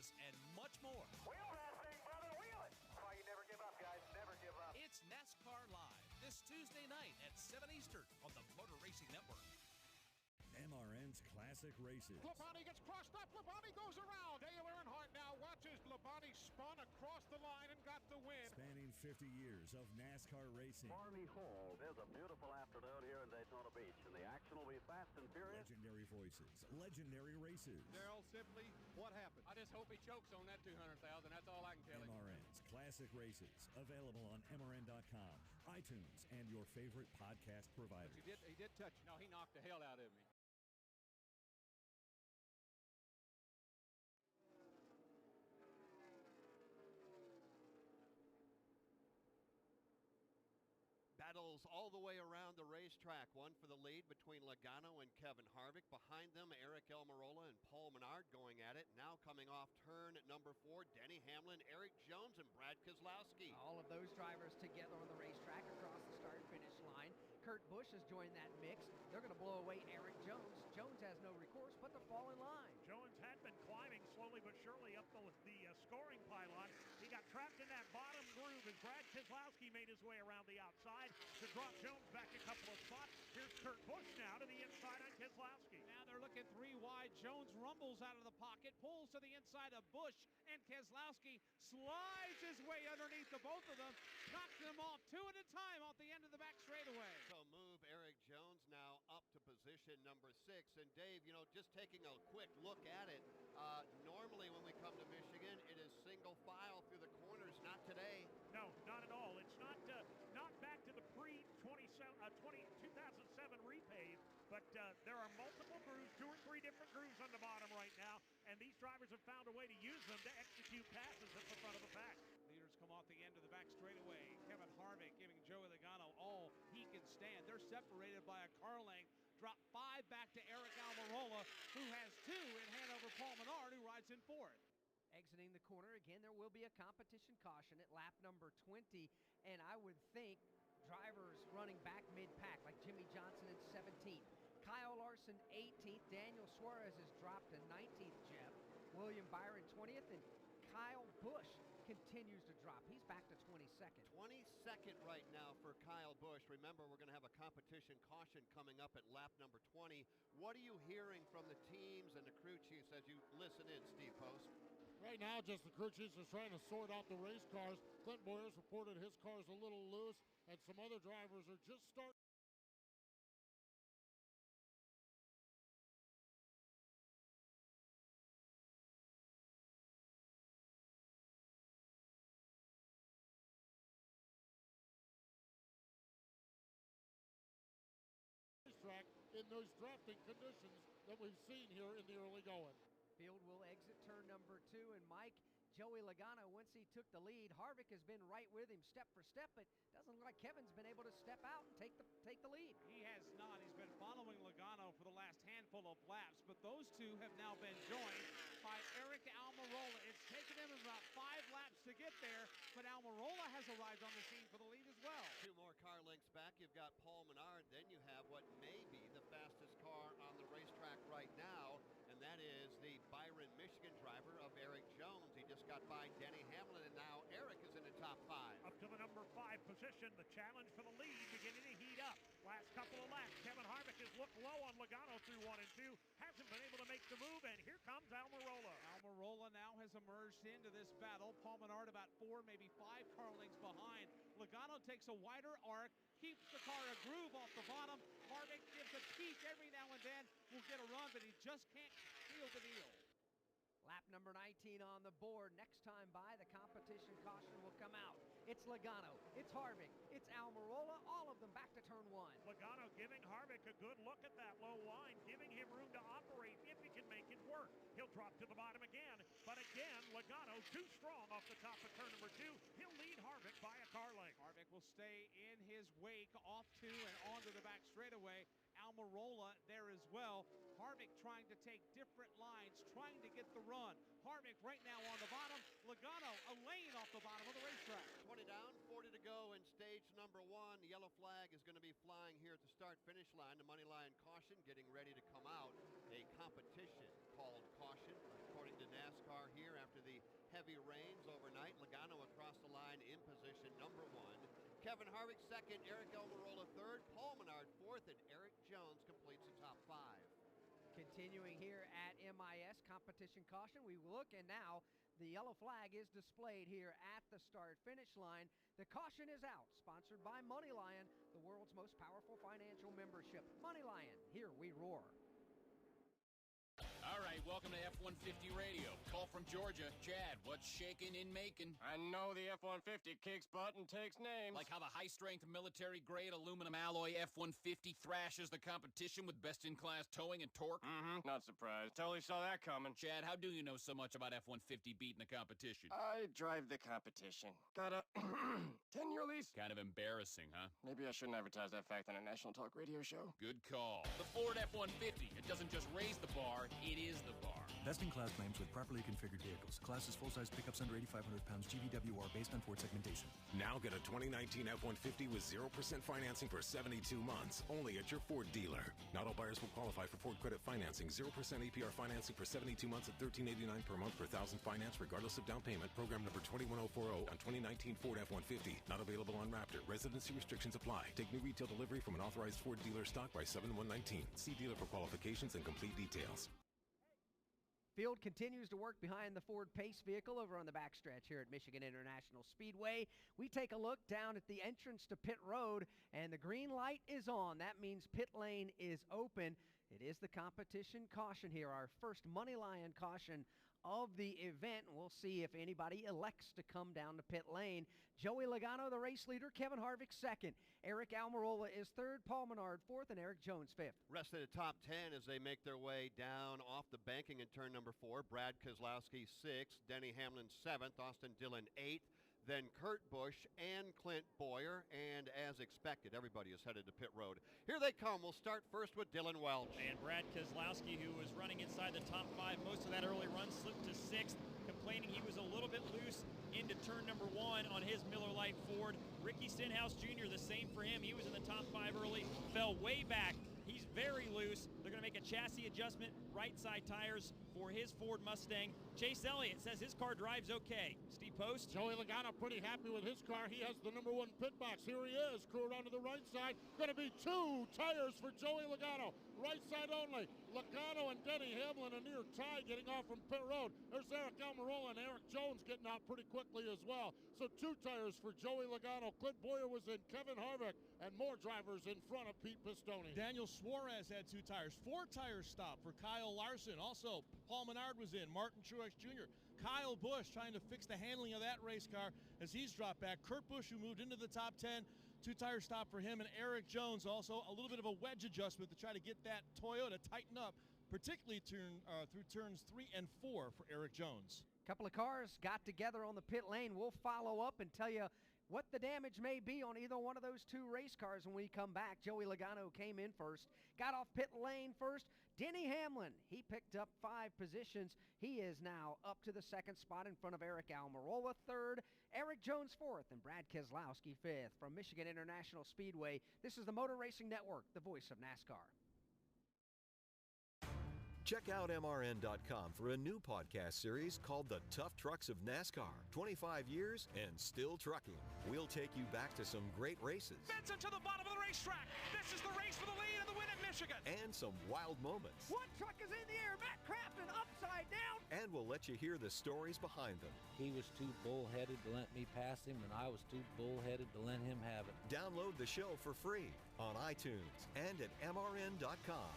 analysis, and much more. Wheel that thing, brother, wheel it! That's why you never give up, guys. Never give up. It's NASCAR Live this Tuesday night at 7 Eastern on the Motor Racing Network. MRN's Classic Races. Labonte gets crossed up. Labonte goes around. Dale Earnhardt now watches. Labonte spun across the line and got the win. Spanning 50 years of NASCAR racing. Barney Hall. There's a beautiful afternoon here in Daytona Beach, and the action will be fast and furious. Legendary voices, legendary races. Darrell, simply, what happened? I just hope he chokes on that 200,000. That's all I can tell him. MRN's Classic Races, available on MRN.com, iTunes, and your favorite podcast providers. But he did touch it. No, he knocked the hell out of me. Battles all the way around the racetrack. One for the lead between Logano and Kevin Harvick. Behind them, Eric Almirola and Paul Menard going at it. Now coming off turn at number 4, Denny Hamlin, Eric Jones, and Brad Keselowski. All of those drivers together on the racetrack across the start and finish line. Kurt Busch has joined that mix. They're going to blow away Eric Jones. Jones has no recourse but to fall in line. Jones had been climbing slowly but surely up the scoring pylon. He got trapped in that bottom groove as Brad Keselowski made his way around the outside to drop Jones back a couple of spots. Here's Kurt Busch now to the inside on Keselowski. Now they're looking 3 wide. Jones rumbles out of the pocket, pulls to the inside of Busch, and Keselowski slides his way underneath the both of them, knocks them off 2 at a time off the end of the back straightaway. So move Eric Jones now up to position number 6. And Dave, you know, just taking a quick look at it, normally when we come to Michigan, it is single file through the corners. Not today. No, not at all. It's not back to the pre-2007 repave, but there are multiple grooves, 2 or 3 different grooves on the bottom right now, and these drivers have found a way to use them to execute passes at the front of the pack. Leaders come off the end of the back straightaway. Kevin Harvick giving Joey Logano all he can stand. They're separated by a car length. Drop 5 back to Eric Almirola, who has 2 in Hanover. Paul Menard, who rides in 4th. Exiting the corner again, there will be a competition caution at lap number 20, and I would think drivers running back mid-pack like Jimmy Johnson in 17th, Kyle Larson 18th, Daniel Suarez has dropped to 19th, Jeff, William Byron 20th, and Kyle Busch continues to drop. He's back to 22nd. 22nd right now for Kyle Busch. Remember, we're going to have a competition caution coming up at lap number 20. What are you hearing from the teams and the crew chiefs as you listen in, Steve Post? Right now, just the crew chiefs are trying to sort out the race cars. Clint Boyers reported his car's a little loose, and some other drivers are just starting. Track in those drafting conditions that we've seen here in the early going. Field will exit turn number 2, and Mike, Joey Logano, once he took the lead, Harvick has been right with him step for step, but doesn't look like Kevin's been able to step out and take the lead. He has not. He's been following Logano for the last handful of laps, but those two have now been joined by Eric Almirola. It's taken him about 5 laps to get there, but Almirola has arrived on the scene for the lead as well. 2 more car lengths back. You've got Paul Menard. Then you have what may be the fastest car on the racetrack right now, and that is the Byron, Michigan driver of Eric Jones. He just got by Denny Hamlin, and now Eric is in the top 5. Up to the number 5 position, the challenge for the lead beginning to heat up. Last couple of laps, Kevin Harvick has looked low on Logano through 1 and 2, hasn't been able to make the move, and here comes Almirola. Almirola now has emerged into this battle. Paul Menard about 4, maybe 5 car lengths behind. Logano takes a wider arc, keeps the car a groove off the bottom. Harvick gives a peek every now and then, will get a run, but he just can't seal the deal. Lap number 19 on the board. Next time by, the competition caution will come out. It's Logano, it's Harvick, it's Almirola, all of them back to turn 1. Logano giving Harvick a good look at that low line, giving him room to operate if he can make it work. He'll drop to the bottom again, but again, Logano too strong off the top of turn number 2. He'll lead Harvick by a car length. Harvick will stay in his wake off to and onto the back straightaway. Almirola there as well. Harvick trying to take different lines, trying to get the run. Harvick right now on the bottom. Logano a lane off the bottom of the racetrack. 20 down, 40 to go in stage number 1. The yellow flag is going to be flying here at the start-finish line. The money line caution getting ready to come out. A competition called caution, according to NASCAR here after heavy rains overnight. Logano across the line in position number 1. Kevin Harvick second, Eric Almirola third, Paul Menard fourth, and Eric Jones completes the top 5. Continuing here at MIS, competition caution. We look, and now the yellow flag is displayed here at the start-finish line. The caution is out, sponsored by Money Lion, the world's most powerful financial membership. Money Lion, here we roar. All right, welcome to F-150 Radio. Call from Georgia. Chad, what's shaking in Macon? I know the F-150 kicks butt and takes names. Like how the high-strength military-grade aluminum alloy F-150 thrashes the competition with best-in-class towing and torque? Mm-hmm, not surprised. Totally saw that coming. Chad, how do you know so much about F-150 beating the competition? I drive the competition. Got a 10-year lease. Kind of embarrassing, huh? Maybe I shouldn't advertise that fact on a national talk radio show. Good call. The Ford F-150. It doesn't just raise the bar, it is the bar. Best-in-class claims with properly configured vehicles. Class is full-size pickups under 8,500 pounds GVWR based on Ford segmentation. Now get a 2019 F-150 with 0% financing for 72 months, only at your Ford dealer. Not all buyers will qualify for Ford credit financing. 0% APR financing for 72 months at $13.89 per month per thousand finance, regardless of down payment. Program number 21040 on 2019 Ford F-150. Not available on Raptor. Residency restrictions apply. Take new retail delivery from an authorized Ford dealer stock by 7/1/19. See dealer for qualifications and complete details. Field continues to work behind the Ford Pace vehicle over on the backstretch here at Michigan International Speedway. We take a look down at the entrance to pit road, and the green light is on. That means pit lane is open. It is the competition caution here, our first Money Lion caution of the event. We'll see if anybody elects to come down to pit lane. Joey Logano, the race leader. Kevin Harvick second. Eric Almirola is third. Paul Menard fourth, and Eric Jones fifth. Rest of the top 10 as they make their way down off the banking in turn number 4. Brad Keselowski sixth. Denny Hamlin seventh. Austin Dillon eighth. Then Kurt Busch and Clint Boyer. And as expected, everybody is headed to pit road. Here they come. We'll start first with Dylan Welch. And Brad Keselowski, who was running inside the top 5 most of that early run, slipped to 6th, complaining he was a little bit loose into turn number 1 on his Miller Lite Ford. Ricky Stenhouse Jr., the same for him. He was in the top 5 early, fell way back. He's very loose. They're going to make a chassis adjustment, right side tires for his Ford Mustang. Chase Elliott says his car drives okay. Steve Post. Joey Logano pretty happy with his car. He has the number 1 pit box. Here he is. Crew around to the right side. Going to be 2 tires for Joey Logano. Right side only. Logano and Denny Hamlin a near tie getting off from pit road. There's Eric Almirola and Eric Jones getting out pretty quickly as well. So 2 tires for Joey Logano. Clint Boyer was in, Kevin Harvick, and more drivers in front of Pete Pistone. Daniel Suarez had 2 tires. 4 tires stopped for Kyle Larson. Also, Paul Menard was in. Martin Truex Jr. Kyle Busch trying to fix the handling of that race car as he's dropped back. Kurt Busch, who moved into the top 10. 2 tire stop for him, and Eric Jones also a little bit of a wedge adjustment to try to get that Toyota tighten up, particularly through turns 3 and 4 for Eric Jones. A couple of cars got together on the pit lane. We'll follow up and tell you what the damage may be on either one of those 2 race cars when we come back. Joey Logano came in first, got off pit lane first. Denny Hamlin, he picked up 5 positions. He is now up to the 2nd spot in front of Eric Almirola, 3rd, Eric Jones 4th, and Brad Keselowski 5th. From Michigan International Speedway, this is the Motor Racing Network, the voice of NASCAR. Check out MRN.com for a new podcast series called The Tough Trucks of NASCAR. 25 years and still trucking. We'll take you back to some great races. Benson to the bottom of the racetrack. This is the race for the lead and the win at Michigan. And some wild moments. One truck is in the air. Matt Crafton upside down. And we'll let you hear the stories behind them. He was too bullheaded to let me pass him, and I was too bullheaded to let him have it. Download the show for free on iTunes and at MRN.com.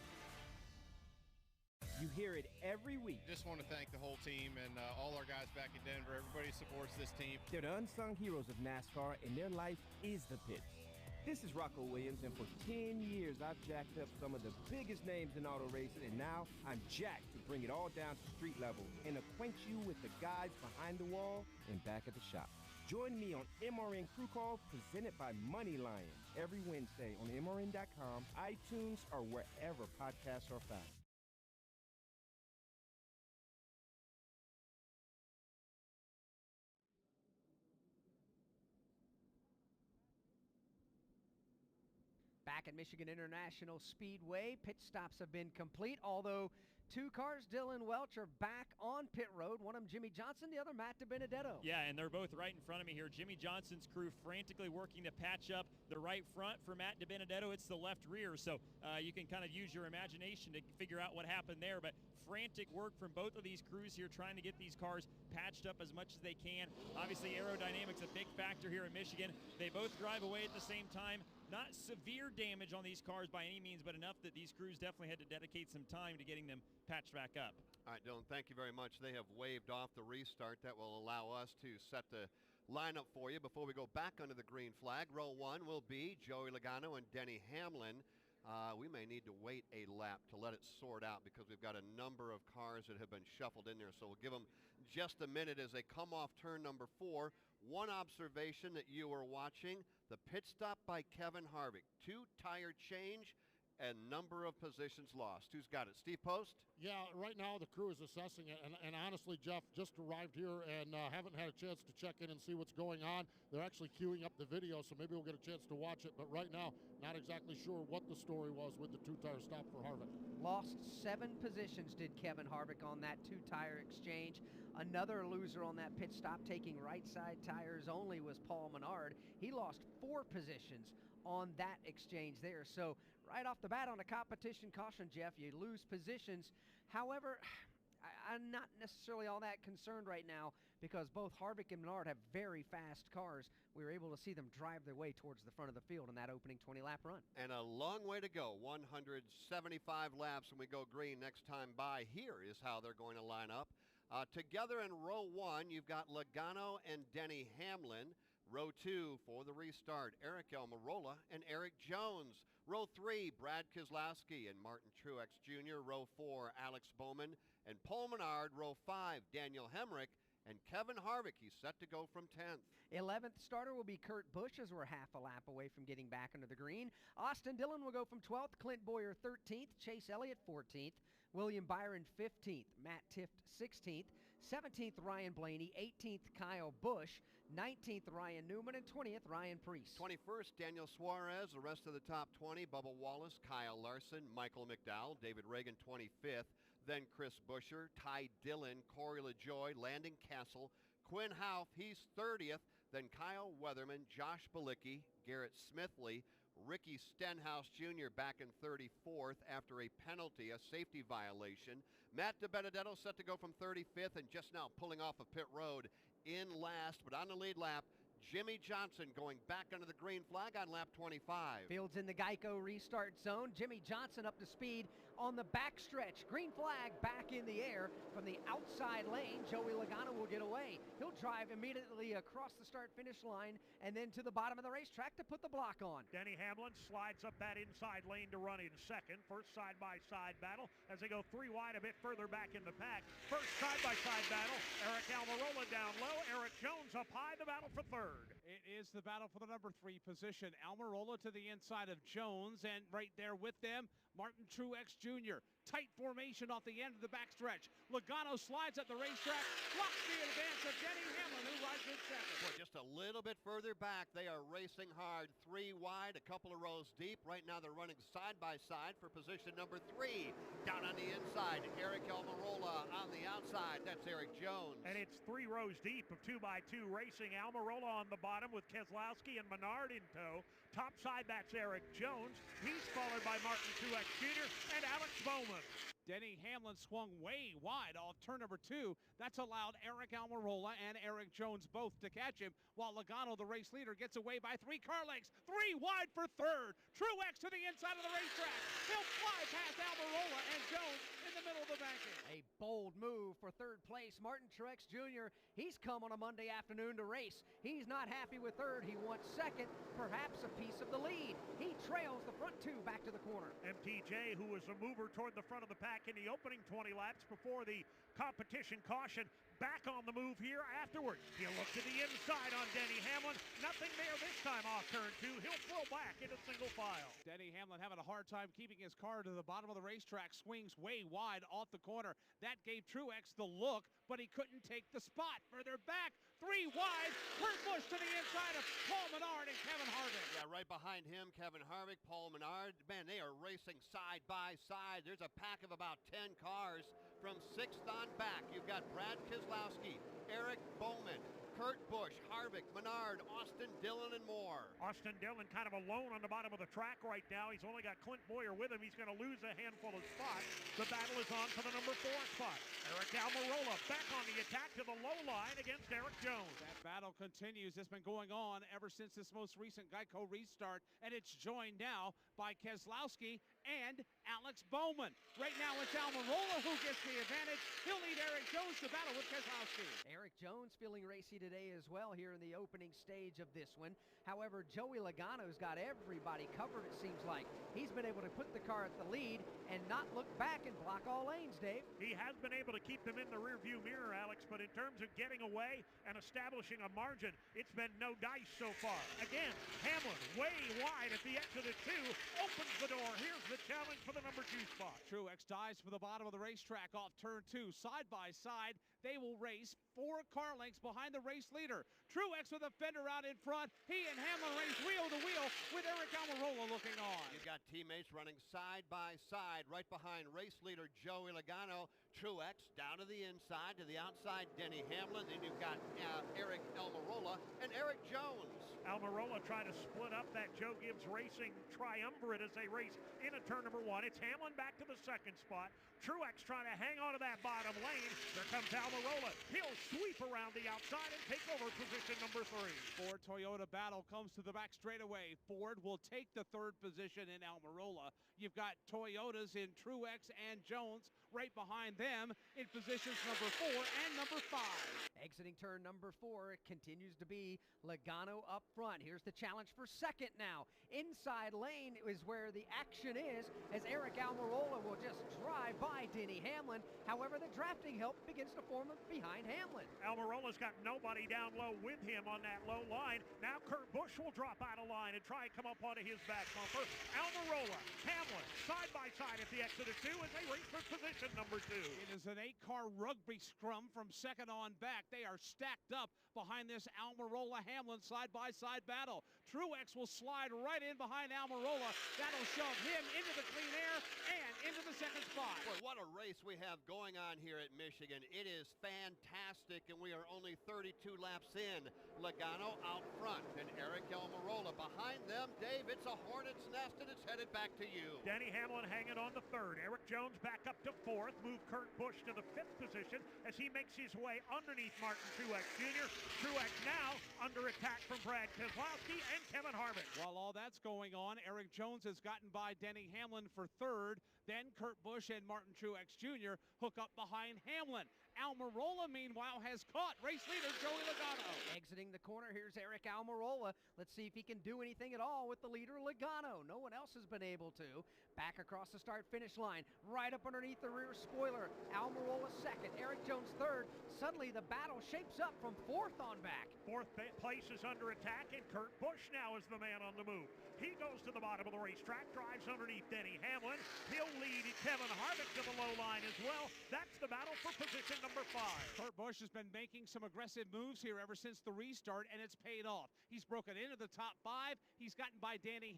You hear it every week. Just want to thank the whole team and all our guys back in Denver. Everybody supports this team. They're the unsung heroes of NASCAR, and their life is the pits. This is Rocco Williams, and for 10 years, I've jacked up some of the biggest names in auto racing, and now I'm jacked to bring it all down to street level and acquaint you with the guys behind the wall and back at the shop. Join me on MRN Crew Call, presented by Money Lion, every Wednesday on MRN.com, iTunes, or wherever podcasts are found. Back at Michigan International Speedway, pit stops have been complete, although Two cars, Dylan Welch, are back on pit road. One of them, Jimmy Johnson, the other, Matt DiBenedetto. Yeah, and they're both right in front of me here. Jimmy Johnson's crew frantically working to patch up the right front. For Matt DiBenedetto, it's the left rear. So you can kind of use your imagination to figure out what happened there. But frantic work from both of these crews here trying to get these cars patched up as much as they can. Obviously, aerodynamics a big factor here in Michigan. They both drive away at the same time. Not severe damage on these cars by any means, but enough that these crews definitely had to dedicate some time to getting them patched back up. All right, Dylan, thank you very much. They have waved off the restart. That will allow us to set the lineup for you before we go back under the green flag. Row 1 will be Joey Logano and Denny Hamlin. We may need to wait a lap to let it sort out because we've got a number of cars that have been shuffled in there. So we'll give them just a minute as they come off turn number 4. One observation that you were watching, the pit stop by Kevin Harvick. 2 tire change and number of positions lost. Who's got it? Steve Post? Yeah, right now the crew is assessing it, and honestly, Jeff, just arrived here and haven't had a chance to check in and see what's going on. They're actually queuing up the video, so maybe we'll get a chance to watch it, but right now, not exactly sure what the story was with the 2-tire stop for Harvick. Lost 7 positions, did Kevin Harvick, on that 2-tire exchange. Another loser on that pit stop, taking right side tires only, was Paul Menard. He lost 4 positions on that exchange there. So right off the bat on a competition caution, Jeff, you lose positions. However, I'm not necessarily all that concerned right now because both Harvick and Menard have very fast cars. We were able to see them drive their way towards the front of the field in that opening 20-lap run. And a long way to go, 175 laps when we go green next time by. Here is how they're going to line up. Together in row 1, you've got Logano and Denny Hamlin. Row 2 for the restart, Eric Almirola and Eric Jones. Row 3, Brad Keselowski and Martin Truex Jr. Row 4, Alex Bowman and Paul Menard. Row 5, Daniel Hemrick and Kevin Harvick. He's set to go from 10th. 11th starter will be Kurt Busch, as we're half a lap away from getting back under the green. Austin Dillon will go from 12th, Clint Boyer 13th, Chase Elliott 14th, William Byron 15th, Matt Tifft 16th, 17th Ryan Blaney, 18th Kyle Busch, 19th Ryan Newman, and 20th Ryan Preece. 21st Daniel Suarez. The rest of the top 20, Bubba Wallace, Kyle Larson, Michael McDowell, David Reagan 25th, then Chris Buescher, Ty Dillon, Corey LaJoie, Landon Castle, Quinn Houff, he's 30th, then Kyle Weatherman, Josh Bilicki, Garrett Smithley, Ricky Stenhouse Jr. back in 34th after a penalty, a safety violation. Matt DiBenedetto set to go from 35th and just now pulling off of pit road in last, but on the lead lap, Jimmy Johnson going back under the green flag on lap 25. Fields in the Geico restart zone. Jimmy Johnson up to speed on the backstretch. Green flag back in the air from the outside lane. Joey Logano will get away. He'll drive immediately across the start-finish line and then to the bottom of the racetrack to put the block on. Denny Hamlin slides up that inside lane to run in second. First side-by-side battle as they go 3 wide a bit further back in the pack. First side-by-side battle. Eric Almirola down low. Eric Jones up high. The battle for third. It is the battle for the number 3 position. Almirola to the inside of Jones, and right there with them, Martin Truex Jr. Tight formation off the end of the backstretch. Logano slides at the racetrack, blocks the advance of Denny Hamlin, who rides in second. Boy, just a little bit further back, they are racing hard. 3 wide, a couple of rows deep. Right now they're running side by side for position number 3. Down on the inside, Eric Almirola on the outside. That's Eric Jones. And it's 3 rows deep of 2x2 racing. Almirola on the bottom with Keselowski and Menard in tow. Top side, that's Eric Jones. He's followed by Martin Truex Jr. and Alex Bowman. Denny Hamlin swung way wide off turn number 2. That's allowed Eric Almirola and Eric Jones both to catch him, while Logano, the race leader, gets away by 3 car lengths. 3 wide for third. Truex to the inside of the racetrack. He'll fly past Almirola and Jones in the middle of the banking. A bold move for third place. Martin Truex Jr., he's come on a Monday afternoon to race. He's not happy with third. He wants second, perhaps a piece of the lead. He trails the front 2 back to the corner. MTJ, who was a mover toward the front of the pack in the opening 20 laps before the competition caution, back on the move here afterwards. He'll look to the inside on Denny Hamlin. Nothing there this time off turn 2. He'll pull back into single file. Denny Hamlin having a hard time keeping his car to the bottom of the racetrack. Swings way wide off the corner. That gave Truex the look, but he couldn't take the spot. Further back, 3 wide. Kurt Busch to the inside of Paul Menard and Kevin Harvick. Yeah, right behind him, Kevin Harvick, Paul Menard. Man, they are racing side by side. There's a pack of about 10 cars from 6th on back. You've got Brad Keselowski, Eric Bowman, Kurt Busch, Harvick, Menard, Austin Dillon, and more. Austin Dillon kind of alone on the bottom of the track right now. He's only got Clint Boyer with him. He's going to lose a handful of spots. The battle is on for the number 4 spot. Eric Almirola back on the attack to the low line against Eric Jones. That battle continues. It's been going on ever since this most recent Geico restart, and it's joined now by Keselowski and Alex Bowman. Right now it's Almirola who gets the advantage. He'll lead Eric Jones to battle with Keselowski. Eric Jones feeling racy today as well here in the opening stage of this one. However, Joey Logano's got everybody covered, it seems like. He's been able to put the car at the lead and not look back and block all lanes, Dave. He has been able to keep them in the rearview mirror, Alex, but in terms of getting away and establishing a margin, it's been no dice so far. Again, Hamlin way wide at the exit of 2, opens the door. Here's the challenge for the number 2 spot. Truex dives for the bottom of the racetrack off turn 2. Side by side, they will race 4 car lengths behind the race leader. Truex with a fender out in front. He and Hamlin race wheel to wheel with Eric Almirola looking on. You've got teammates running side by side right behind race leader Joey Logano. Truex down to the inside, to the outside, Denny Hamlin. Then you've got Eric Almirola and Eric Jones. Almirola trying to split up that Joe Gibbs Racing triumvirate as they race into turn number 1. It's Hamlin back to the 2nd spot. Truex trying to hang on to that bottom lane. There comes Almirola. He'll sweep around the outside and take over position number 3. Ford Toyota battle comes to the back straightaway. Ford will take the 3rd position in Almirola. You've got Toyotas in Truex and Jones right behind them in positions number 4 and number 5. Exiting turn number 4, it continues to be Logano up front. Here's the challenge for 2nd now. Inside lane is where the action is as Eric Almirola will just drive by Denny Hamlin. However, the drafting help begins to form behind Hamlin. Almirola's got nobody down low with him on that low line. Now Kurt Busch will drop out of line and try and come up onto his back bumper. Almirola, Hamlin, side by side at the exit of 2 as they race for position number 2. It is an 8-car rugby scrum from 2nd on back. They are stacked up behind this Almirola-Hamlin side-by-side battle. Truex will slide right in behind Almirola. That'll shove him into the clean air and into the 2nd spot. Boy, what a race we have going on here at Michigan. It is fantastic, and we are only 32 laps in. Logano out front, and Eric Almirola behind them. Dave, it's a hornet's nest, and it's headed back to you. Denny Hamlin hanging on to 3rd. Eric Jones back up to 4th. Move Kurt Busch to the 5th position as he makes his way underneath Martin Truex Jr. Truex now under attack from Brad Keselowski and Kevin Harvick. While all that's going on, Eric Jones has gotten by Denny Hamlin for 3rd. Then Kurt Busch and Martin Truex Jr. hook up behind Hamlin. Almirola, meanwhile, has caught race leader Joey Logano. Exiting the corner, here's Eric Almirola. Let's see if he can do anything at all with the leader Logano. No one else has been able to. Back across the start-finish line, right up underneath the rear spoiler. Almirola 2nd, Eric Jones 3rd. Suddenly the battle shapes up from 4th on back. 4th place is under attack, and Kurt Busch now is the man on the move. He goes to the bottom of the racetrack, drives underneath Denny Hamlin. He'll lead Kevin Harvick to the low line as well. That's the battle for position number 5. Kurt Busch has been making some aggressive moves here ever since the restart, and it's paid off. He's broken into the top 5. He's gotten by Denny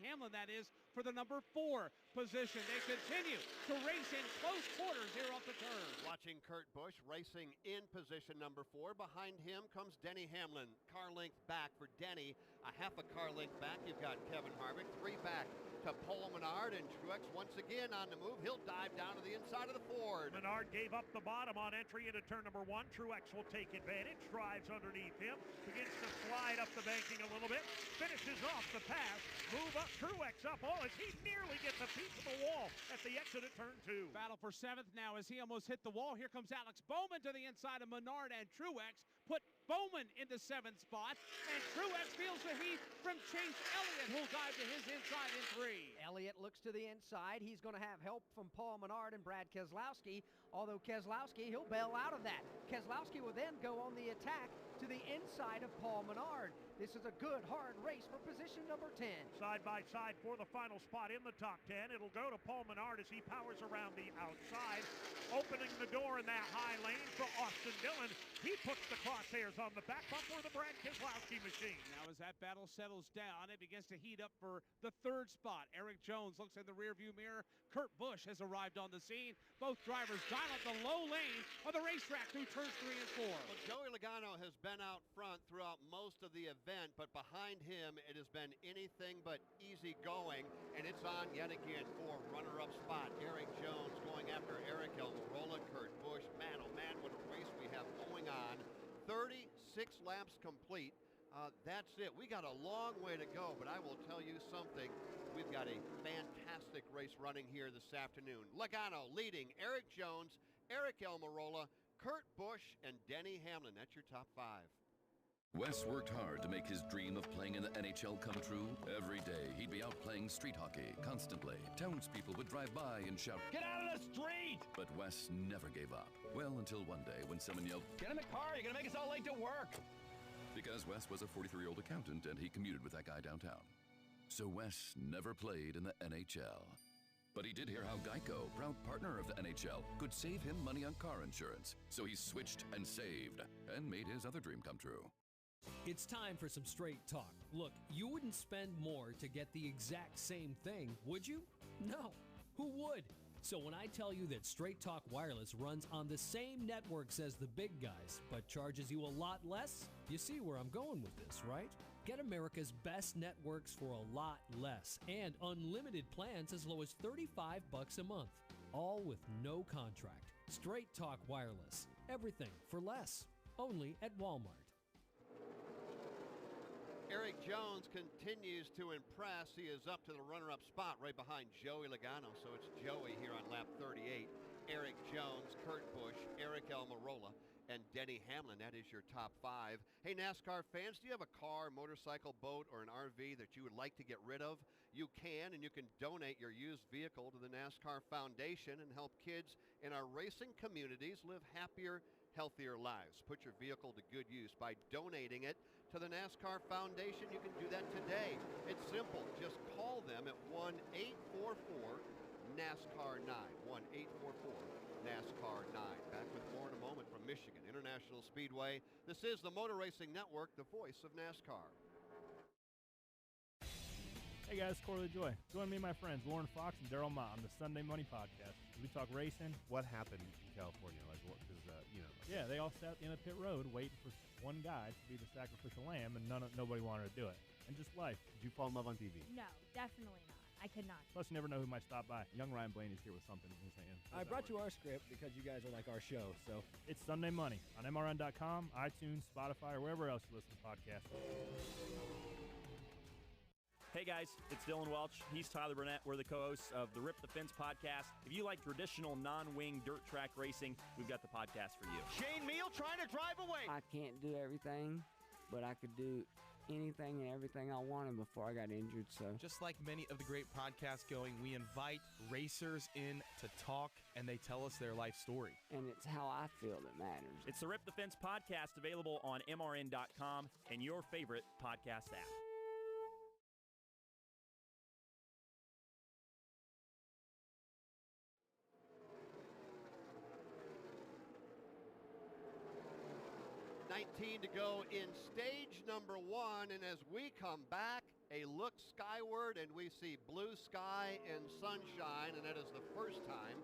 Hamlin, that is, for the number 4 position. They continue to race in close quarters here off the turn. Watching Kurt Busch racing in position number 4. Behind him comes Denny Hamlin. Car length back for Denny. A half a car length back. You've got Kevin Harvick. 3 back to Paul Menard, and Truex once again on the move. He'll dive down to the inside of the Ford. Menard gave up the bottom on entry into turn number 1. Truex will take advantage, drives underneath him, begins to slide up the banking a little bit, finishes off the pass, move up, Truex up, as he nearly gets a piece of the wall at the exit of turn 2. Battle for 7th now as he almost hit the wall. Here comes Alex Bowman to the inside of Menard, and Truex put Bowman in the 7th spot. And Truex feels the heat from Chase Elliott, who'll dive to his inside in 3. Elliott looks to the inside. He's going to have help from Paul Menard and Brad Keselowski, although Keselowski, he'll bail out of that. Keselowski will then go on the attack to the inside of Paul Menard. This is a good, hard race for position number 10. Side by side for the final spot in the top 10. It'll go to Paul Menard as he powers around the outside, opening the door in that high lane for Austin Dillon. He puts the crosshairs on the back bumper of the Brad Keselowski machine. Now as that battle settles down, it begins to heat up for the 3rd spot. Eric Jones looks in the rearview mirror. Kurt Busch has arrived on the scene. Both drivers dial up the low lane of the racetrack through turns 3 and 4. Well, Joey Logano has been out front throughout most of the event, but behind him it has been anything but easy going, and it's on yet again for runner-up spot. Eric Jones going after Eric Almirola, Kurt Busch. Man, oh man, what a race we have going on. 36 laps complete. That's it. We got a long way to go, but I will tell you something. We've got a fantastic race running here this afternoon. Logano leading Eric Jones, Eric Almirola, Kurt Busch, and Denny Hamlin. That's your top 5. Wes worked hard to make his dream of playing in the NHL come true. Every day, he'd be out playing street hockey constantly. Townspeople would drive by and shout, "Get out of the street!" But Wes never gave up. Well, until one day when someone yelled, "Get in the car, you're gonna make us all late to work!" Because Wes was a 43-year-old accountant and he commuted with that guy downtown. So Wes never played in the NHL. But he did hear how Geico, proud partner of the NHL, could save him money on car insurance. So he switched and saved and made his other dream come true. It's time for some straight talk. Look, you wouldn't spend more to get the exact same thing, would you? No. Who would? So when I tell you that Straight Talk Wireless runs on the same networks as the big guys, but charges you a lot less, you see where I'm going with this, right? Get America's best networks for a lot less and unlimited plans as low as $35 a month, all with no contract. Straight Talk Wireless. Everything for less. Only at Walmart. Eric Jones continues to impress. He is up to the runner-up spot right behind Joey Logano. So it's Joey here on lap 38. Eric Jones, Kurt Busch, Eric Almirola, and Denny Hamlin. That is your top 5. Hey, NASCAR fans, do you have a car, motorcycle, boat, or an RV that you would like to get rid of? You can, and you can donate your used vehicle to the NASCAR Foundation and help kids in our racing communities live happier, healthier lives. Put your vehicle to good use by donating it to the NASCAR Foundation. You can do that today. It's simple. Just call them at 1-844-NASCAR-9. 1-844-NASCAR-9. Back with more in a moment from Michigan International Speedway. This is the Motor Racing Network, the voice of NASCAR. Hey guys, Corley Joy. Join me and my friends Lauren Fox and Daryl Mott on the Sunday Money Podcast. We talk racing. What happened in California? Like, what? Because yeah, they all sat at the end of pit road waiting for one guy to be the sacrificial lamb, and nobody wanted to do it. And just life. Did you fall in love on TV? No, definitely not. I could not. Plus, you never know who might stop by. Young Ryan Blaney's here with something he's saying. I brought you our script because you guys are like our show. So it's Sunday Money on MRN.com, iTunes, Spotify, or wherever else you listen to podcasts. Hey guys, it's Dylan Welch. He's Tyler Burnett. We're the co-hosts of the Rip the Fence podcast. If you like traditional non-wing dirt track racing, we've got the podcast for you. Shane Meal trying to drive away. I can't do everything, but I could do anything and everything I wanted before I got injured. So just like many of the great podcasts going, we invite racers in to talk, and they tell us their life story. And it's how I feel that matters. It's the Rip the Fence podcast, available on MRN.com and your favorite podcast app. To go in stage number 1, and as we come back, a look skyward, and we see blue sky and sunshine, and that is the first time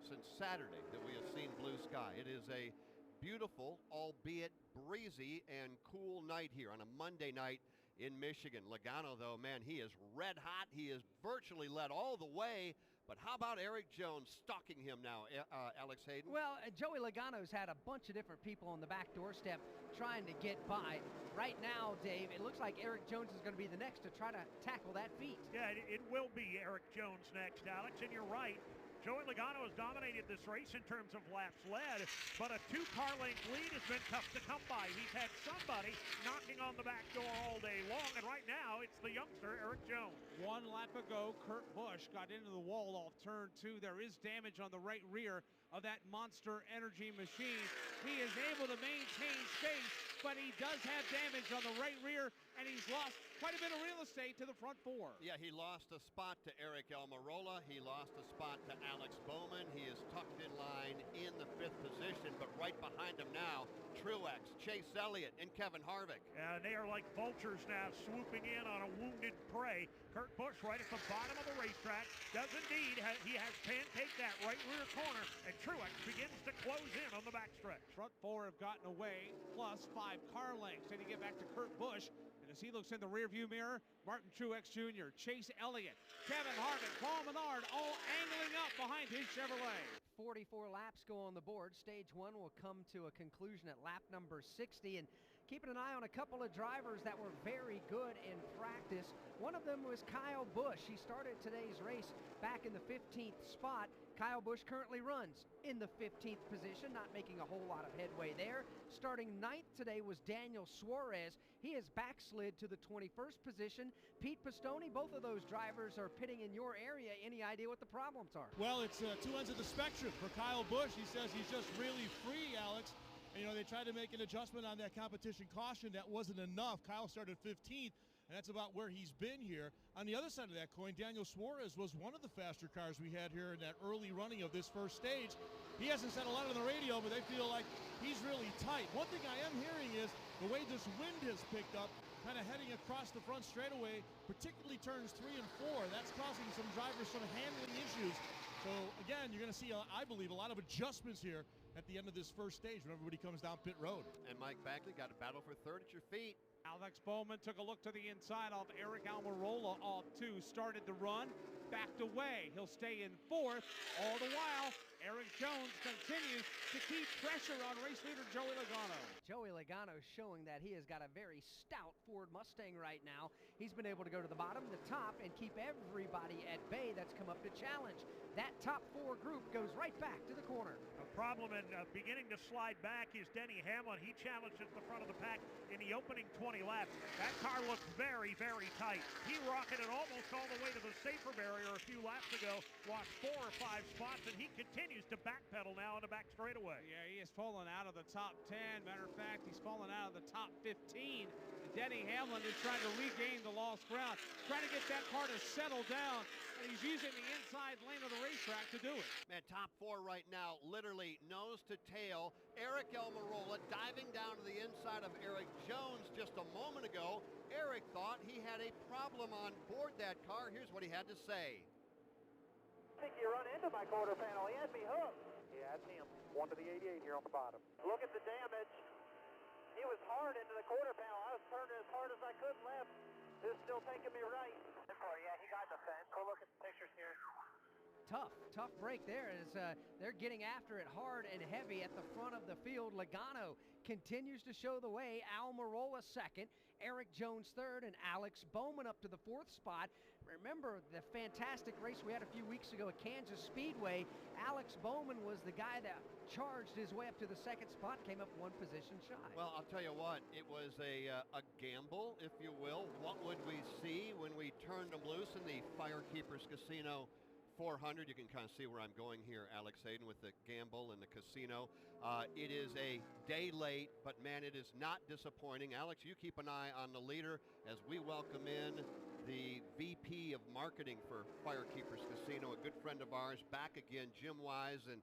since Saturday that we have seen blue sky. It is a beautiful, albeit breezy and cool night here on a Monday night in Michigan. Logano, though, man, he is red hot. He is virtually led all the way. But how about Eric Jones stalking him now, Alex Hayden? Well, Joey Logano's had a bunch of different people on the back doorstep trying to get by. Right now, Dave, it looks like Eric Jones is going to be the next to try to tackle that feat. Yeah, it will be Eric Jones next, Alex, and you're right. Joey Logano has dominated this race in terms of laps led, but a 2-car length lead has been tough to come by. He's had somebody knocking on the back door all day long, and right now it's the youngster, Eric Jones. 1 lap ago, Kurt Busch got into the wall off turn 2. There is damage on the right rear of that Monster Energy machine. He is able to maintain space, but he does have damage on the right rear, and he's lost quite a bit of real estate to the front 4. Yeah, he lost a spot to Eric Almirola. He lost a spot to Alex Bowman. He is tucked in line in the 5th position, but right behind him now, Truex, Chase Elliott, and Kevin Harvick. And they are like vultures now, swooping in on a wounded prey. Kurt Busch right at the bottom of the racetrack does indeed. He has pancaked that right rear corner, and Truex begins to close in on the backstretch. Front 4 have gotten away, plus 5 car lengths. Then you get back to Kurt Busch. As he looks in the rearview mirror, Martin Truex Jr., Chase Elliott, Kevin Harvick, Paul Menard, all angling up behind his Chevrolet. 44 laps go on the board. Stage 1 will come to a conclusion at lap number 60, and keeping an eye on a couple of drivers that were very good in practice. One of them was Kyle Busch. He started today's race back in the 15th spot. Kyle Busch currently runs in the 15th position, not making a whole lot of headway there. Starting 9th today was Daniel Suarez. He has backslid to the 21st position. Pete Pistone, both of those drivers are pitting in your area. Any idea what the problems are? Well, it's two ends of the spectrum. For Kyle Busch, he says he's just really free, Alex. And, they tried to make an adjustment on that competition caution. That wasn't enough. Kyle started 15th. And that's about where he's been here. On the other side of that coin, Daniel Suarez was one of the faster cars we had here in that early running of this first stage. He hasn't said a lot on the radio, but they feel like he's really tight. One thing I am hearing is the way this wind has picked up, kind of heading across the front straightaway, particularly turns 3 and 4. That's causing some drivers some handling issues. So, again, you're going to see, I believe, a lot of adjustments here at the end of this first stage when everybody comes down pit road. And Mike Bagley got a battle for third at your feet. Alex Bowman took a look to the inside off Eric Almirola off 2, started the run, backed away. He'll stay in 4th. All the while, Eric Jones continues to keep pressure on race leader Joey Logano. Joey Logano showing that he has got a very stout Ford Mustang right now. He's been able to go to the bottom, the top, and keep everybody at bay that's come up to challenge. That top 4 group goes right back to the corner. A problem and beginning to slide back is Denny Hamlin. He challenged at the front of the pack in the opening 20 laps. That car looked very, very tight. He rocketed almost all the way to the safer barrier a few laps ago, lost 4 or 5 spots, and he continues to backpedal now on the back straightaway. Yeah, he has fallen out of the top 10. Matter of fact, he's fallen out of the top 15. Denny Hamlin is trying to regain the lost ground, trying to get that car to settle down, and he's using the inside lane of the racetrack to do it. Man, top 4 right now, literally nose to tail. Eric Almirola diving down to the inside of Eric Jones just a moment ago. Eric thought he had a problem on board that car. Here's what he had to say. I think you run into my quarter panel. He had me hooked. Yeah, that's him. 1 to the 88 here on the bottom. Look at the damage. He was hard into the quarter panel. I was turning as hard as I could left. This is still taking me right. Yeah, he got the fence. Go look at the pictures here. Tough break there as they're getting after it hard and heavy at the front of the field. Logano continues to show the way. Almirola 2nd, Eric Jones 3rd, and Alex Bowman up to the 4th spot. Remember the fantastic race we had a few weeks ago at Kansas Speedway. Alex Bowman was the guy that charged his way up to the 2nd spot, came up 1 position shy. Well, I'll tell you what, it was a gamble, if you will. What would we see when we turned them loose in the FireKeepers Casino 400? You can kind of see where I'm going here, Alex Hayden, with the gamble and the casino. It is a day late, but man, it is not disappointing. Alex, you keep an eye on the leader as we welcome in the VP of marketing for FireKeepers Casino, a good friend of ours, back again, Jim Wise. And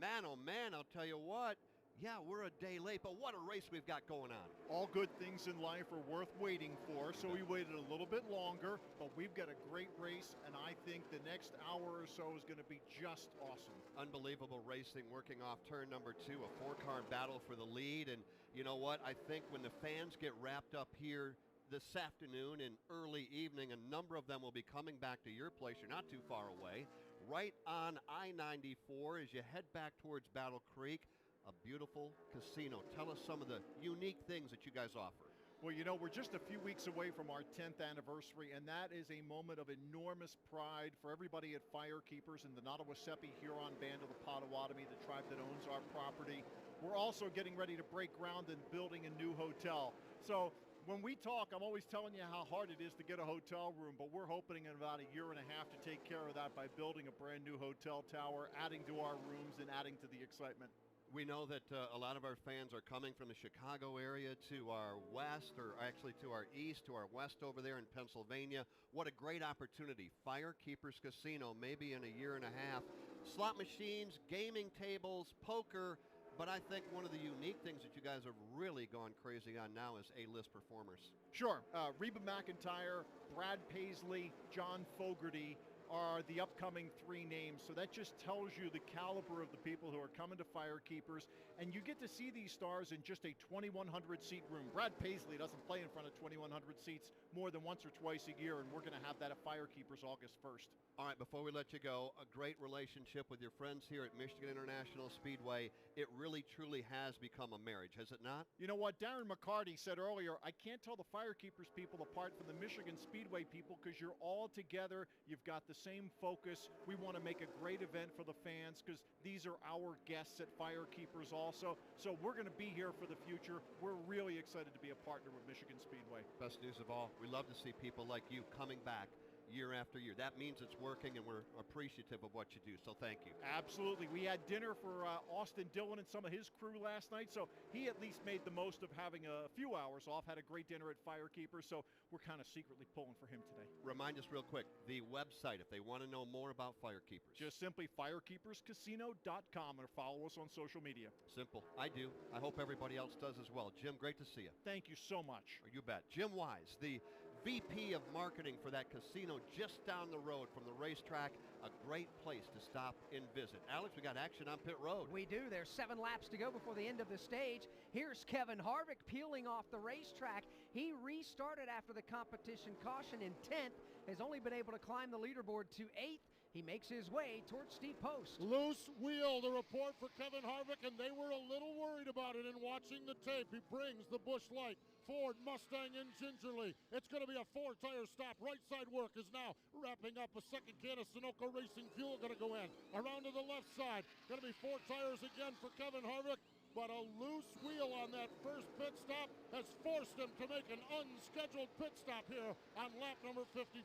man, oh man, I'll tell you what, yeah, we're a day late, but what a race we've got going on. All good things in life are worth waiting for, so we waited a little bit longer, but we've got a great race, and I think the next hour or so is going to be just awesome. Unbelievable racing, working off turn number 2, a 4-car battle for the lead, and you know what? I think when the fans get wrapped up here this afternoon and early evening, a number of them will be coming back to your place. You're not too far away. Right on I-94 as you head back towards Battle Creek. A beautiful casino. Tell us some of the unique things that you guys offer. Well, you know, we're just a few weeks away from our 10th anniversary, and that is a moment of enormous pride for everybody at FireKeepers and the Nottawasepi Huron Band of the Potawatomi, the tribe that owns our property. We're also getting ready to break ground and building a new hotel. So when we talk, I'm always telling you how hard it is to get a hotel room, but we're hoping in about a year and a half to take care of that by building a brand new hotel tower, adding to our rooms and adding to the excitement. We know that a lot of our fans are coming from the Chicago area to our west, or actually to our east, to our west over there in Pennsylvania. What a great opportunity. FireKeepers Casino, maybe in a year and a half. Slot machines, gaming tables, poker. But I think one of the unique things that you guys have really gone crazy on now is A-list performers. Sure. Reba McEntire, Brad Paisley, John Fogerty are the upcoming three names. So that just tells you the caliber of the people who are coming to FireKeepers. And you get to see these stars in just a 2,100 seat room. Brad Paisley doesn't play in front of 2,100 seats more than once or twice a year, and we're going to have that at FireKeepers August 1st. All right, before we let you go, a great relationship with your friends here at Michigan International Speedway. It really, truly has become a marriage, has it not? You know what? Darren McCarty said earlier, I can't tell the FireKeepers people apart from the Michigan Speedway people because you're all together. You've got the same focus. We want to make a great event for the fans because these are our guests at FireKeepers also. So we're going to be here for the future. We're really excited to be a partner with Michigan Speedway. Best news of all, we love to see people like you coming back year after year. That means it's working, and we're appreciative of what you do, so thank you. Absolutely. We had dinner for Austin Dillon and some of his crew last night, so he at least made the most of having a few hours off, had a great dinner at FireKeepers, so we're kind of secretly pulling for him today. Remind us real quick, the website, if they want to know more about FireKeepers. Just simply firekeeperscasino.com, or follow us on social media. Simple. I do. I hope everybody else does as well. Jim, great to see you. Thank you so much. You bet. Jim Wise, the VP of Marketing for that casino just down the road from the racetrack. A great place to stop and visit. Alex, we got action on pit road. We do. There's 7 laps to go before the end of the stage. Here's Kevin Harvick peeling off the racetrack. He restarted after the competition caution in 10th, has only been able to climb the leaderboard to 8th. He makes his way towards steep post. Loose wheel, the report for Kevin Harvick, and they were a little worried about it in watching the tape. He brings the Busch Light. Ford Mustang in gingerly. It's going to be a 4-tire stop. Right side work is now wrapping up. A second can of Sunoco Racing Fuel going to go in. Around to the left side. Going to be 4 tires again for Kevin Harvick. But a loose wheel on that first pit stop has forced him to make an unscheduled pit stop here on lap number 54.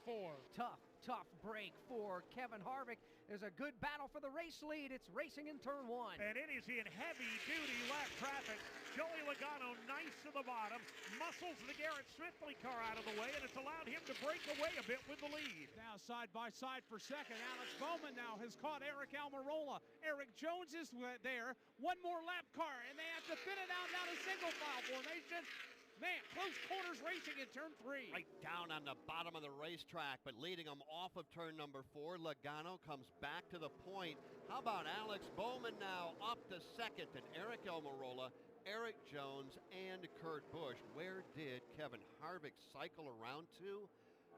Tough break for Kevin Harvick. There's a good battle for the race lead. It's racing in turn 1. And it is in heavy-duty lap traffic. Joey Logano nice to the bottom, muscles the Garrett Smithley car out of the way, and it's allowed him to break away a bit with the lead. Now side by side for second. Alex Bowman now has caught Eric Almirola. Eric Jones is there. One more lap car, and they have to fit it out now to single file formation. Man, close quarters racing in turn 3. Right down on the bottom of the racetrack, but leading them off of turn number 4. Logano comes back to the point. How about Alex Bowman now up to second, and Eric Almirola, Eric Jones, and Kurt Busch. Where did Kevin Harvick cycle around to?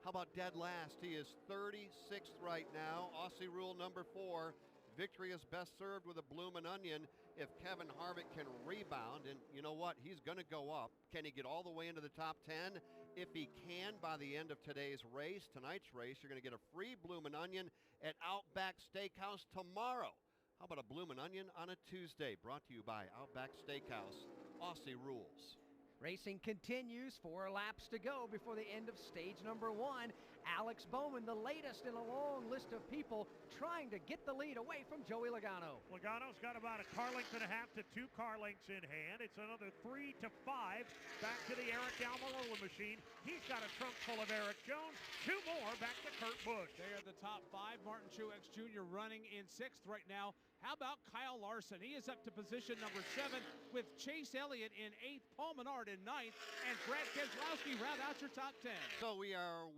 How about dead last? He is 36th right now. Aussie rule number 4. Victory is best served with a bloomin' onion. If Kevin Harvick can rebound, and you know what, he's going to go up. Can he get all the way into the top 10? If he can, by the end of today's race, tonight's race, you're going to get a free bloomin' onion at Outback Steakhouse tomorrow. How about a bloomin' onion on a Tuesday? Brought to you by Outback Steakhouse. Aussie rules. Racing continues. 4 laps to go before the end of stage number 1. Alex Bowman, the latest in a long list of people trying to get the lead away from Joey Logano. Logano's got about a car length and a half to 2 car lengths in hand. It's another 3 to 5 back to the Eric Almirola machine. He's got a trunk full of Eric Jones. 2 more back to Kurt Busch. They are the top 5. Martin Truex Jr. running in 6th right now. How about Kyle Larson? He is up to position number 7 with Chase Elliott in 8th, Paul Menard in 9th, and Brad Keselowski round out your top 10. So we are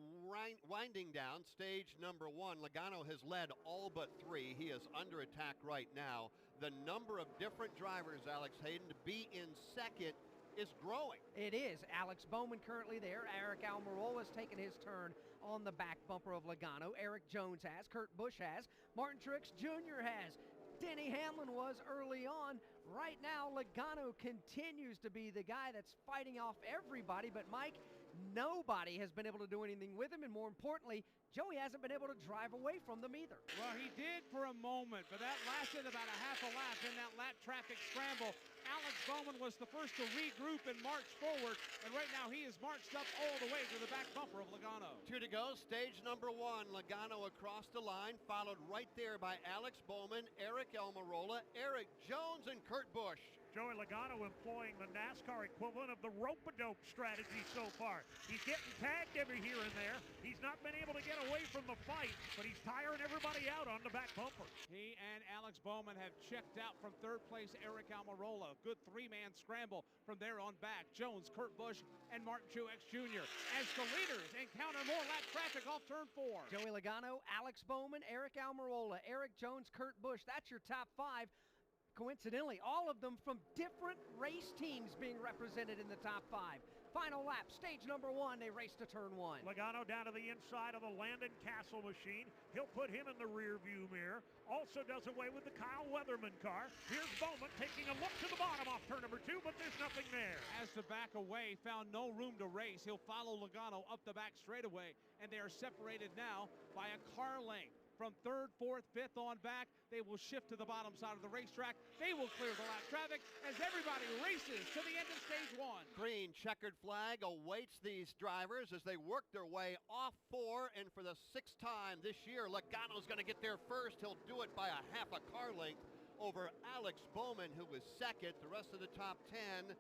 winding down stage number 1. Logano has led all but 3. He is under attack right now. The number of different drivers, Alex Hayden, to be in second is growing. It is. Alex Bowman currently there. Eric Almirola has taken his turn on the back bumper of Logano. Eric Jones has. Kurt Busch has. Martin Truex Jr. has. Denny Hamlin was early on. Right now, Logano continues to be the guy that's fighting off everybody, but Mike, nobody has been able to do anything with him, and more importantly, Joey hasn't been able to drive away from them either. Well, he did for a moment, but that lasted about a half a lap in that lap traffic scramble. Alex Bowman was the first to regroup and march forward, and right now he is marched up all the way to the back bumper of Logano. 2 to go, stage number 1. Logano across the line, followed right there by Alex Bowman, Eric Almirola, Eric Jones, and Kurt Busch. Joey Logano employing the NASCAR equivalent of the rope-a-dope strategy so far. He's getting tagged every here and there. He's not been able to get away from the fight, but he's tiring everybody out on the back bumper. He and Alex Bowman have checked out from third place Eric Almirola. Good three-man scramble from there on back. Jones, Kurt Busch, and Martin Truex Jr. as the leaders encounter more lap traffic off turn 4. Joey Logano, Alex Bowman, Eric Almirola, Eric Jones, Kurt Busch. That's your top 5. Coincidentally, all of them from different race teams being represented in the top 5. Final lap, stage number 1, they race to turn 1. Logano down to the inside of the Landon Castle machine. He'll put him in the rear view mirror. Also does away with the Kyle Weatherman car. Here's Bowman taking a look to the bottom off turn number 2, but there's nothing there. As to back away, found no room to race. He'll follow Logano up the back straightaway, and they are separated now by a car length. From 3rd, 4th, 5th on back, they will shift to the bottom side of the racetrack. They will clear the lap traffic as everybody races to the end of stage 1. Green checkered flag awaits these drivers as they work their way off 4, and for the 6th time this year, Logano's going to get there first. He'll do it by a half a car length over Alex Bowman, who was 2nd. The rest of the top 10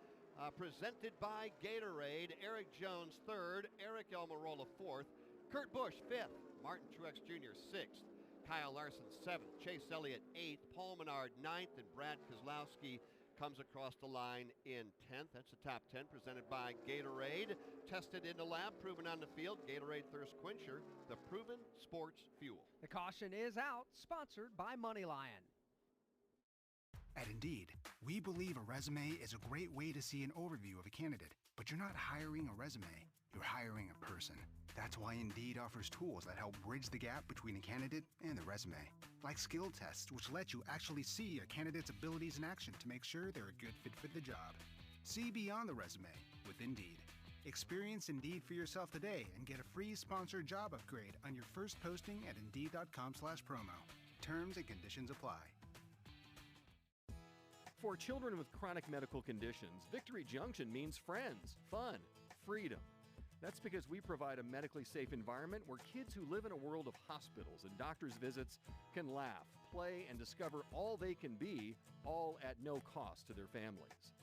presented by Gatorade. Eric Jones 3rd, Eric Almirola 4th, Kurt Busch 5th, Martin Truex Jr. 6th, Kyle Larson 7th, Chase Elliott 8th, Paul Menard 9th, and Brad Keselowski comes across the line in 10th. That's the top 10 presented by Gatorade. Tested in the lab, proven on the field. Gatorade Thirst Quencher, the proven sports fuel. The caution is out, sponsored by Moneyline. At Indeed, we believe a resume is a great way to see an overview of a candidate, but you're not hiring a resume, you're hiring a person. That's why Indeed offers tools that help bridge the gap between a candidate and the resume, like skill tests, which let you actually see a candidate's abilities in action to make sure they're a good fit for the job. See beyond the resume with Indeed. Experience Indeed for yourself today and get a free sponsored job upgrade on your first posting at Indeed.com/promo. Terms and conditions apply. For children with chronic medical conditions, Victory Junction means friends, fun, freedom. That's because we provide a medically safe environment where kids who live in a world of hospitals and doctors' visits can laugh, play, and discover all they can be, all at no cost to their families.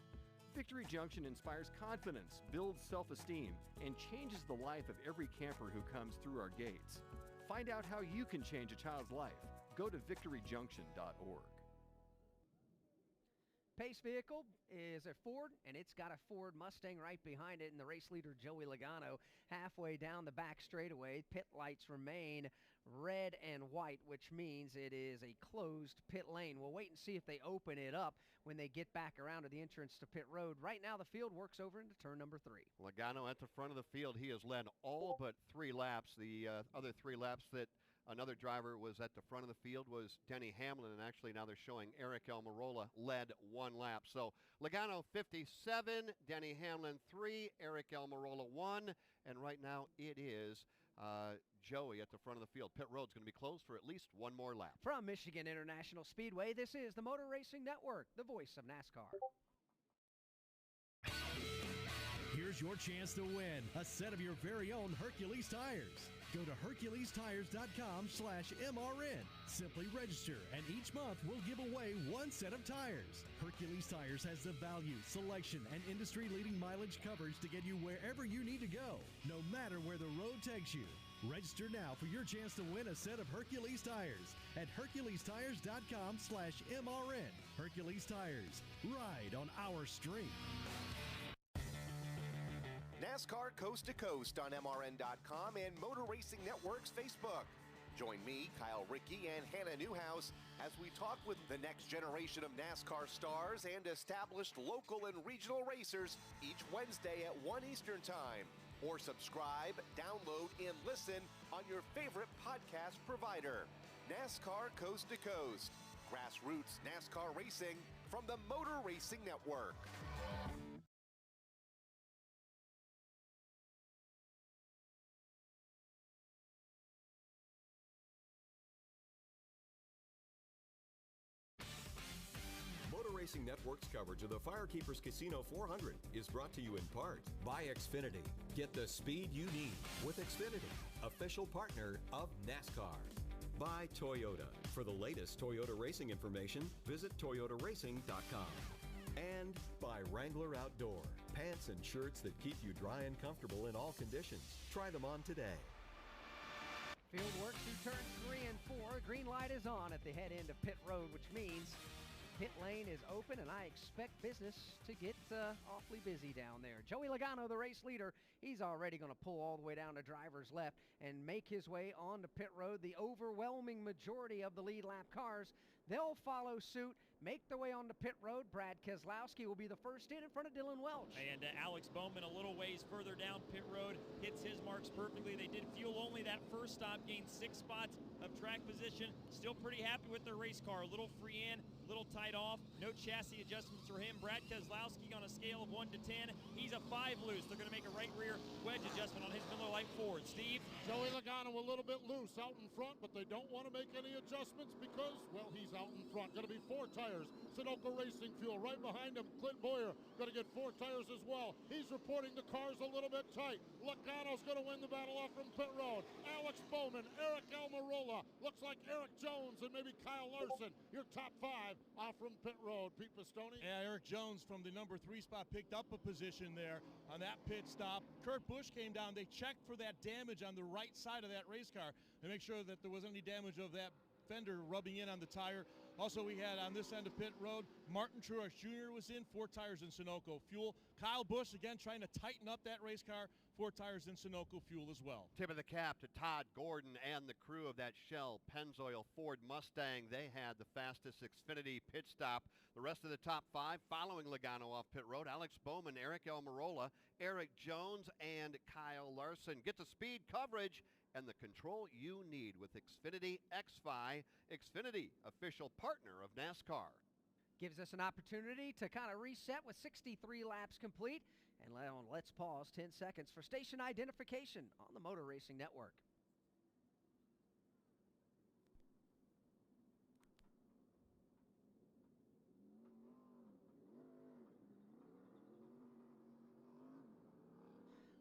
Victory Junction inspires confidence, builds self-esteem, and changes the life of every camper who comes through our gates. Find out how you can change a child's life. Go to victoryjunction.org. Pace vehicle is a Ford, and it's got a Ford Mustang right behind it, and the race leader, Joey Logano, halfway down the back straightaway. Pit lights remain red and white, which means it is a closed pit lane. We'll wait and see if they open it up when they get back around to the entrance to pit road. Right now, the field works over into turn number 3. Logano at the front of the field. He has led all but 3 laps. The other 3 laps that another driver was at the front of the field was Denny Hamlin, and actually now they're showing Eric Almirola led 1 lap. So Logano 57, Denny Hamlin 3, Eric Almirola 1, and right now it is Joey at the front of the field. Pit road's going to be closed for at least 1 more lap. From Michigan International Speedway, this is the Motor Racing Network, the voice of NASCAR. Here's your chance to win a set of your very own Hercules tires. Go to HerculesTires.com/MRN. Simply register, and each month we'll give away 1 set of tires. Hercules Tires has the value, selection, and industry-leading mileage coverage to get you wherever you need to go, no matter where the road takes you. Register now for your chance to win a set of Hercules tires at HerculesTires.com/MRN. Hercules Tires. Ride on our street. NASCAR Coast to Coast on MRN.com and Motor Racing Network's Facebook. Join me, Kyle Rickey, and Hannah Newhouse as we talk with the next generation of NASCAR stars and established local and regional racers each Wednesday at 1 Eastern Time. Or subscribe, download, and listen on your favorite podcast provider. NASCAR Coast to Coast. Grassroots NASCAR racing from the Motor Racing Network. Motor Racing Network's coverage of the FireKeepers Casino 400 is brought to you in part by Xfinity. Get the speed you need with Xfinity, official partner of Nascar. By Toyota. For the latest Toyota racing information, visit toyotaracing.com. And by Wrangler Outdoor. Pants and shirts that keep you dry and comfortable in all conditions. Try them on today. Field work through turns 3 and 4. Green light is on at the head end of pit road, which means pit lane is open, and I expect business to get awfully busy down there. Joey Logano, the race leader, he's already going to pull all the way down to driver's left and make his way onto pit road. The overwhelming majority of the lead lap cars, they'll follow suit, make their way onto pit road. Brad Keselowski will be the first in front of Dylan Welch. And Alex Bowman a little ways further down pit road, hits his marks perfectly. They did fuel only that first stop, gained 6 spots of track position. Still pretty happy with their race car. A little free in, a little tight off. No chassis adjustments for him. Brad Keselowski on a scale of 1 to 10. He's a 5 loose. They're going to make a right rear wedge adjustment on his Miller Lite Ford. Steve? Joey Logano a little bit loose out in front, but they don't want to make any adjustments because, well, he's out in front. Going to be 4 tires. Sunoco Racing Fuel right behind him. Clint Boyer going to get 4 tires as well. He's reporting the car's a little bit tight. Logano's going to win the battle off from pit road. Alex Bowman, Eric Almirola. Looks like Eric Jones and maybe Kyle Larson. Your top 5 off from pit road. Pete Pistone. Yeah, Eric Jones from the number 3 spot picked up a position there on that pit stop. Kurt Busch came down. They checked for that damage on the right side of that race car to make sure that there wasn't any damage of that fender rubbing in on the tire. Also, we had on this end of pit road, Martin Truex Jr. was in, 4 tires in Sunoco fuel. Kyle Busch, again, trying to tighten up that race car, 4 tires in Sunoco fuel as well. Tip of the cap to Todd Gordon and the crew of that Shell Pennzoil Ford Mustang. They had the fastest Xfinity pit stop. The rest of the top 5 following Logano off pit road: Alex Bowman, Eric Almirola, Eric Jones, and Kyle Larson. Get the speed coverage and the control you need with Xfinity XFi. Xfinity, official partner of NASCAR. Gives us an opportunity to kind of reset with 63 laps complete. And let's pause 10 seconds for station identification on the Motor Racing Network.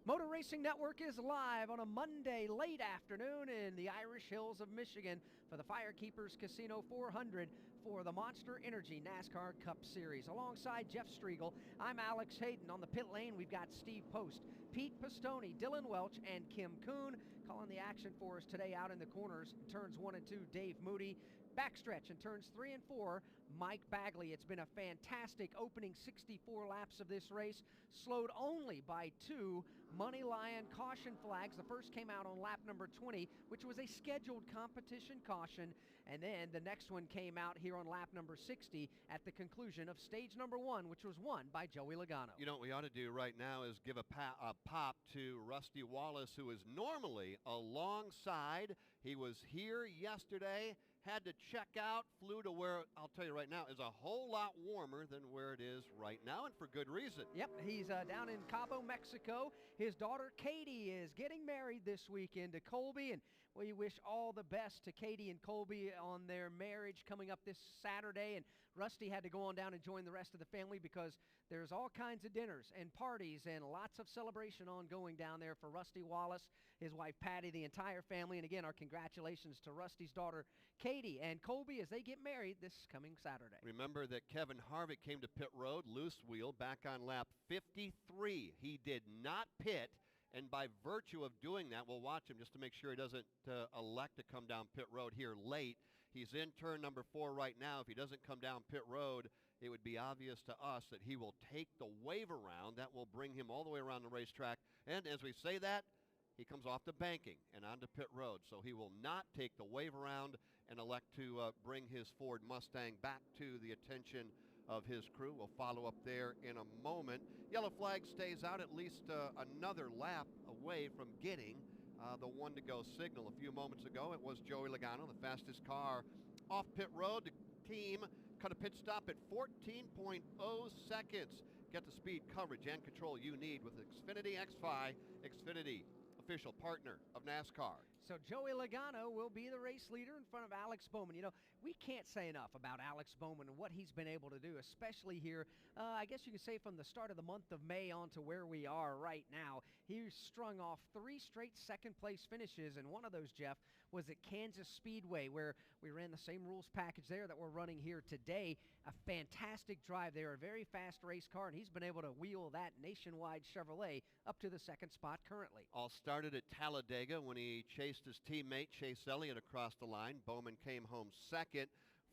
Motor Racing Network is live on a Monday late afternoon in the Irish Hills of Michigan for the FireKeepers Casino 400 for the Monster Energy NASCAR Cup Series. Alongside Jeff Striegel, I'm Alex Hayden. On the pit lane, we've got Steve Post, Pete Pistone, Dylan Welch, and Kim Kuhn. Calling the action for us today out in the corners, turns 1 and 2, Dave Moody. Backstretch in turns 3 and 4, Mike Bagley. It's been a fantastic opening 64 laps of this race, slowed only by 2 Money Lion caution flags. The first came out on lap number 20, which was a scheduled competition caution, and then the next one came out here on lap number 60 at the conclusion of stage number 1, which was won by Joey Logano. You know what we ought to do right now is give a pop to Rusty Wallace, who is normally alongside. He was here yesterday, had to check out, flew to where, I'll tell you right now, is a whole lot warmer than where it is right now, and for good reason. Yep, he's down in Cabo, Mexico. His daughter, Katie, is getting married this weekend to Colby, and we wish all the best to Katie and Colby on their marriage coming up this Saturday. And Rusty had to go on down and join the rest of the family because there's all kinds of dinners and parties and lots of celebration ongoing down there for Rusty Wallace, his wife Patty, the entire family. And again, our congratulations to Rusty's daughter Katie and Colby as they get married this coming Saturday. Remember that Kevin Harvick came to pit road loose wheel back on lap 53. He did not pit, and by virtue of doing that, we'll watch him just to make sure he doesn't elect to come down pit road here late. He's in turn number 4 right now. If he doesn't come down pit road, it would be obvious to us that he will take the wave around. That will bring him all the way around the racetrack. And as we say that, he comes off the banking and onto pit road. So he will not take the wave around and elect to bring his Ford Mustang back to the attention of his crew. We'll follow up there in a moment. Yellow flag stays out at least another lap away from getting the 1-to-go signal. A few moments ago, it was Joey Logano, the fastest car off pit road. The team cut a pit stop at 14.0 seconds. Get the speed, coverage, and control you need with Xfinity X5. Xfinity, official partner of NASCAR. So Joey Logano will be the race leader in front of Alex Bowman. You know, we can't say enough about Alex Bowman and what he's been able to do, especially here, I guess you could say from the start of the month of May on to where we are right now. He's strung off 3 straight second-place finishes, and one of those, Jeff, was at Kansas Speedway, where we ran the same rules package there that we're running here today. A fantastic drive there, a very fast race car, and he's been able to wheel that Nationwide Chevrolet up to the second spot currently. All started at Talladega when he chased his teammate Chase Elliott across the line. Bowman came home second.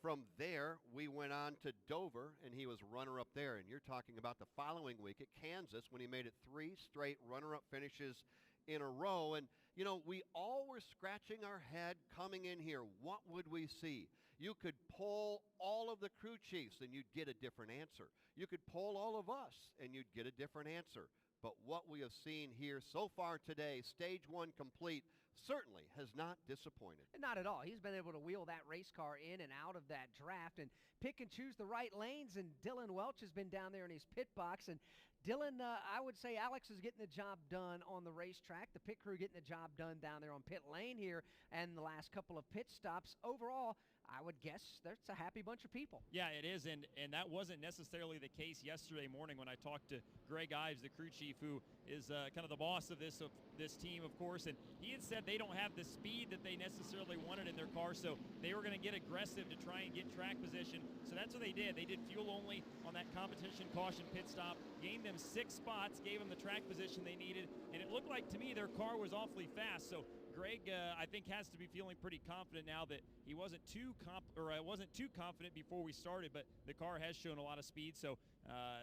From there, we went on to Dover, and he was runner-up there. And you're talking about the following week at Kansas when he made it 3 straight runner-up finishes in a row. And, you know, we all were scratching our head coming in here. What would we see? You could poll all of the crew chiefs, and you'd get a different answer. You could poll all of us, and you'd get a different answer. But what we have seen here so far today, stage 1 complete, certainly has not disappointed. Not at all. He's been able to wheel that race car in and out of that draft and pick and choose the right lanes, and Dylan Welch has been down there in his pit box. And Dylan, I would say Alex is getting the job done on the racetrack. The pit crew getting the job done down there on pit lane here, and the last couple of pit stops. Overall, I would guess that's a happy bunch of people. Yeah, it is, and that wasn't necessarily the case yesterday morning when I talked to Greg Ives, the crew chief, who is kind of the boss of this team, of course, and he had said they don't have the speed that they necessarily wanted in their car, so they were going to get aggressive to try and get track position. So that's what they did. They did fuel only on that competition caution pit stop, gained them 6 spots, gave them the track position they needed, and it looked like to me their car was awfully fast. So Greg, I think, has to be feeling pretty confident now that he wasn't too confident before we started, but the car has shown a lot of speed. So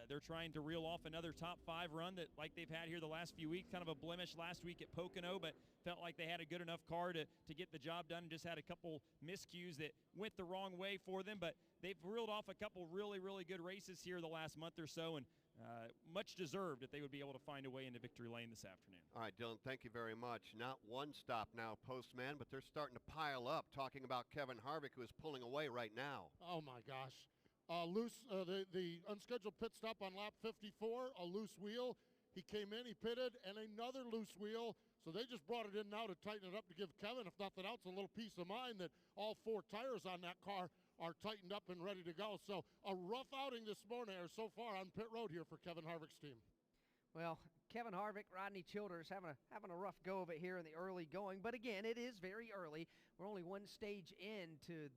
they're trying to reel off another top 5 run that, like they've had here the last few weeks, kind of a blemish last week at Pocono, but felt like they had a good enough car to get the job done, and just had a couple miscues that went the wrong way for them. But they've reeled off a couple really, really good races here the last month or so, and much deserved that they would be able to find a way into victory lane this afternoon. All right, Dylan, thank you very much. Not one stop now, Postman, but they're starting to pile up, talking about Kevin Harvick, who is pulling away right now. Oh, my gosh. The unscheduled pit stop on lap 54, a loose wheel. He came in, he pitted, and another loose wheel. So they just brought it in now to tighten it up to give Kevin, if nothing else, a little peace of mind that all 4 tires on that car are tightened up and ready to go. So a rough outing this morning, or so far on pit road here for Kevin Harvick's team. Well, Kevin Harvick, Rodney Childers having a rough go of it here in the early going. But again, it is very early. We're only one stage into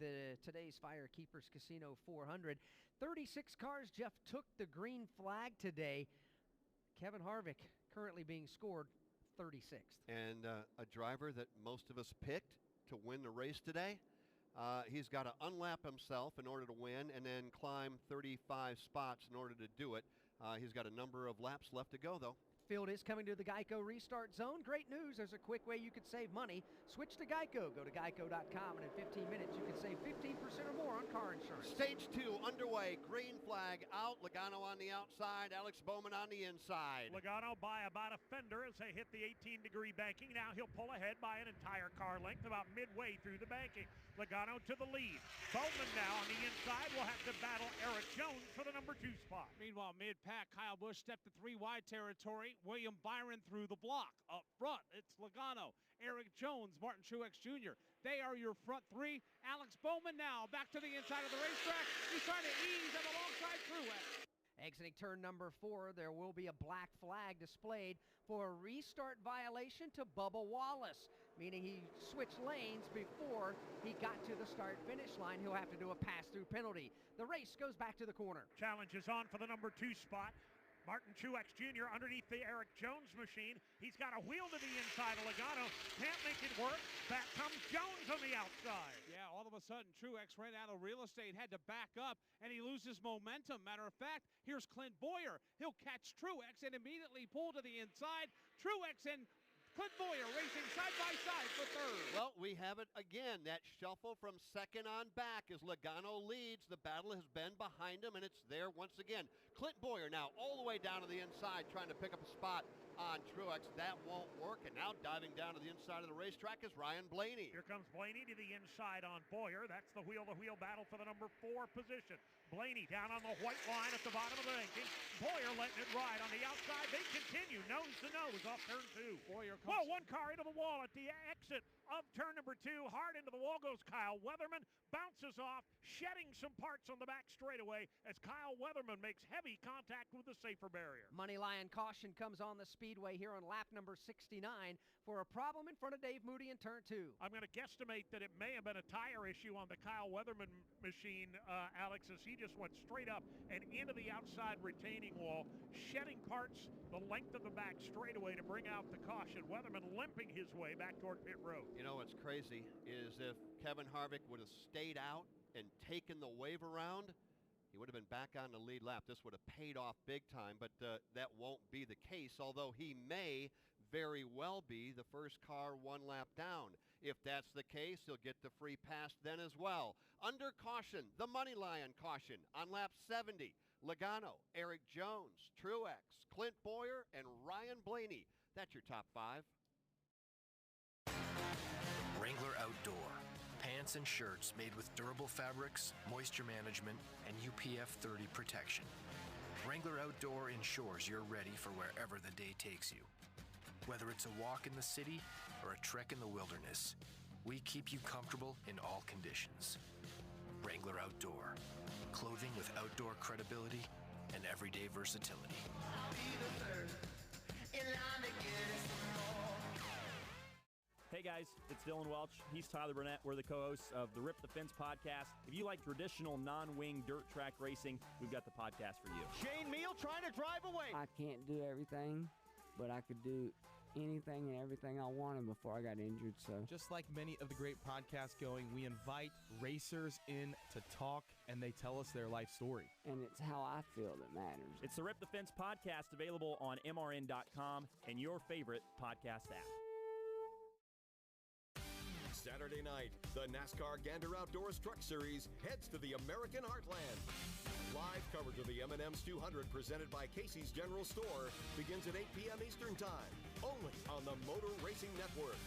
today's FireKeepers Casino 400. 36 cars, Jeff, took the green flag today. Kevin Harvick currently being scored 36th. And a driver that most of us picked to win the race today. He's got to unlap himself in order to win and then climb 35 spots in order to do it. He's got a number of laps left to go, though. Field is coming to the Geico Restart Zone. Great news. There's a quick way you could save money. Switch to Geico. Go to geico.com, and in 15 minutes, you can save 15% or more on car insurance. Stage 2 underway. Green flag out. Logano on the outside. Alex Bowman on the inside. Logano by about a fender as they hit the 18-degree banking. Now he'll pull ahead by an entire car length about midway through the banking. Logano to the lead. Bowman now on the inside will have to battle Eric Jones for the number 2 spot. Meanwhile, mid-pack, Kyle Busch stepped to 3 wide territory. William Byron through the block. Up front, it's Logano, Eric Jones, Martin Truex Jr. They are your front 3. Alex Bowman now back to the inside of the racetrack. He's trying to ease them alongside Truex. Exiting turn number 4, there will be a black flag displayed for a restart violation to Bubba Wallace, meaning he switched lanes before he got to the start-finish line. He'll have to do a pass-through penalty. The race goes back to the corner. Challenge is on for the number 2 spot. Martin Truex Jr. underneath the Eric Jones machine. He's got a wheel to the inside of Logano. Can't make it work. Back comes Jones on the outside. Yeah, all of a sudden, Truex ran out of real estate, had to back up, and he loses momentum. Matter of fact, here's Clint Boyer. He'll catch Truex and immediately pull to the inside. Truex and Clint Boyer racing side by side for third. Well, we have it again. That shuffle from second on back as Logano leads. The battle has been behind him, and it's there once again. Clint Boyer now all the way down to the inside trying to pick up a spot on Truex. That won't work, and now diving down to the inside of the racetrack is Ryan Blaney. Here comes Blaney to the inside on Boyer. That's the wheel-to-wheel battle for the number 4 position. Blaney down on the white line at the bottom of the ranking. Boyer letting it ride on the outside. They continue nose to nose off turn 2. Boyer comes. Whoa, one car into the wall at the exit of turn number 2. Hard into the wall goes Kyle Weatherman. Bounces off, shedding some parts on the back straightaway as Kyle Weatherman makes heavy contact with the safer barrier. Money Lion caution comes on the speedway here on lap number 69 for a problem in front of Dave Moody in turn 2. I'm going to guesstimate that it may have been a tire issue on the Kyle Weatherman machine, Alex, as he just went straight up and into the outside retaining wall, shedding parts the length of the back straightaway to bring out the caution. Weatherman limping his way back toward pit road. You know what's crazy is if Kevin Harvick would have stayed out and taken the wave around, he would have been back on the lead lap. This would have paid off big time, but that won't be the case, although he may very well be the first car one lap down. If that's the case, he'll get the free pass then as well. Under caution, the Money Lion caution on lap 70. Logano, Eric Jones, Truex, Clint Boyer, and Ryan Blaney. That's your top 5. Wrangler Outdoor. Pants and shirts made with durable fabrics, moisture management, and UPF 30 protection. Wrangler Outdoor ensures you're ready for wherever the day takes you. Whether it's a walk in the city or a trek in the wilderness, we keep you comfortable in all conditions. Wrangler Outdoor. Clothing with outdoor credibility and everyday versatility. I'll be the first in line to get us more. Hey guys, it's Dylan Welch. He's Tyler Burnett. We're the co-hosts of the Rip the Fence podcast. If you like traditional non-wing dirt track racing, we've got the podcast for you. Shane Meal trying to drive away. I can't do everything, but I could do anything and everything I wanted before I got injured. So just like many of the great podcasts going, we invite racers in to talk, and they tell us their life story. And it's how I feel that matters. It's the Rip the Fence podcast, available on MRN.com and your favorite podcast app. Saturday night, the NASCAR Gander Outdoors Truck Series heads to the American heartland. Live coverage of the M&M's 200 presented by Casey's General Store begins at 8 p.m. Eastern Time, only on the Motor Racing Network.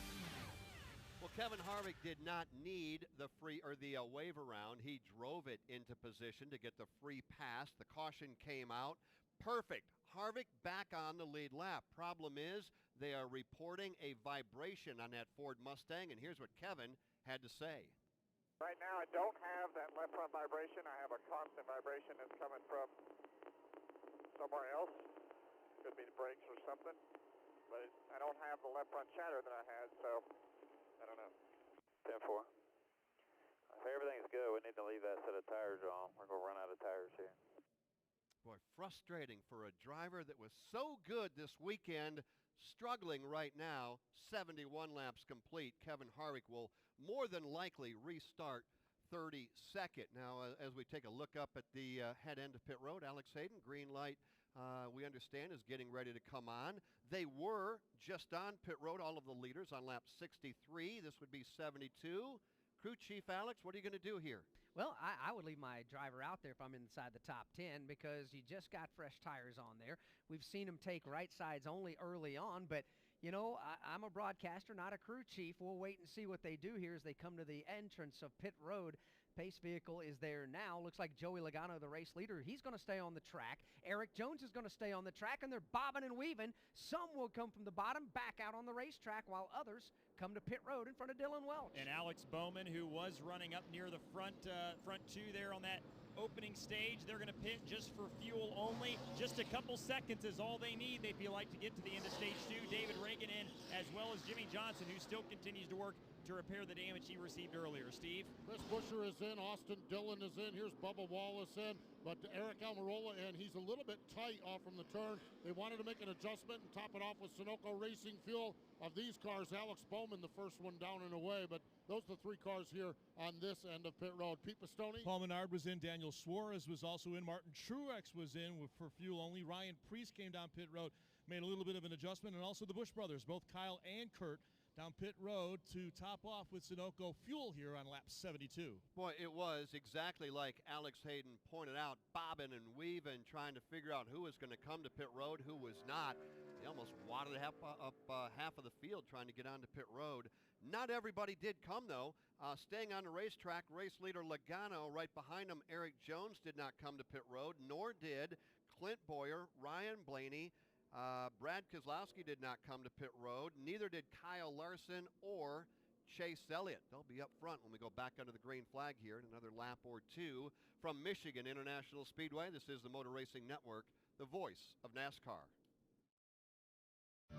Well, Kevin Harvick did not need the wave around. He drove it into position to get the free pass. The caution came out. Perfect. Harvick back on the lead lap. Problem is, they are reporting a vibration on that Ford Mustang, and here's what Kevin had to say. Right now, I don't have that left front vibration. I have a constant vibration that's coming from somewhere else. Could be the brakes or something. But I don't have the left front chatter that I had, so I don't know. 10-4. If everything's good, we need to leave that set of tires on. We're going to run out of tires here. Boy, frustrating for a driver that was so good this weekend, struggling right now. 71 laps complete. Kevin Harvick will more than likely restart 32nd. Now, as we take a look up at the head end of pit road, Alex Hayden, green light, we understand, is getting ready to come on. They were just on pit road, all of the leaders on lap 63. This would be 72. Crew Chief Alex, what are you going to do here? Well, I would leave my driver out there if I'm inside the top 10 because you just got fresh tires on there. We've seen them take right sides only early on, but, you know, I'm a broadcaster, not a crew chief. We'll wait and see what they do here as they come to the entrance of pit road. Pace vehicle is there now. Looks like Joey Logano, the race leader, he's going to stay on the track. Eric Jones is going to stay on the track, and they're bobbing and weaving. Some will come from the bottom back out on the racetrack, while others come to pit road in front of Dylan Welch. And Alex Bowman, who was running up near the front two there on that opening stage, they're going to pit just for fuel only. Just a couple seconds is all they need, they feel like, to get to the end of stage 2. David Reagan in, as well as Jimmy Johnson, who still continues to work to repair the damage he received earlier. Steve? Chris Buescher is in. Austin Dillon is in. Here's Bubba Wallace in. But Eric Almirola, and he's a little bit tight off from the turn. They wanted to make an adjustment and top it off with Sunoco Racing fuel. Of these cars, Alex Bowman, the first one down and away. But those are the 3 cars here on this end of pit road. Pete Pistone. Paul Menard was in. Daniel Suarez was also in. Martin Truex was in for fuel only. Ryan Preece came down pit road. made a little bit of an adjustment, and also the Busch brothers, both Kyle and Kurt, down pit road to top off with Sunoco fuel here on lap 72. Boy, it was exactly like Alex Hayden pointed out, bobbing and weaving, trying to figure out who was going to come to pit road, who was not. They almost wadded half of the field trying to get onto pit road. Not everybody did come, though. Staying on the racetrack, race leader Logano right behind him. Eric Jones did not come to pit road, nor did Clint Boyer, Ryan Blaney. Brad Keselowski did not come to pit road. Neither did Kyle Larson or Chase Elliott. They'll be up front when we go back under the green flag here in another lap or two. From Michigan International Speedway, this is the Motor Racing Network, the voice of NASCAR.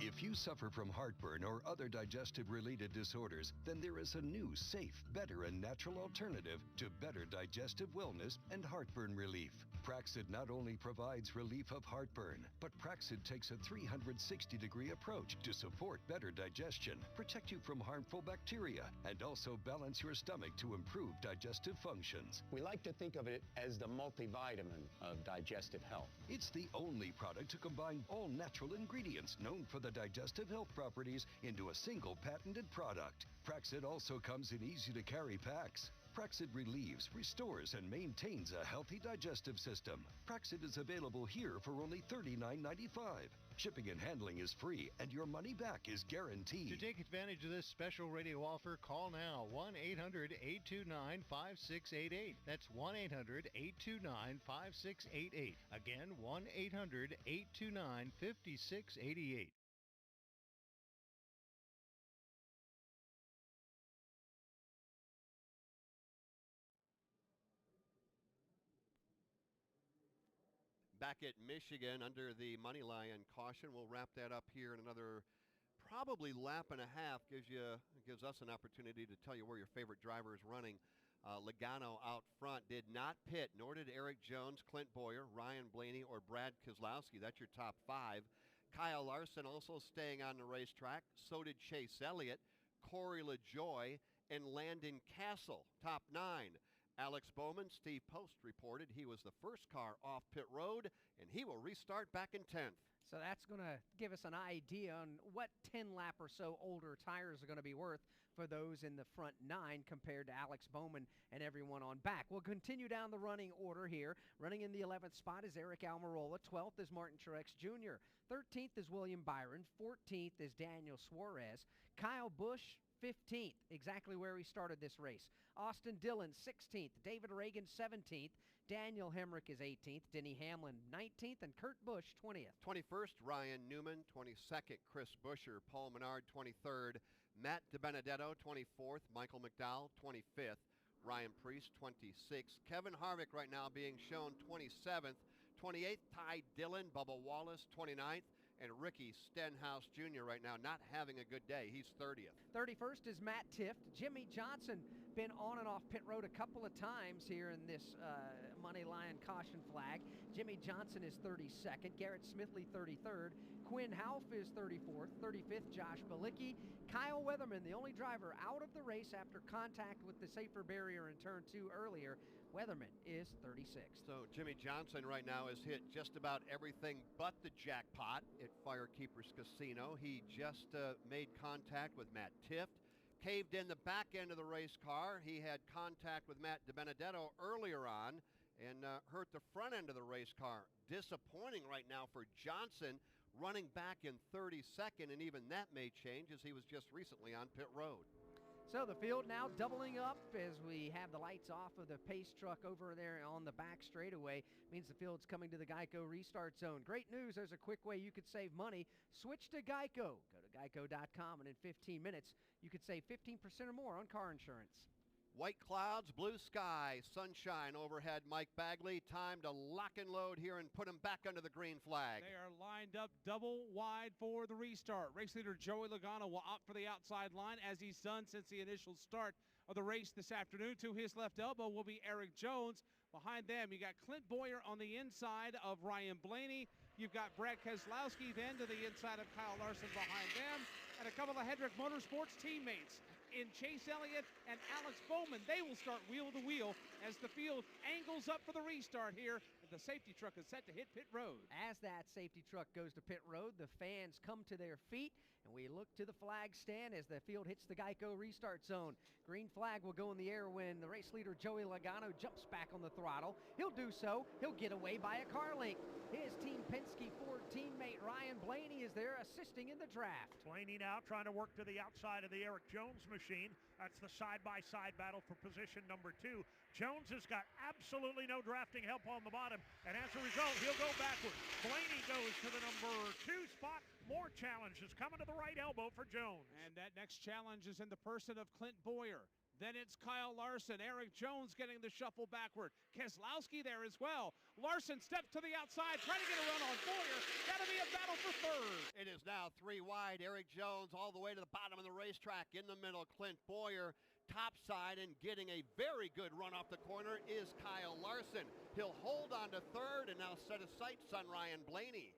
If you suffer from heartburn or other digestive-related disorders, then there is a new, safe, better, and natural alternative to better digestive wellness and heartburn relief. Praxid not only provides relief of heartburn, but Praxid takes a 360-degree approach to support better digestion, protect you from harmful bacteria, and also balance your stomach to improve digestive functions. We like to think of it as the multivitamin of digestive health. It's the only product to combine all natural ingredients known for the digestive health properties into a single patented product. Praxid also comes in easy-to-carry packs. Praxid relieves, restores, and maintains a healthy digestive system. Praxid is available here for only $39.95. Shipping and handling is free, and your money back is guaranteed. To take advantage of this special radio offer, call now 1-800-829-5688. That's 1-800-829-5688. Again, 1-800-829-5688. Back at Michigan under the money line caution. We'll wrap that up here in another probably lap and a half. Gives us an opportunity to tell you where your favorite driver is running. Logano out front did not pit, nor did Eric Jones, Clint Boyer, Ryan Blaney, or Brad Keselowski. That's your top five. Kyle Larson also staying on the racetrack. So did Chase Elliott, Corey LaJoie, and Landon Castle, top nine. Alex Bowman, Steve Post reported he was the first car off pit road, and he will restart back in 10th. So that's going to give us an idea on what 10-lap or so older tires are going to be worth for those in the front nine compared to Alex Bowman and everyone on back. We'll continue down the running order here. Running in the 11th spot is Eric Almirola. 12th is Martin Truex Jr. 13th is William Byron. 14th is Daniel Suarez. Kyle Busch, 15th, exactly where he started this race. Austin Dillon, 16th. David Reagan, 17th. Daniel Hemrick is 18th. Denny Hamlin, 19th. And Kurt Busch, 20th. 21st, Ryan Newman. 22nd, Chris Buescher. Paul Menard, 23rd. Matt DiBenedetto, 24th. Michael McDowell, 25th. Ryan Preece, 26th. Kevin Harvick right now being shown 27th. 28th, Ty Dillon. Bubba Wallace, 29th. And Ricky Stenhouse Jr. right now not having a good day. He's 30th. 31st is Matt Tifft. Jimmy Johnson been on and off pit road a couple of times here in this money line caution flag. Jimmy Johnson is 32nd. Garrett Smithley 33rd. Quinn Houff is 34th. 35th, Josh Bilicki. Kyle Weatherman, the only driver out of the race after contact with the safer barrier in turn 2 earlier. Weatherman is 36th. So Jimmy Johnson right now has hit just about everything but the jackpot at FireKeeper's Casino. He just made contact with Matt Tifft, caved in the back end of the race car. He had contact with Matt DiBenedetto earlier on and hurt the front end of the race car. Disappointing right now for Johnson, running back in 32nd, and even that may change as he was just recently on pit road. So the field now doubling up as we have the lights off of the pace truck over there on the back straightaway. Means the field's coming to the Geico restart zone. Great news, there's a quick way you could save money. Switch to Geico. Go to geico.com, and in 15 minutes, you could save 15% or more on car insurance. White clouds, blue sky, sunshine overhead. Mike Bagley, time to lock and load here and put him back under the green flag. They are lined up double wide for the restart. Race leader Joey Logano will opt for the outside line, as he's done since the initial start of the race this afternoon. To his left elbow will be Eric Jones. Behind them, you got Clint Boyer on the inside of Ryan Blaney. You've got Brad Keselowski then to the inside of Kyle Larson behind them. And a couple of Hendrick Motorsports teammates in Chase Elliott and Alex Bowman. They will start wheel to wheel as the field angles up for the restart here The safety truck is set to hit pit road. As that safety truck goes to pit road, the fans come to their feet, and we look to the flag stand as the field hits the Geico restart zone. Green flag will go in the air when the race leader Joey Logano jumps back on the throttle. He'll do so. He'll get away by a car length. His Team Penske Ford teammate Ryan Blaney is there assisting in the draft. Blaney now trying to work to the outside of the Eric Jones machine. That's the side-by-side battle for position number 2. Jones has got absolutely no drafting help on the bottom, and as a result, he'll go backwards. Blaney goes to the number 2 spot. More challenges coming to the right elbow for Jones. And that next challenge is in the person of Clint Boyer. Then it's Kyle Larson. Eric Jones getting the shuffle backward. Keselowski there as well. Larson steps to the outside, trying to get a run on Boyer. That'll be a battle for third. It is now 3 wide. Eric Jones all the way to the bottom of the racetrack. In the middle, Clint Boyer topside, and getting a very good run off the corner is Kyle Larson. He'll hold on to third and now set his sights on Ryan Blaney.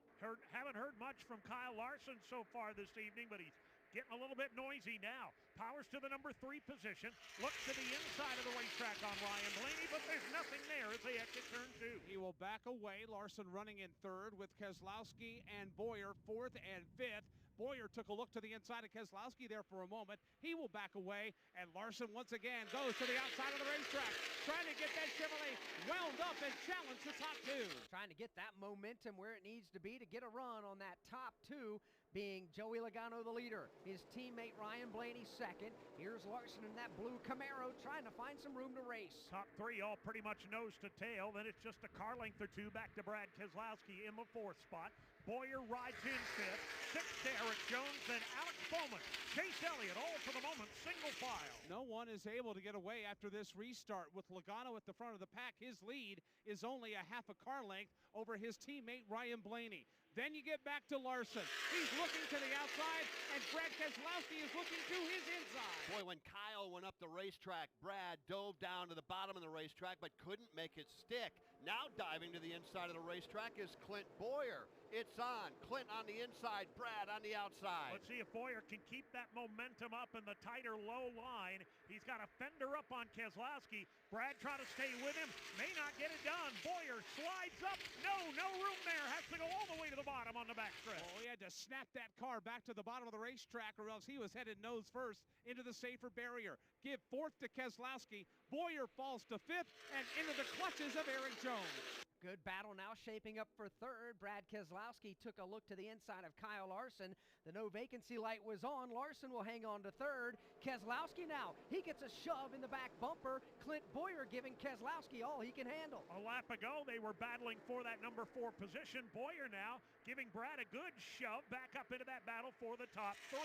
Haven't heard much from Kyle Larson so far this evening, but he's getting a little bit noisy now. Powers to the number 3 position. Looks to the inside of the racetrack on Ryan Blaney, but there's nothing there as they exit turn 2. He will back away. Larson running in third with Keselowski and Boyer fourth and fifth. Boyer took a look to the inside of Keselowski there for a moment. He will back away, and Larson once again goes to the outside of the racetrack, trying to get that Chevrolet wound up and challenge the top 2. Trying to get that momentum where it needs to be to get a run on that top 2, being Joey Logano the leader. His teammate Ryan Blaney second. Here's Larson in that blue Camaro trying to find some room to race. Top 3 all pretty much nose to tail. Then it's just a car length or 2 back to Brad Keselowski in the 4th spot. Boyer rides in 5th. 6th to Eric Jones, then Alex Bowman. Chase Elliott, all for the moment, single file. No one is able to get away after this restart. With Logano at the front of the pack, his lead is only a half a car length over his teammate Ryan Blaney. Then you get back to Larson. He's looking to the outside, and Brad Keselowski is looking to his inside. Boy, when Kyle went up the racetrack, Brad dove down to the bottom of the racetrack but couldn't make it stick. Now diving to the inside of the racetrack is Clint Boyer. It's on. Clint on the inside, Brad on the outside. Let's see if Boyer can keep that momentum up in the tighter low line. He's got a fender up on Keselowski. Brad trying to stay with him. May not get it done. Boyer slides up. No room there. Has to go all the way to the bottom on the backstretch. Oh, he had to snap that car back to the bottom of the racetrack, or else he was headed nose first into the safer barrier. Give 4th to Keselowski. Boyer falls to 5th and into the clutches of Eric Jones. Good battle now shaping up for third. Brad Keselowski took a look to the inside of Kyle Larson. The no vacancy light was on. Larson will hang on to third. Keselowski now, he gets a shove in the back bumper. Clint Boyer giving Keselowski all he can handle. A lap ago, they were battling for that number 4 position. Boyer now giving Brad a good shove back up into that battle for the top 3.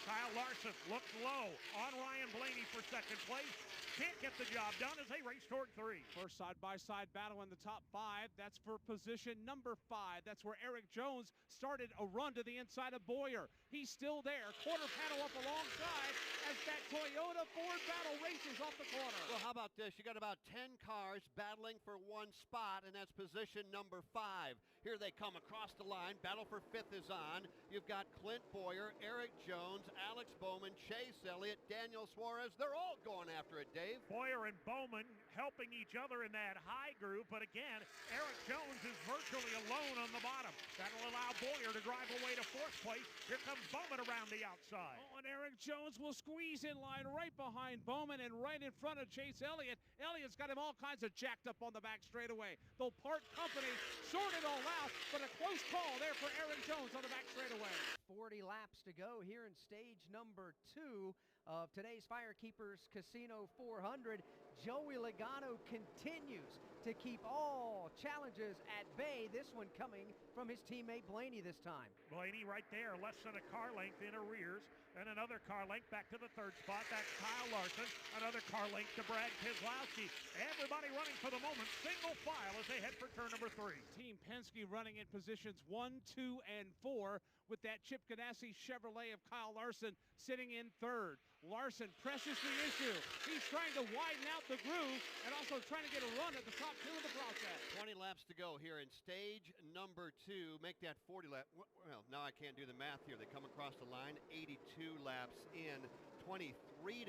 Kyle Larson looks low on Ryan Blaney for second place. Can't get the job done as they race toward 3. First side-by-side battle in the top 5. That's for position number 5. That's where Eric Jones started a run to the inside of Boyer. He's still there. Quarter panel up alongside as that Toyota Ford battle races off the corner. Well, how about this? You got about 10 cars battling for one spot, and that's position number 5. Here they come across the line. Battle for 5th is on. You've got Clint Boyer, Eric Jones, Alex Bowman, Chase Elliott, Daniel Suarez. They're all going after it, Dave. Boyer and Bowman helping each other in that high group, but again, Eric Jones is virtually alone on the bottom. That'll allow Boyer to drive away to 4th place. Here comes Bowman around the outside. Oh, and Eric Jones will squeeze in line right behind Bowman and right in front of Chase Elliott. Elliott's got him all kinds of jacked up on the back straightaway. They'll part company, sort it all out, but a close call there for Eric Jones on the back straightaway. 40 laps to go here in stage number 2 of today's FireKeepers Casino 400. Joey Logano continues to keep all challenges at bay. This one coming from his teammate Blaney this time. Blaney right there, less than a car length in arrears, and another car length back to the 3rd spot. That's Kyle Larson. Another car length to Brad Keselowski. Everybody running for the moment, single file as they head for turn number 3. Team Penske running in positions 1, 2, and 4 with that Chip Ganassi Chevrolet of Kyle Larson sitting in 3rd. Larson presses the issue. He's trying to widen out the groove and also trying to get a run at the top 2 of the process. 20 laps to go here in stage number 2. Make that 40 lap. Well, now I can't do the math here. They come across the line. 82 laps in, 23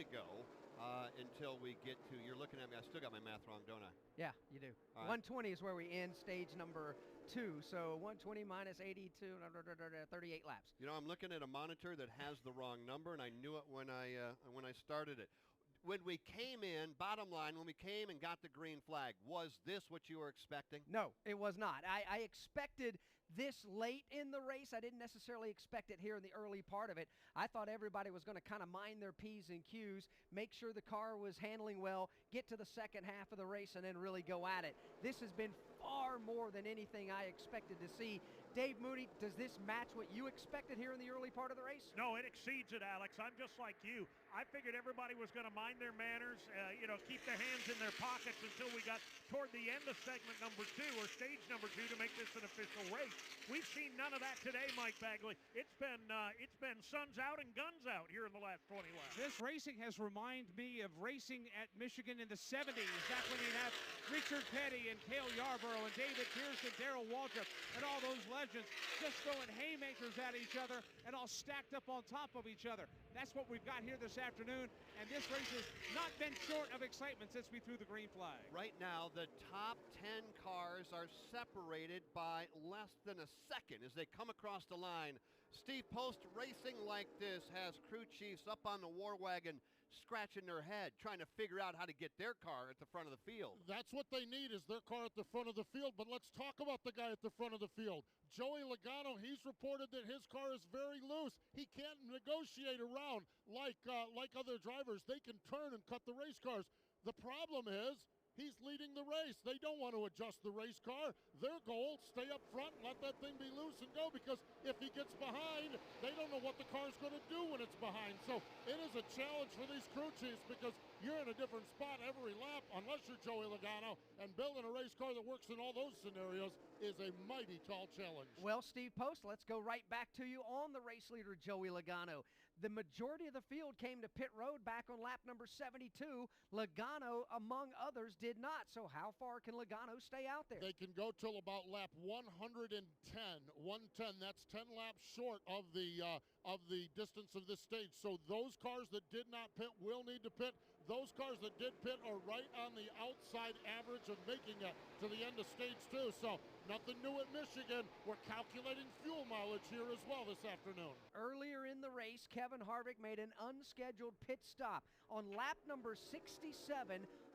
to go. until we get to, you're looking at me, I still got my math wrong, don't I? Yeah, you do. All right. 120 is where we end stage number 2. So 120 minus 82, 38 laps. You know, I'm looking at a monitor that has the wrong number, and I knew it when I started it. When we came in, bottom line, when we came and got the green flag, was this what you were expecting? No, it was not. I expected this late in the race. I didn't necessarily expect it here in the early part of it. I thought everybody was going to kind of mind their P's and Q's, make sure the car was handling well, get to the second half of the race, and then really go at it. This has been far more than anything I expected to see. Dave Moody, does this match what you expected here in the early part of the race? No, it exceeds it, Alex. I'm just like you. I figured everybody was going to mind their manners, keep their hands in their pockets until we got toward the end of segment number 2 or stage number 2 to make this an official race. We've seen none of that today, Mike Bagley. It's been suns out and guns out here in the last 20 laps. This racing has reminded me of racing at Michigan in the 70s. Back when you'd have Richard Petty and Cale Yarborough and David Pierce and Darrell Waltrip and all those legends just throwing haymakers at each other and all stacked up on top of each other. That's what we've got here this afternoon, and this race has not been short of excitement since we threw the green flag. Right now, the top 10 cars are separated by less than a second as they come across the line. Steve Post, racing like this has crew chiefs up on the war wagon scratching their head, trying to figure out how to get their car at the front of the field. That's what they need, is their car at the front of the field. But let's talk about the guy at the front of the field. Joey Logano, he's reported that his car is very loose. He can't negotiate around like other drivers. They can turn and cut the race cars. The problem is he's leading the race. They don't want to adjust the race car. Their goal, stay up front, let that thing be loose and go, because if he gets behind, they don't know what the car's going to do when it's behind. So it is a challenge for these crew chiefs, because you're in a different spot every lap, unless you're Joey Logano, and building a race car that works in all those scenarios is a mighty tall challenge. Well, Steve Post, let's go right back to you on the race leader, Joey Logano. The majority of the field came to pit road back on lap number 72. Logano, among others, did not. So how far can Logano stay out there? They can go till about lap 110. 110, that's 10 laps short of the distance of this stage. So those cars that did not pit will need to pit. Those cars that did pit are right on the outside average of making it to the end of stage 2. So nothing new at Michigan. We're calculating fuel mileage here as well this afternoon. Earlier in the race, Kevin Harvick made an unscheduled pit stop. On lap number 67,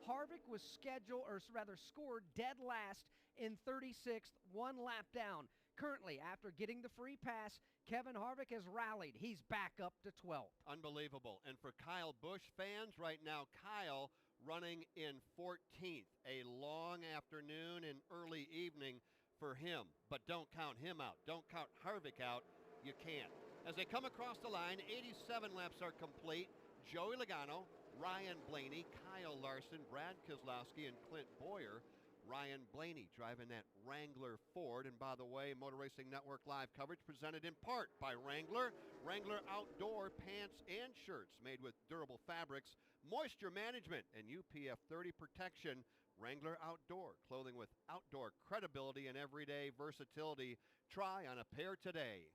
Harvick was scored dead last in 36th, 1 lap down. Currently, after getting the free pass, Kevin Harvick has rallied. He's back up to 12th. Unbelievable. And for Kyle Busch fans right now, Kyle running in 14th. A long afternoon and early evening for him. But don't count him out. Don't count Harvick out. You can't. As they come across the line, 87 laps are complete. Joey Logano, Ryan Blaney, Kyle Larson, Brad Keselowski, and Clint Boyer. Ryan Blaney driving that Wrangler Ford. And by the way, Motor Racing Network live coverage presented in part by Wrangler. Wrangler outdoor pants and shirts made with durable fabrics, moisture management, and UPF 30 protection. Wrangler Outdoor, clothing with outdoor credibility and everyday versatility. Try on a pair today.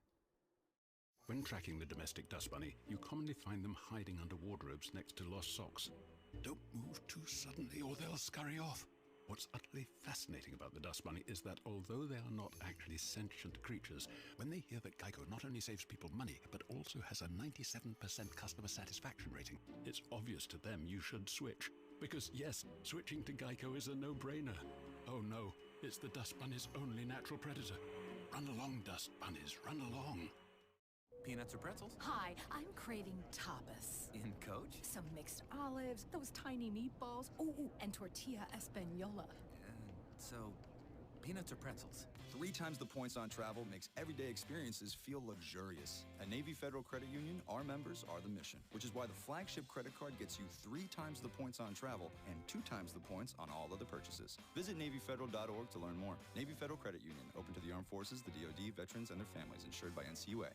When tracking the domestic dust bunny, you commonly find them hiding under wardrobes next to lost socks. Don't move too suddenly or they'll scurry off. What's utterly fascinating about the dust bunny is that although they are not actually sentient creatures, when they hear that Geico not only saves people money, but also has a 97% customer satisfaction rating, it's obvious to them you should switch. Because yes, switching to Geico is a no-brainer. Oh no, it's the dust bunny's only natural predator. Run along, dust bunnies, run along. Peanuts or pretzels? Hi, I'm craving tapas. In Coach? Some mixed olives, those tiny meatballs, ooh, and tortilla española. So, peanuts or pretzels? 3 times the points on travel makes everyday experiences feel luxurious. At Navy Federal Credit Union, our members are the mission, which is why the flagship credit card gets you 3 times the points on travel and 2 times the points on all other purchases. Visit NavyFederal.org to learn more. Navy Federal Credit Union, open to the armed forces, the DoD, veterans, and their families, insured by NCUA.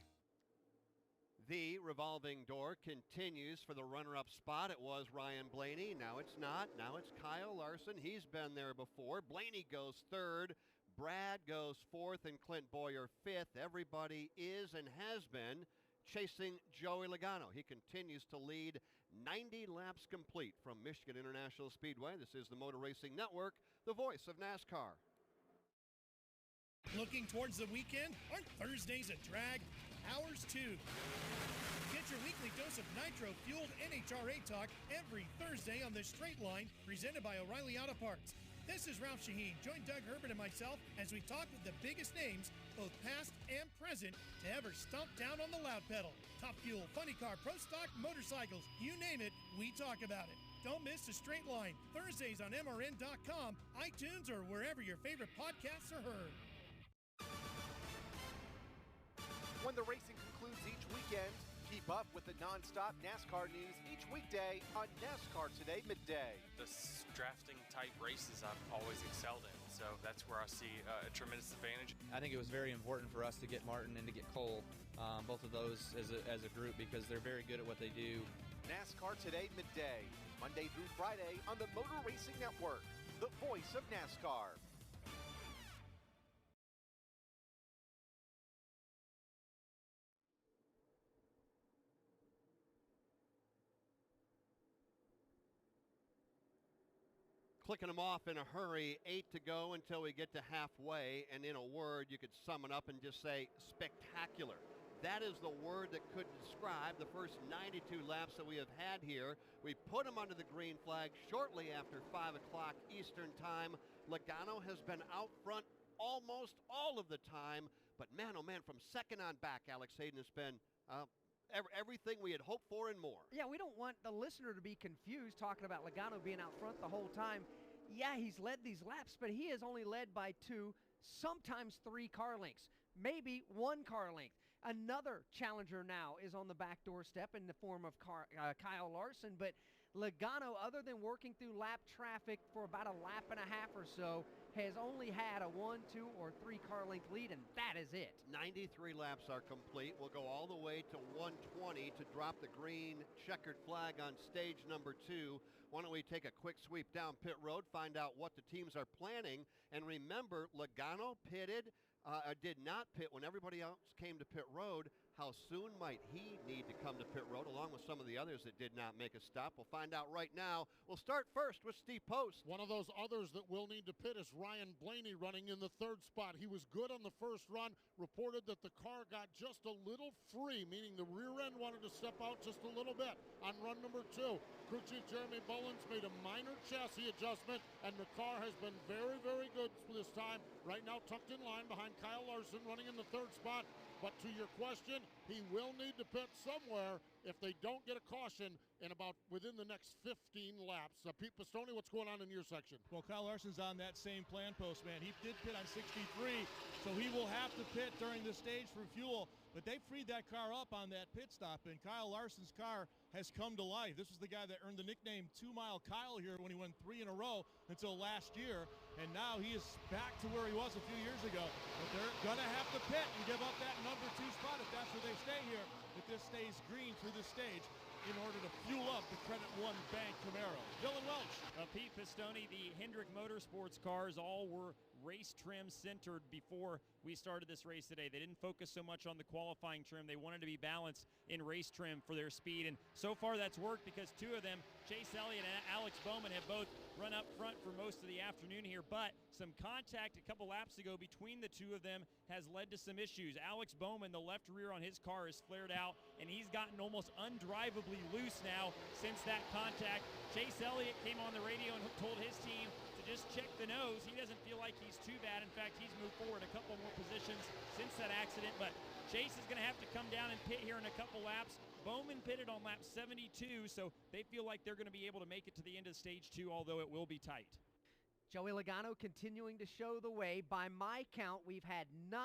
The revolving door continues for the runner-up spot. It was Ryan Blaney. Now it's not. Now it's Kyle Larson. He's been there before. Blaney goes 3rd. Brad goes 4th, and Clint Boyer 5th. Everybody is and has been chasing Joey Logano. He continues to lead 90 laps complete from Michigan International Speedway. This is the Motor Racing Network, the voice of NASCAR. Looking towards the weekend? Aren't Thursdays a drag? Ours too. Get your weekly dose of nitro-fueled NHRA talk every Thursday on The Straight Line, presented by O'Reilly Auto Parts. This is Ralph Shaheen. Join Doug Herbert and myself as we talk with the biggest names, both past and present, to ever stomp down on the loud pedal. Top Fuel, Funny Car, Pro Stock, motorcycles, you name it, we talk about it. Don't miss The Straight Line, Thursdays on MRN.com, iTunes, or wherever your favorite podcasts are heard. When the racing concludes each weekend, keep up with the non-stop NASCAR news each weekday on NASCAR Today midday. The drafting type races I've always excelled in, so that's where I see a tremendous advantage. I think it was very important for us to get Martin and to get Cole, both of those as a group, because they're very good at what they do. NASCAR Today midday, Monday through Friday on the Motor Racing Network, the voice of NASCAR. Clicking them off in a hurry, 8 to go until we get to halfway, and in a word, you could sum it up and just say spectacular. That is the word that could describe the first 92 laps that we have had here. We put them under the green flag shortly after 5 o'clock Eastern time. Logano has been out front almost all of the time, but man, oh man, from second on back, Alex Hayden has been everything we had hoped for and more. Yeah, we don't want the listener to be confused talking about Logano being out front the whole time. Yeah, he's led these laps, but he has only led by 2, sometimes 3 car lengths, maybe 1 car length. Another challenger now is on the back doorstep in the form of Kyle Larson, but Logano, other than working through lap traffic for about a lap and a half or so, has only had a 1, 2, or 3 car length lead, and that is it. 93 laps are complete. We'll go all the way to 120 to drop the green checkered flag on stage number 2. Why don't we take a quick sweep down pit road, find out what the teams are planning, and remember, Logano did not pit when everybody else came to pit road. How soon might he need to come to pit road, along with some of the others that did not make a stop? We'll find out right now. We'll start first with Steve Post. One of those others that will need to pit is Ryan Blaney, running in the 3rd spot. He was good on the first run, reported that the car got just a little free, meaning the rear end wanted to step out just a little bit. On run number 2, crew chief Jeremy Bullins made a minor chassis adjustment, and the car has been very, very good this time. Right now tucked in line behind Kyle Larson, running in the 3rd spot. But to your question, he will need to pit somewhere if they don't get a caution in about within the next 15 laps. Pete Pistone, what's going on in your section? Well, Kyle Larson's on that same plan post, man. He did pit on 63, so he will have to pit during the stage for fuel. But they freed that car up on that pit stop, and Kyle Larson's car has come to life. This was the guy that earned the nickname 2 Mile Kyle here when he won 3 in a row until last year, and now he is back to where he was a few years ago. But they're going to have to pit and give up that number 2 spot if that's where they stay here, if this stays green through the stage, in order to fuel up the Credit One Bank Camaro. Dylan Welch. Pete Pistone, the Hendrick Motorsports cars all were race trim centered before we started this race today. They didn't focus so much on the qualifying trim. They wanted to be balanced in race trim for their speed, and so far that's worked because 2 of them, Chase Elliott and Alex Bowman, have both run up front for most of the afternoon here, but some contact a couple laps ago between the 2 of them has led to some issues. Alex Bowman, the left rear on his car is flared out, and he's gotten almost undrivably loose now since that contact. Chase Elliott came on the radio and told his team to just check the nose. He doesn't feel like he's too bad. In fact, he's moved forward a couple more positions since that accident, but Chase is going to have to come down and pit here in a couple laps. Bowman pitted on lap 72, so they feel like they're going to be able to make it to the end of stage 2, although it will be tight. Joey Logano continuing to show the way. By my count, we've had 9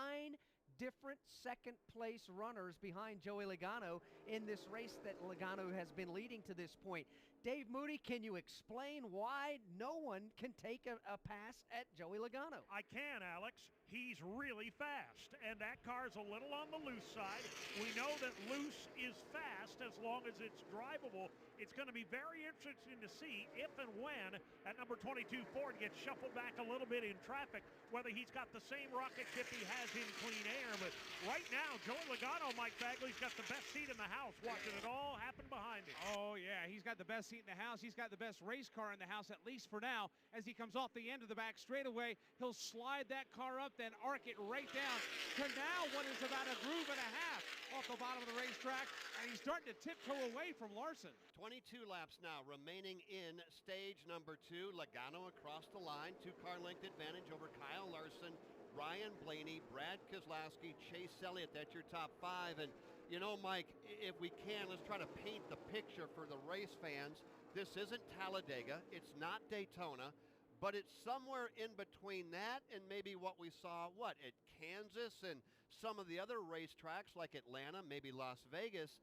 different second-place runners behind Joey Logano in this race that Logano has been leading to this point. Dave Moody, can you explain why no one can take a pass at Joey Logano? I can, Alex. He's really fast, and that car's a little on the loose side. We know that loose is fast as long as it's drivable. It's going to be very interesting to see if and when that number 22 Ford gets shuffled back a little bit in traffic, whether he's got the same rocket ship he has in clean air there. But right now, Joey Logano, Mike Bagley's got the best seat in the house, watching it all happen behind him. Oh, yeah, he's got the best seat in the house. He's got the best race car in the house, at least for now. As he comes off the end of the back straightaway, he'll slide that car up, then arc it right down to now what is about a groove and a half off the bottom of the racetrack, and he's starting to tiptoe away from Larson. 22 laps now remaining in stage number 2. Logano across the line, 2-car length advantage over Kyle Larson, Ryan Blaney, Brad Keselowski, Chase Elliott. That's your top 5. And you know, Mike, if we can, let's try to paint the picture for the race fans. This isn't Talladega, it's not Daytona, but it's somewhere in between that and maybe what we saw, at Kansas and some of the other racetracks like Atlanta, maybe Las Vegas.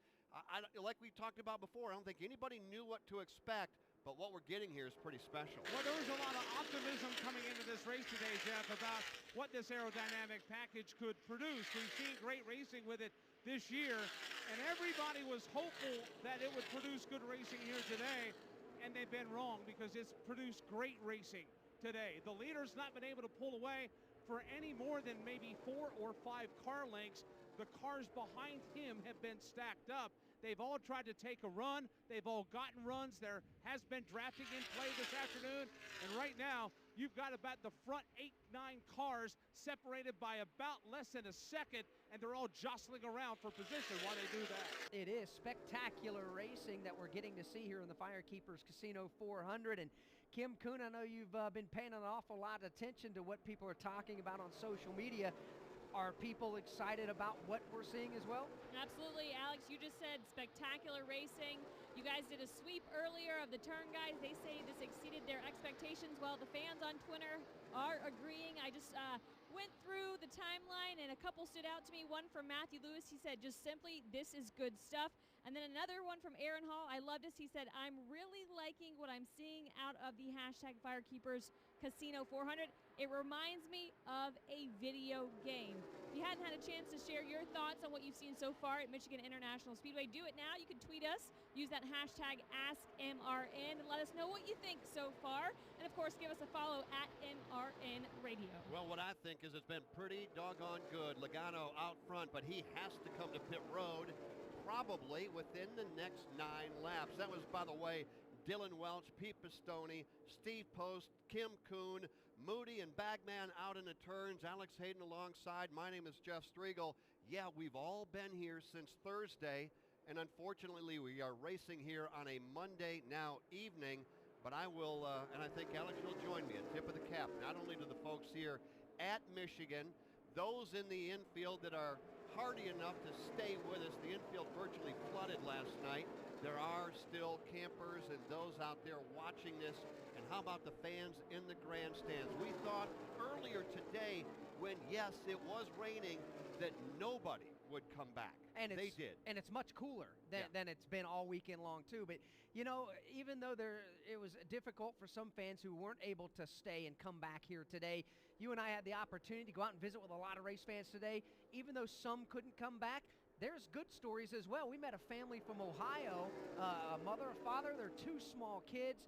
Like we talked about before, I don't think anybody knew what to expect, but what we're getting here is pretty special. Well, there was a lot of optimism coming into this race today, Jeff, about what this aerodynamic package could produce. We've seen great racing with it this year, and everybody was hopeful that it would produce good racing here today, and they've been wrong because it's produced great racing today. The leader's not been able to pull away for any more than maybe 4 or 5 car lengths. The cars behind him have been stacked up. They've all tried to take a run. They've all gotten runs. There has been drafting in play this afternoon. And right now, you've got about the front 8, 9 cars separated by about less than a second, and they're all jostling around for position while they do that. It is spectacular racing that we're getting to see here in the FireKeepers Casino 400. And Kim Kuhn, I know you've been paying an awful lot of attention to what people are talking about on social media. Are people excited about what we're seeing as well? Absolutely, Alex. You just said spectacular racing. You guys did a sweep earlier of the turn guys. They say this exceeded their expectations. Well, the fans on Twitter are agreeing. I just went through the timeline, and a couple stood out to me. One from Matthew Lewis. He said, just simply, this is good stuff. And then another one from Aaron Hall. I love this. He said, I'm really liking what I'm seeing out of the hashtag FireKeepers Casino 400. It reminds me of a video game. If you hadn't had a chance to share your thoughts on what you've seen so far at Michigan International Speedway, do it now. You can tweet us. Use that hashtag AskMRN and let us know what you think so far. And, of course, give us a follow at MRN Radio. Well, what I think is it's been pretty doggone good. Logano out front, but he has to come to pit road probably within the next 9 laps. That was, by the way, Dylan Welch, Pete Pistone, Steve Post, Kim Kuhn, Moody and Bagman out in the turns, Alex Hayden alongside. My name is Jeff Striegel. Yeah, we've all been here since Thursday, and unfortunately we are racing here on a Monday now evening, but I will, and I think Alex will join me, a tip of the cap, not only to the folks here at Michigan, those in the infield that are hardy enough to stay with us. The infield virtually flooded last night. There are still campers and those out there watching this. And how about the fans in the grandstands? We thought earlier today when, yes, it was raining, that nobody would come back. And they did. And it's much cooler than it's been all weekend long, too. But, you know, even though it was difficult for some fans who weren't able to stay and come back here today, you and I had the opportunity to go out and visit with a lot of race fans today. Even though some couldn't come back, there's good stories as well. We met a family from Ohio, a mother, a father, their 2 small kids.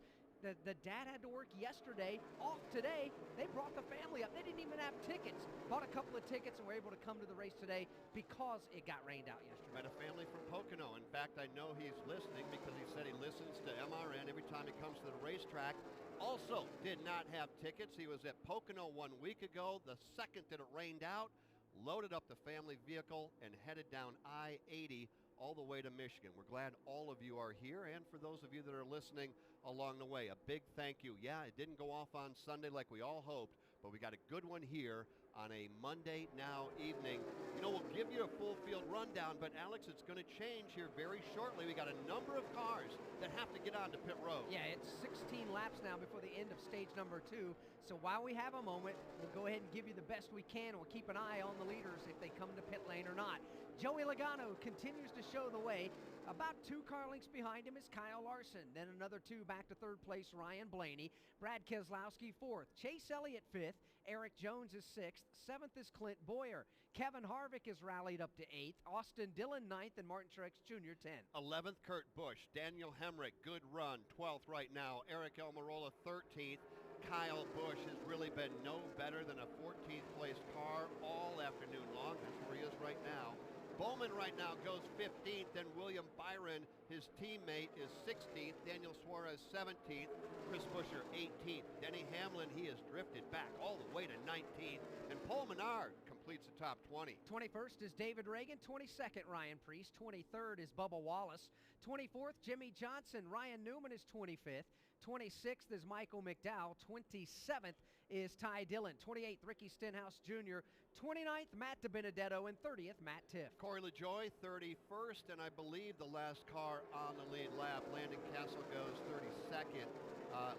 The dad had to work yesterday, off today. They brought the family up. They didn't even have tickets. Bought a couple of tickets and were able to come to the race today because it got rained out yesterday. Met a family from Pocono. In fact, I know he's listening because he said he listens to MRN every time he comes to the racetrack. Also did not have tickets. He was at Pocono 1 week ago. The second that it rained out, loaded up the family vehicle and headed down I-80 all the way to Michigan. We're glad all of you are here, and for those of you that are listening along the way, a big thank you. Yeah, it didn't go off on Sunday like we all hoped, but we got a good one here on a Monday now evening. You know, we'll give you a full field rundown, but Alex, it's going to change here very shortly. We got a number of cars that have to get onto pit road. Yeah, it's 16 laps now before the end of stage number 2. So while we have a moment, we'll go ahead and give you the best we can. We'll keep an eye on the leaders if they come to pit lane or not. Joey Logano continues to show the way. About 2 car lengths behind him is Kyle Larson. Then another 2 back to 3rd place, Ryan Blaney. Brad Keselowski 4th. Chase Elliott 5th. Eric Jones is 6th. 7th is Clint Boyer. Kevin Harvick is rallied up to 8th. Austin Dillon 9th, and Martin Truex Jr. 10th. 11th, Kurt Busch. Daniel Hemrick, good run. 12th right now. Eric Almirola 13th. Kyle Busch has really been no better than a 14th place car all afternoon long. That's where he is right now. Bowman right now goes 15th, then William Byron, his teammate, is 16th. Daniel Suarez 17th. Chris Buescher 18th. Denny Hamlin, he has drifted back all the way to 19th. And Paul Menard completes the top 20. 21st is David Reagan. 22nd, Ryan Preece. 23rd is Bubba Wallace. 24th, Jimmy Johnson. Ryan Newman is 25th. 26th is Michael McDowell. 27th is Ty Dillon. 28th, Ricky Stenhouse Jr. 29th, Matt DiBenedetto. And 30th, Matt Tiff. Corey LaJoie 31st, and I believe the last car on the lead lap. Landon Castle goes 32nd.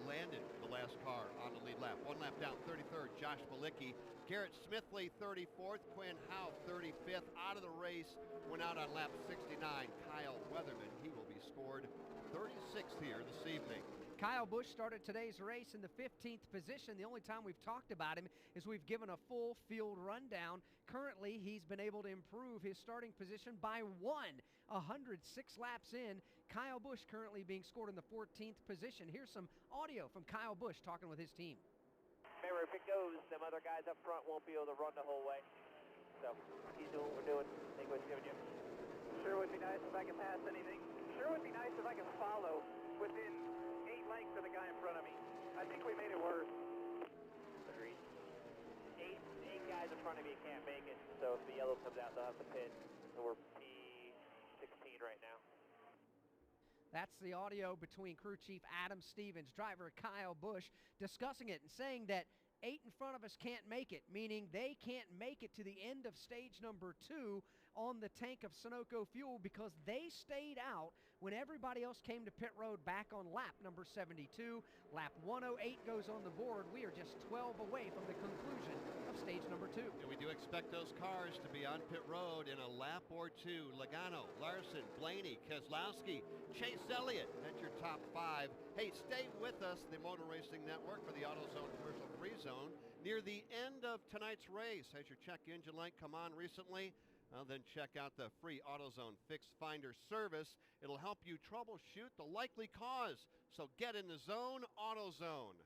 Landon, the last car on the lead lap. One lap down, 33rd, Josh Malicki. Garrett Smithley, 34th. Quinn Houff, 35th. Out of the race, went out on lap 69. Kyle Weatherman, he will be scored 36th here this evening. Kyle Busch started today's race in the 15th position. The only time we've talked about him is we've given a full field rundown. Currently, he's been able to improve his starting position by 106 laps in. Kyle Busch currently being scored in the 14th position. Here's some audio from Kyle Busch talking with his team. Remember, if it goes, them other guys up front won't be able to run the whole way. So, he's doing what we're doing. Think what's giving you. Sure would be nice if I could pass anything. Sure would be nice if I could follow within 8 lengths of the guy in front of me. I think we made it worse. Agreed. Eight guys in front of me can't make it, so if the yellow comes out, they'll have to pit. So we're P16 right now. That's the audio between crew chief Adam Stevens, driver Kyle Busch, discussing it and saying that 8 in front of us can't make it, meaning they can't make it to the end of stage number 2 on the tank of Sunoco fuel because they stayed out when everybody else came to pit road back on lap number 72. Lap 108 goes on the board. We are just 12 away from the conclusion of stage number 2. And we do expect those cars to be on pit road in a lap or two. Logano, Larson, Blaney, Keselowski, Chase Elliott at your top 5. Hey, stay with us, the Motor Racing Network, for the AutoZone Commercial Free Zone. Near the end of tonight's race, has your check engine light come on recently? Then check out the free AutoZone Fix Finder service. It'll help you troubleshoot the likely cause. So get in the zone, AutoZone.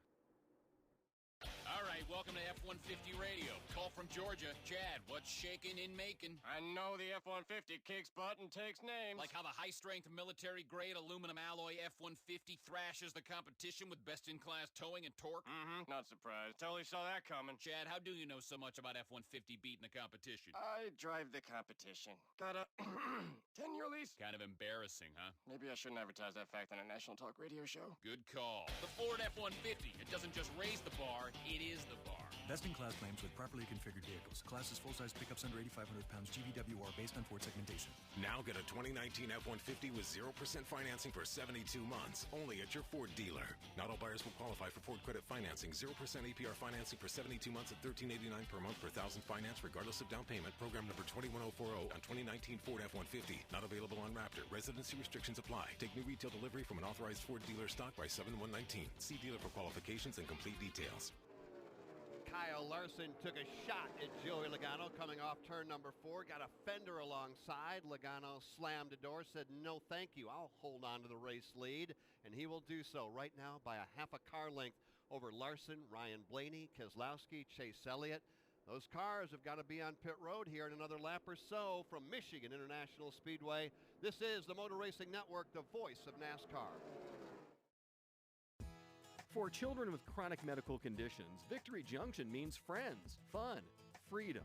All right, welcome to F-150 Radio. Call from Georgia. Chad, what's shaking in Macon? I know the F-150 kicks butt and takes names. Like how the high-strength military-grade aluminum alloy F-150 thrashes the competition with best-in-class towing and torque? Mm-hmm, not surprised. Totally saw that coming. Chad, how do you know so much about F-150 beating the competition? I drive the competition. Got a 10-year lease. Kind of embarrassing, huh? Maybe I shouldn't advertise that fact on a national talk radio show. Good call. The Ford F-150. It doesn't just raise the bar, it is the bar. Best-in-class claims with properly configured vehicles. Class is full-size pickups under 8,500 pounds GVWR based on Ford segmentation. Now get a 2019 F-150 with 0% financing for 72 months. Only at your Ford dealer. Not all buyers will qualify for Ford credit financing. 0% APR financing for 72 months at $13.89 per month per thousand finance regardless of down payment. Program number 21040 on 2019 Ford F-150. Not available on Raptor. Residency restrictions apply. Take new retail delivery from an authorized Ford dealer stock by 7/119. See dealer for qualifications and complete details. Kyle Larson took a shot at Joey Logano coming off turn number 4. Got a fender alongside. Logano slammed the door, said, "No, thank you. I'll hold on to the race lead." And he will do so right now by a half a car length over Larson, Ryan Blaney, Keselowski, Chase Elliott. Those cars have got to be on pit road here in another lap or so from Michigan International Speedway. This is the Motor Racing Network, the voice of NASCAR. For children with chronic medical conditions, Victory Junction means friends, fun, freedom.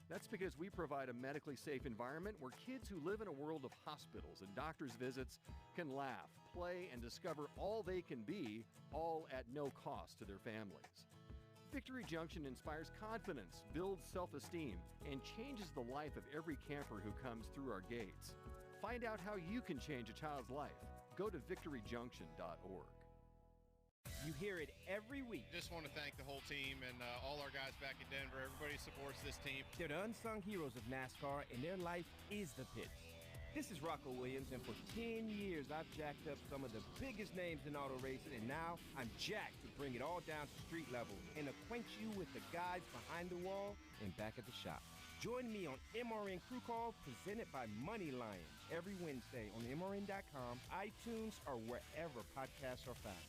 That's because we provide a medically safe environment where kids who live in a world of hospitals and doctors' visits can laugh, play, and discover all they can be, all at no cost to their families. Victory Junction inspires confidence, builds self-esteem, and changes the life of every camper who comes through our gates. Find out how you can change a child's life. Go to victoryjunction.org. You hear it every week. Just want to thank the whole team and all our guys back in Denver. Everybody supports this team. They're the unsung heroes of NASCAR, and their life is the pit. This is Rocco Williams, and for 10 years, I've jacked up some of the biggest names in auto racing, and now I'm jacked to bring it all down to street level and acquaint you with the guys behind the wall and back at the shop. Join me on MRN Crew Call, presented by Money Lion, every Wednesday on MRN.com, iTunes, or wherever podcasts are found.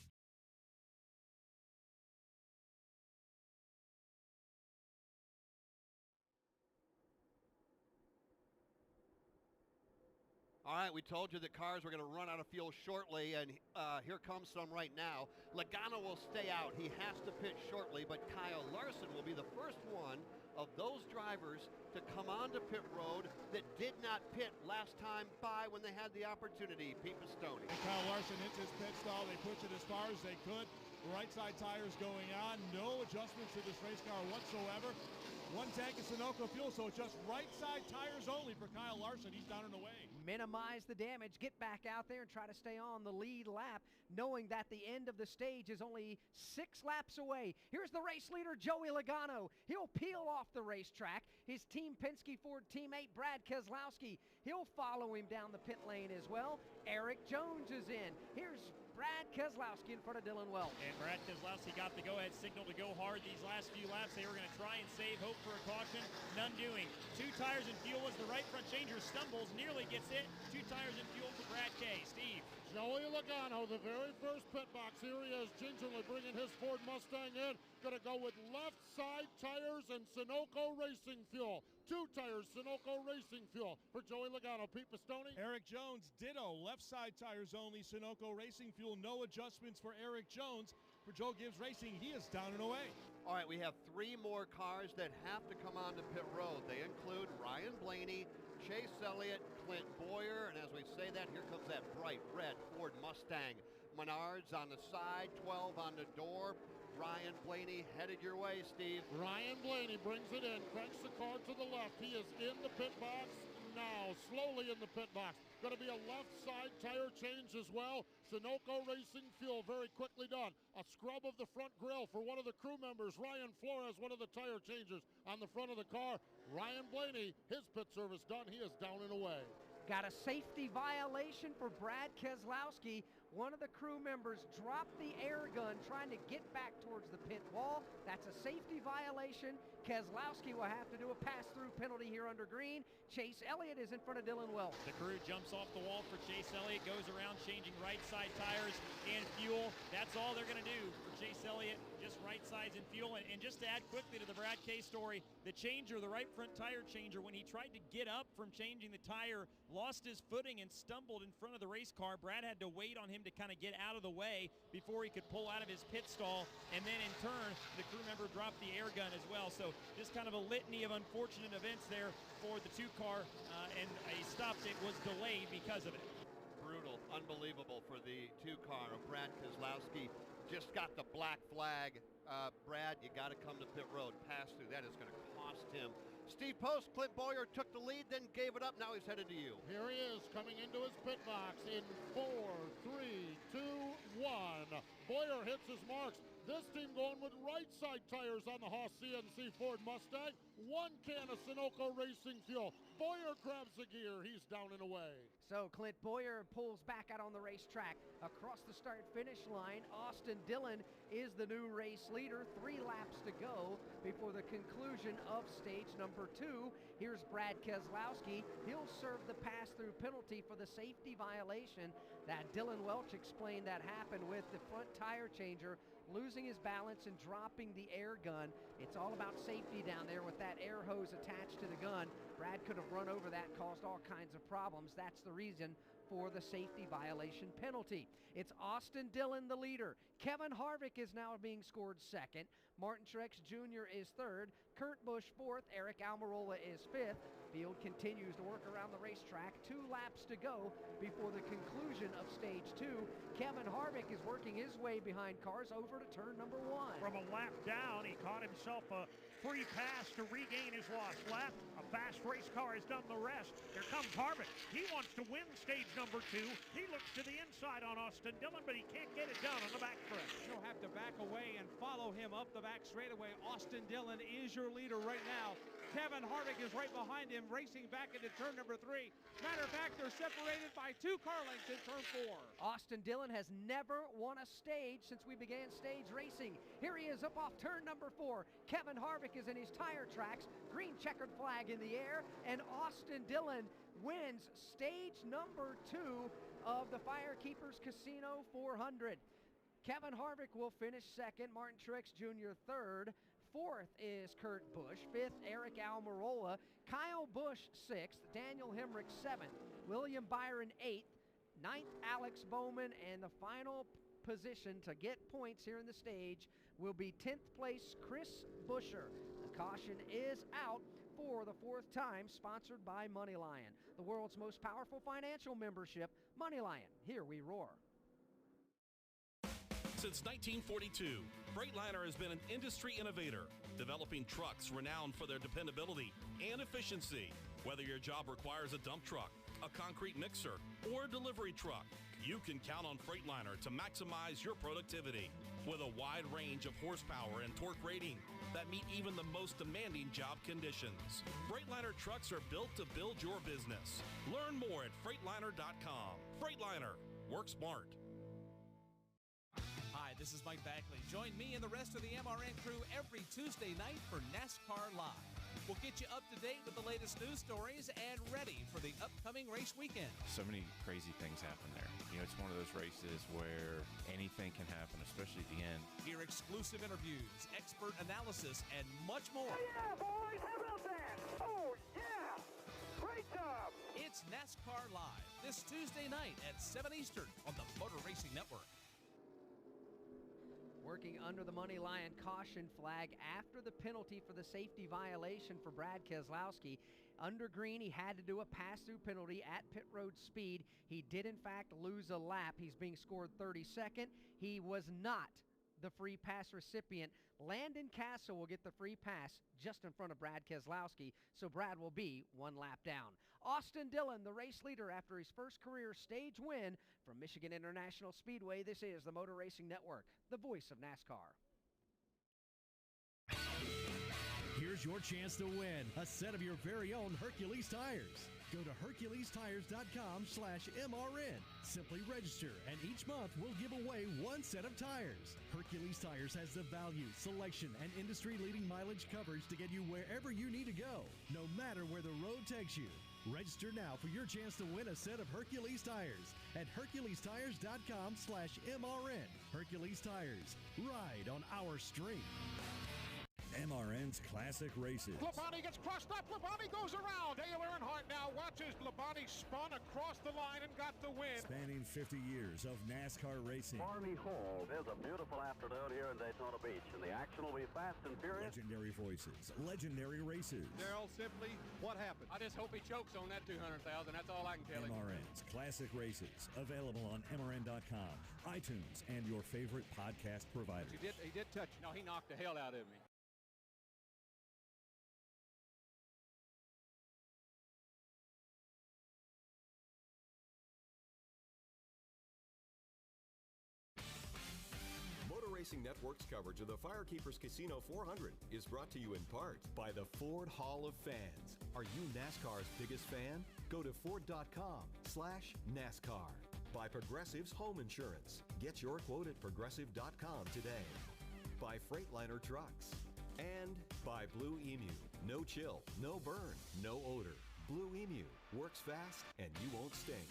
All right, we told you that cars were going to run out of fuel shortly, and here comes some right now. Logano will stay out. He has to pit shortly, but Kyle Larson will be the first one of those drivers to come onto pit road that did not pit last time by when they had the opportunity. Pete Pistone. And Kyle Larson hits his pit stall. They push it as far as they could. Right side tires going on. No adjustments to this race car whatsoever. One tank of Sunoco fuel, so it's just right side tires only for Kyle Larson. He's down and away. Minimize the damage, get back out there and try to stay on the lead lap, knowing that the end of the stage is only 6 laps away. Here's the race leader, Joey Logano. He'll peel off the racetrack. His Team Penske Ford teammate, Brad Keselowski, he'll follow him down the pit lane as well. Eric Jones is in. Here's Brad Keselowski in front of Dylan Welch. And Brad Keselowski got the go-ahead signal to go hard these last few laps. They were going to try and save, hope for a caution. None doing. 2 tires and fuel as the right front changer stumbles, nearly gets hit. 2 tires and fuel for Brad K. Steve. Joey Logano, the very first pit box. Here he is, gingerly bringing his Ford Mustang in. Going to go with left side tires and Sunoco racing fuel. 2 tires, Sunoco racing fuel for Joey Logano. Pete Pistone. Eric Jones, ditto. Left side tires only, Sunoco racing fuel. No adjustments for Eric Jones. For Joe Gibbs Racing, he is down and away. All right, we have 3 more cars that have to come onto pit road. They include Ryan Blaney, Chase Elliott, Clint Boyer, and as we say that, here comes that bright red Ford Mustang. Menards on the side, 12 on the door. Ryan Blaney headed your way, Steve. Ryan Blaney brings it in, cranks the car to the left. He is in the pit box now, slowly in the pit box. Going to be a left side tire change as well. Sunoco racing fuel, very quickly done. A scrub of the front grille for one of the crew members, Ryan Flores, one of the tire changers on the front of the car. Ryan Blaney, his pit service done. He is down and away. Got a safety violation for Brad Keselowski. One of the crew members dropped the air gun trying to get back towards the pit wall. That's a safety violation. Keselowski will have to do a pass-through penalty here under green. Chase Elliott is in front of Dylan Welch. The crew jumps off the wall for Chase Elliott, goes around changing right side tires and fuel. That's all they're going to do for Chase Elliott, just right sides and fuel. And just to add quickly to the Brad K story, the changer, the right front tire changer, when he tried to get up from changing the tire, lost his footing and stumbled in front of the race car. Brad had to wait on him to kind of get out of the way before he could pull out of his pit stall. And then in turn, the crew member dropped the air gun as well. So just kind of a litany of unfortunate events there for the 2-car, and a stop that was delayed because of it. Brutal, unbelievable for the 2-car. Brad Keselowski just got the black flag. Brad, you got to come to pit road. Pass through. That is going to cost him. Steve Post, Clint Boyer took the lead, then gave it up. Now he's headed to you. Here he is coming into his pit box in 4, 3, 2, 1. Boyer hits his marks. This team going with right side tires on the Haas CNC Ford Mustang. 1 can of Sunoco racing fuel. Boyer grabs the gear. He's down and away. So Clint Boyer pulls back out on the racetrack. Across the start-finish line, Austin Dillon is the new race leader. 3 laps to go before the conclusion of stage number 2. Here's Brad Keselowski. He'll serve the pass-through penalty for the safety violation that Dylan Welch explained that happened with the front tire changer losing his balance and dropping the air gun. It's all about safety down there with that air hose attached to the gun. Brad could have run over that, caused all kinds of problems. That's the reason for the safety violation penalty. It's Austin Dillon, the leader. Kevin Harvick is now being scored 2nd. Martin Truex Jr. is 3rd. Kurt Busch 4th. Eric Almirola is 5th. Field continues to work around the racetrack. 2 laps to go before the conclusion of stage 2. Kevin Harvick is working his way behind cars over to turn number 1. From a lap down, he caught himself a free pass to regain his lost lap. A fast race car has done the rest. Here comes Harvick. He wants to win stage number 2. He looks to the inside on Austin Dillon, but he can't get it done on the back stretch. You'll have to back away and follow him up the back straightaway. Austin Dillon is your leader right now. Kevin Harvick is right behind him, racing back into turn number 3. Matter of fact, they're separated by 2 car lengths in turn 4. Austin Dillon has never won a stage since we began stage racing. Here he is up off turn number 4. Kevin Harvick is in his tire tracks, green checkered flag in the air, and Austin Dillon wins stage number 2 of the FireKeepers Casino 400. Kevin Harvick will finish 2nd, Martin Truex Jr. 3rd. 4th is Kurt Busch. 5th, Eric Almirola. Kyle Busch 6th. Daniel Hemrick 7th. William Byron 8th, 9th Alex Bowman, and the final position to get points here in the stage will be 10th place Chris Busher. The caution is out for the 4th time, sponsored by MoneyLion, the world's most powerful financial membership. MoneyLion, here we roar. Since 1942, Freightliner has been an industry innovator, developing trucks renowned for their dependability and efficiency. Whether your job requires a dump truck, a concrete mixer, or a delivery truck, you can count on Freightliner to maximize your productivity. With a wide range of horsepower and torque rating that meet even the most demanding job conditions, Freightliner trucks are built to build your business. Learn more at Freightliner.com. Freightliner, work smart. Hi, this is Mike Backley. Join me and the rest of the MRN crew every Tuesday night for NASCAR Live. We'll get you up to date with the latest news stories and ready for the upcoming race weekend. So many crazy things happen there. You know, it's one of those races where anything can happen, especially at the end. Hear exclusive interviews, expert analysis, and much more. Oh, yeah, boys! How about that? Oh, yeah! Great job! It's NASCAR Live this Tuesday night at 7 Eastern on the Motor Racing Network. Working under the MoneyLion caution flag after the penalty for the safety violation for Brad Keselowski. Under green, he had to do a pass-through penalty at pit road speed. He did, in fact, lose a lap. He's being scored 32nd. He was not the free pass recipient. Landon Castle will get the free pass just in front of Brad Keselowski, so Brad will be one lap down. Austin Dillon, the race leader after his first career stage win from Michigan International Speedway. This is the Motor Racing Network, the voice of NASCAR. Here's your chance to win a set of your very own Hercules tires. Go to HerculesTires.com/MRN. Simply register, and each month we'll give away one set of tires. Hercules Tires has the value, selection, and industry-leading mileage coverage to get you wherever you need to go, no matter where the road takes you. Register now for your chance to win a set of Hercules tires at HerculesTires.com/MRN. Hercules Tires. Ride on our street. MRN's Classic Races. Labonte gets crossed up. Labonte goes around. Dale Earnhardt now watches Labonte spun across the line and got the win. Spanning 50 years of NASCAR racing. Army Hall. There's a beautiful afternoon here in Daytona Beach, and the action will be fast and furious. Legendary voices, legendary races. Darrell, simply, what happened? I just hope he chokes on that 200,000. That's all I can tell him. MRN's Classic Races. Available on MRN.com, iTunes, and your favorite podcast providers. He did touch. No, he knocked the hell out of me. Racing Network's coverage of the FireKeepers Casino 400 is brought to you in part by the Ford Hall of Fans. Are you NASCAR's biggest fan? Go to Ford.com/NASCAR. By Progressive's Home Insurance. Get your quote at Progressive.com today. By Freightliner Trucks. And by Blue Emu. No chill, no burn, no odor. Blue Emu works fast and you won't stink.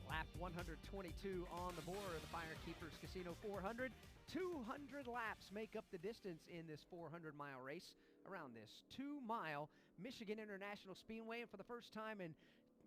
Lap 122 on the board of the FireKeepers Casino 400. 200 laps make up the distance in this 400-mile race around this 2-mile Michigan International Speedway. And for the first time in,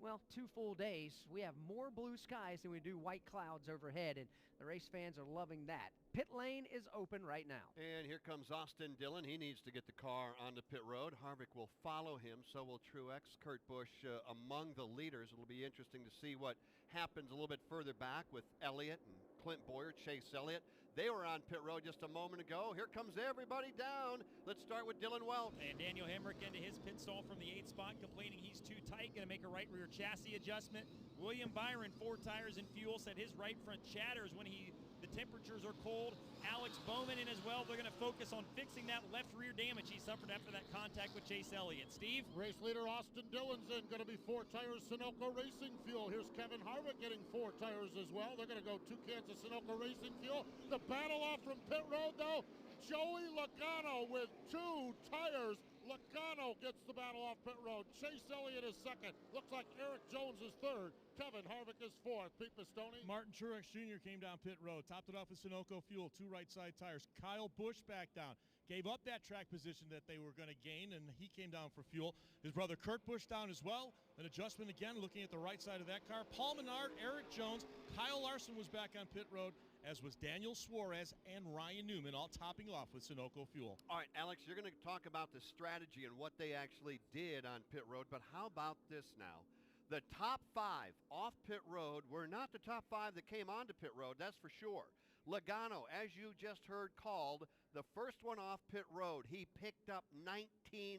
well, 2 full days, we have more blue skies than we do white clouds overhead, and the race fans are loving that. Pit lane is open right now. And here comes Austin Dillon. He needs to get the car onto pit road. Harvick will follow him, so will Truex. Kurt Busch among the leaders. It'll be interesting to see what happens a little bit further back with Elliott and Clint Boyer, Chase Elliott. They were on pit road just a moment ago. Here comes everybody down. Let's start with Dylan Welch. And Daniel Hemrick into his pit stall from the 8th spot, complaining he's too tight, going to make a right rear chassis adjustment. William Byron, 4 tires and fuel, said his right front chatters when the temperatures are cold. Alex Bowman in as well. They're going to focus on fixing that left rear damage he suffered after that contact with Chase Elliott. Steve? Race leader Austin Dillon's in. Going to be 4 tires Sunoco Racing Fuel. Here's Kevin Harvick getting 4 tires as well. They're going to go 2 cans of Sunoco Racing Fuel. The battle off from pit road, though. Joey Logano with 2 tires. Logano gets the battle off pit road. Chase Elliott is second. Looks like Eric Jones is third. Kevin Harvick is fourth. Pete Pistone. Martin Truex Jr. came down pit road, topped it off with Sunoco Fuel, 2 right side tires. Kyle Busch back down, gave up that track position that they were going to gain, and he came down for fuel. His brother Kurt Busch down as well. An adjustment again, looking at the right side of that car. Paul Menard, Eric Jones, Kyle Larson was back on pit road, as was Daniel Suarez and Ryan Newman, all topping off with Sunoco Fuel. All right, Alex, you're going to talk about the strategy and what they actually did on pit road, but how about this now? The top 5 off pit road were not the top 5 that came onto pit road, that's for sure. Logano, as you just heard called, the first one off pit road, he picked up 19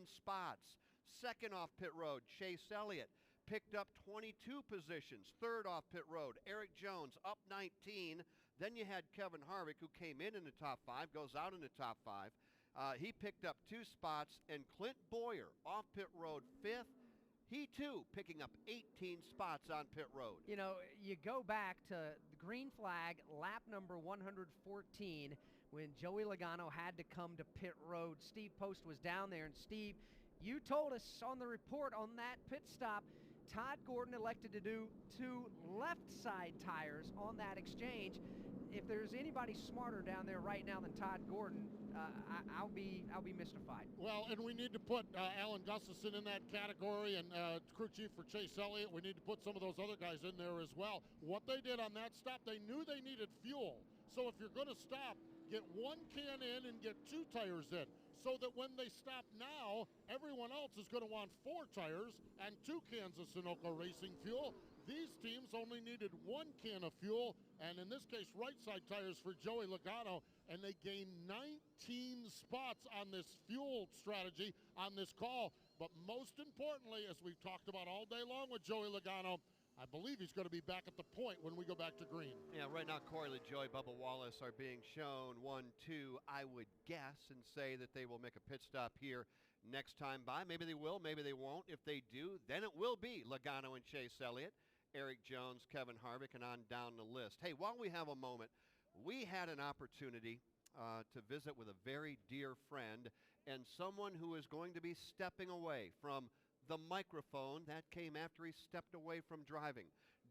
spots. Second off pit road, Chase Elliott picked up 22 positions. Third off pit road, Eric Jones up 19. Then you had Kevin Harvick, who came in the top 5, goes out in the top 5. He picked up 2 spots, and Clint Boyer off pit road 5th. He, too, picking up 18 spots on pit road. You know, you go back to the green flag, lap number 114, when Joey Logano had to come to pit road. Steve Post was down there, and Steve, you told us on the report on that pit stop, Todd Gordon elected to do 2 left side tires on that exchange. If there's anybody smarter down there right now than Todd Gordon, I'll be mystified. Well, and we need to put Alan Gustafson in that category, and crew chief for Chase Elliott. We need to put some of those other guys in there as well. What they did on that stop, they knew they needed fuel. So if you're going to stop, get 1 can in and get 2 tires in, so that when they stop now, everyone else is going to want 4 tires and 2 cans of Sunoco Racing fuel. These teams only needed 1 can of fuel, and in this case, right side tires for Joey Logano, and they gained 19 spots on this fuel strategy on this call. But most importantly, as we've talked about all day long with Joey Logano, I believe he's going to be back at the point when we go back to green. Yeah, right now Corey LaJoie, Bubba Wallace are being shown 1, 2. I would guess and say that they will make a pit stop here next time by. Maybe they will, maybe they won't. If they do, then it will be Logano and Chase Elliott, Eric Jones, Kevin Harvick, and on down the list. Hey, while we have a moment, we had an opportunity to visit with a very dear friend and someone who is going to be stepping away from the microphone. That came after he stepped away from driving.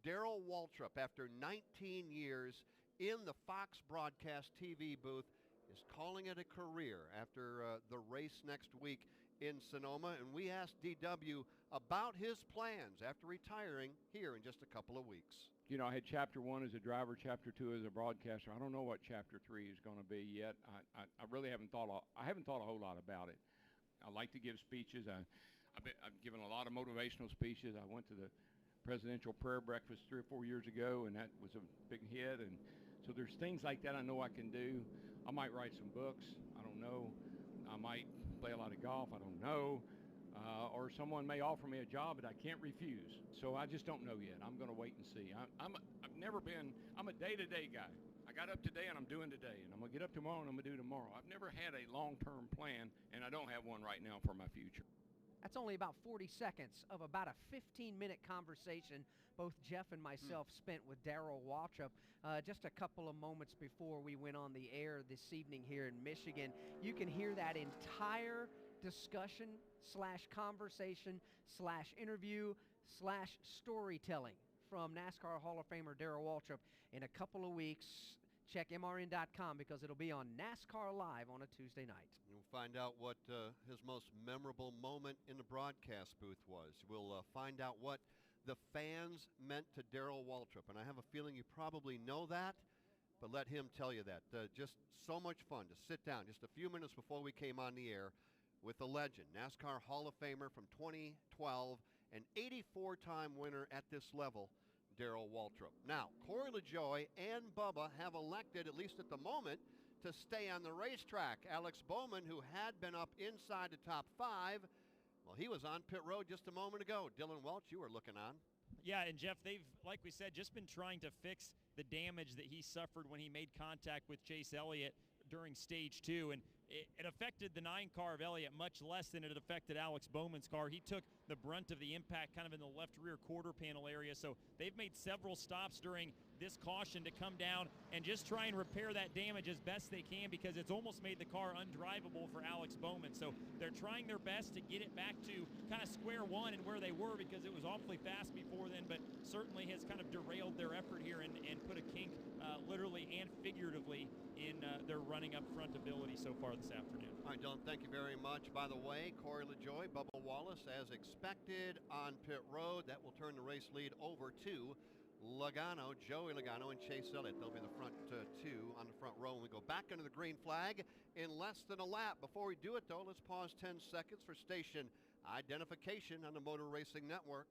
Darrell Waltrip, after 19 years in the Fox broadcast TV booth, is calling it a career after the race next week in Sonoma, and we asked DW about his plans after retiring here in just a couple of weeks. You know, I had Chapter 1 as a driver, Chapter 2 as a broadcaster. I don't know what Chapter 3 is going to be yet. I really haven't thought a whole lot about it. I like to give speeches. I've given a lot of motivational speeches. I went to the presidential prayer breakfast 3 or 4 years ago, and that was a big hit. And so there's things like that I know I can do. I might write some books. I don't know. I might play a lot of golf. I don't know. Or someone may offer me a job that I can't refuse. So I just don't know yet. I'm going to wait and see. I'm a day-to-day guy. I got up today and I'm doing today, and I'm going to get up tomorrow and I'm going to do tomorrow. I've never had a long-term plan, and I don't have one right now for my future. That's only about 40 seconds of about a 15-minute conversation both Jeff and myself spent with Darrell Waltrip just a couple of moments before we went on the air this evening here in Michigan. You can hear that entire discussion / conversation / interview / storytelling from NASCAR Hall of Famer Darrell Waltrip in a couple of weeks. Check MRN.com because it'll be on NASCAR Live on a Tuesday night. We'll find out what his most memorable moment in the broadcast booth was. We'll find out what the fans meant to Darrell Waltrip, and I have a feeling you probably know that, but let him tell you that. Just so much fun to sit down just a few minutes before we came on the air with the legend, NASCAR Hall of Famer from 2012, an 84-time winner at this level, Darrell Waltrip. Now, Corey LaJoie and Bubba have elected, at least at the moment, to stay on the racetrack. Alex Bowman, who had been up inside the top 5, well, he was on pit road just a moment ago. Dylan Welch, you were looking on. Yeah, and Jeff, they've, like we said, just been trying to fix the damage that he suffered when he made contact with Chase Elliott during Stage 2. And it affected the 9 car of Elliott much less than it affected Alex Bowman's car. He took the brunt of the impact kind of in the left rear quarter panel area. So they've made several stops during this caution to come down and just try and repair that damage as best they can, because it's almost made the car undrivable for Alex Bowman. So they're trying their best to get it back to kind of square one and where they were, because it was awfully fast before then, but certainly has kind of derailed their effort here and put a kink literally and figuratively in their running up front ability so far this afternoon. All right, Dylan, thank you very much. By the way, Corey LaJoie, Bubba Wallace, as expected on pit road. That will turn the race lead over to Logano, Joey Logano, and Chase Elliott. They'll be the front two on the front row when we go back under the green flag in less than a lap. Before we do it, though, let's pause 10 seconds for station identification on the Motor Racing Network.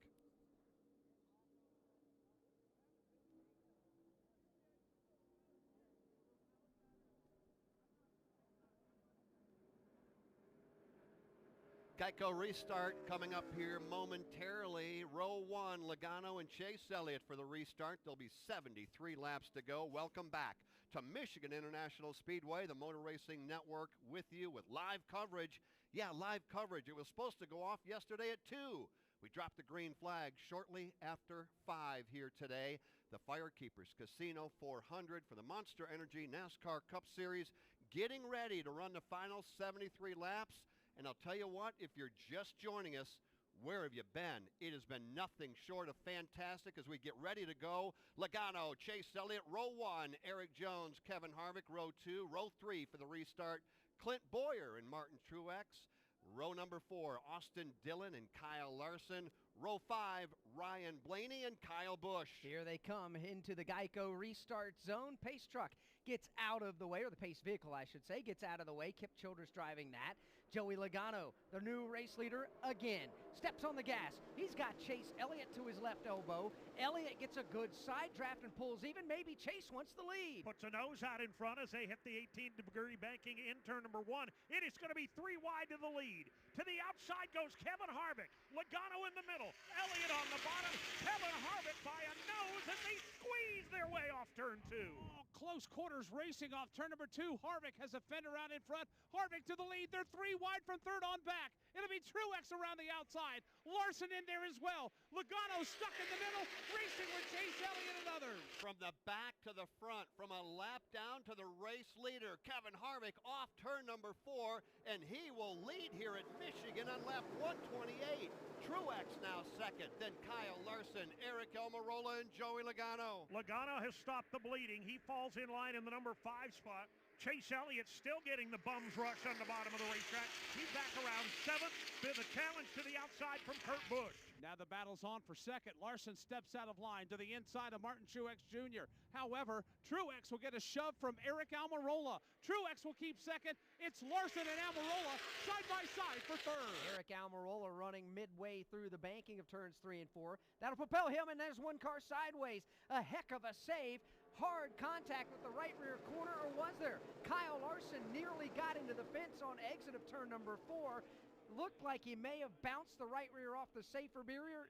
Geico restart coming up here momentarily. Row 1, Logano and Chase Elliott for the restart. There'll be 73 laps to go. Welcome back to Michigan International Speedway, the Motor Racing Network, with you with live coverage. Yeah, live coverage. It was supposed to go off yesterday at 2. We dropped the green flag shortly after 5 here today. The FireKeepers Casino 400 for the Monster Energy NASCAR Cup Series, getting ready to run the final 73 laps. And I'll tell you what, if you're just joining us, where have you been? It has been nothing short of fantastic as we get ready to go. Logano, Chase Elliott, row 1, Eric Jones, Kevin Harvick, row 2, row 3 for the restart, Clint Boyer and Martin Truex, row number 4, Austin Dillon and Kyle Larson, row 5, Ryan Blaney and Kyle Busch. Here they come into the Geico restart zone. Pace truck gets out of the way, or the pace vehicle, I should say, gets out of the way. Kip Childress driving that. Joey Logano, the new race leader, again, steps on the gas. He's got Chase Elliott to his left elbow. Elliott gets a good side draft and pulls even. Maybe Chase wants the lead. Puts a nose out in front as they hit the 18-degree banking in turn number 1. It is going to be 3 wide to the lead. To the outside goes Kevin Harvick. Logano in the middle. Elliott on the bottom. Kevin Harvick by a nose as they squeeze their way off turn 2. Oh, close quarters racing off turn number 2. Harvick has a fender out in front. Harvick to the lead. They're 3 wide from third on back. It'll be Truex around the outside. Larson in there as well. Logano stuck in the middle, racing with Chase Elliott and others. From the back to the front, from a lap down to the race leader, Kevin Harvick off turn number 4, and he will lead here at Michigan on lap 128. Truex now second, then Kyle Larson, Eric Almirola, and Joey Logano. Logano has stopped the bleeding. He falls in line in the number 5 spot. Chase Elliott still getting the bums rush on the bottom of the racetrack. He's back around 7th. Been a challenge to the outside from Kurt Busch. Now the battle's on for second. Larson steps out of line to the inside of Martin Truex Jr. However, Truex will get a shove from Eric Almirola. Truex will keep second. It's Larson and Almirola side by side for third. Eric Almirola running midway through the banking of turns 3 and 4. That'll propel him, and there's one car sideways. A heck of a save. Hard contact with the right rear corner, or was there? Kyle Larson nearly got into the fence on exit of turn number 4. Looked like he may have bounced the right rear off the safer barrier.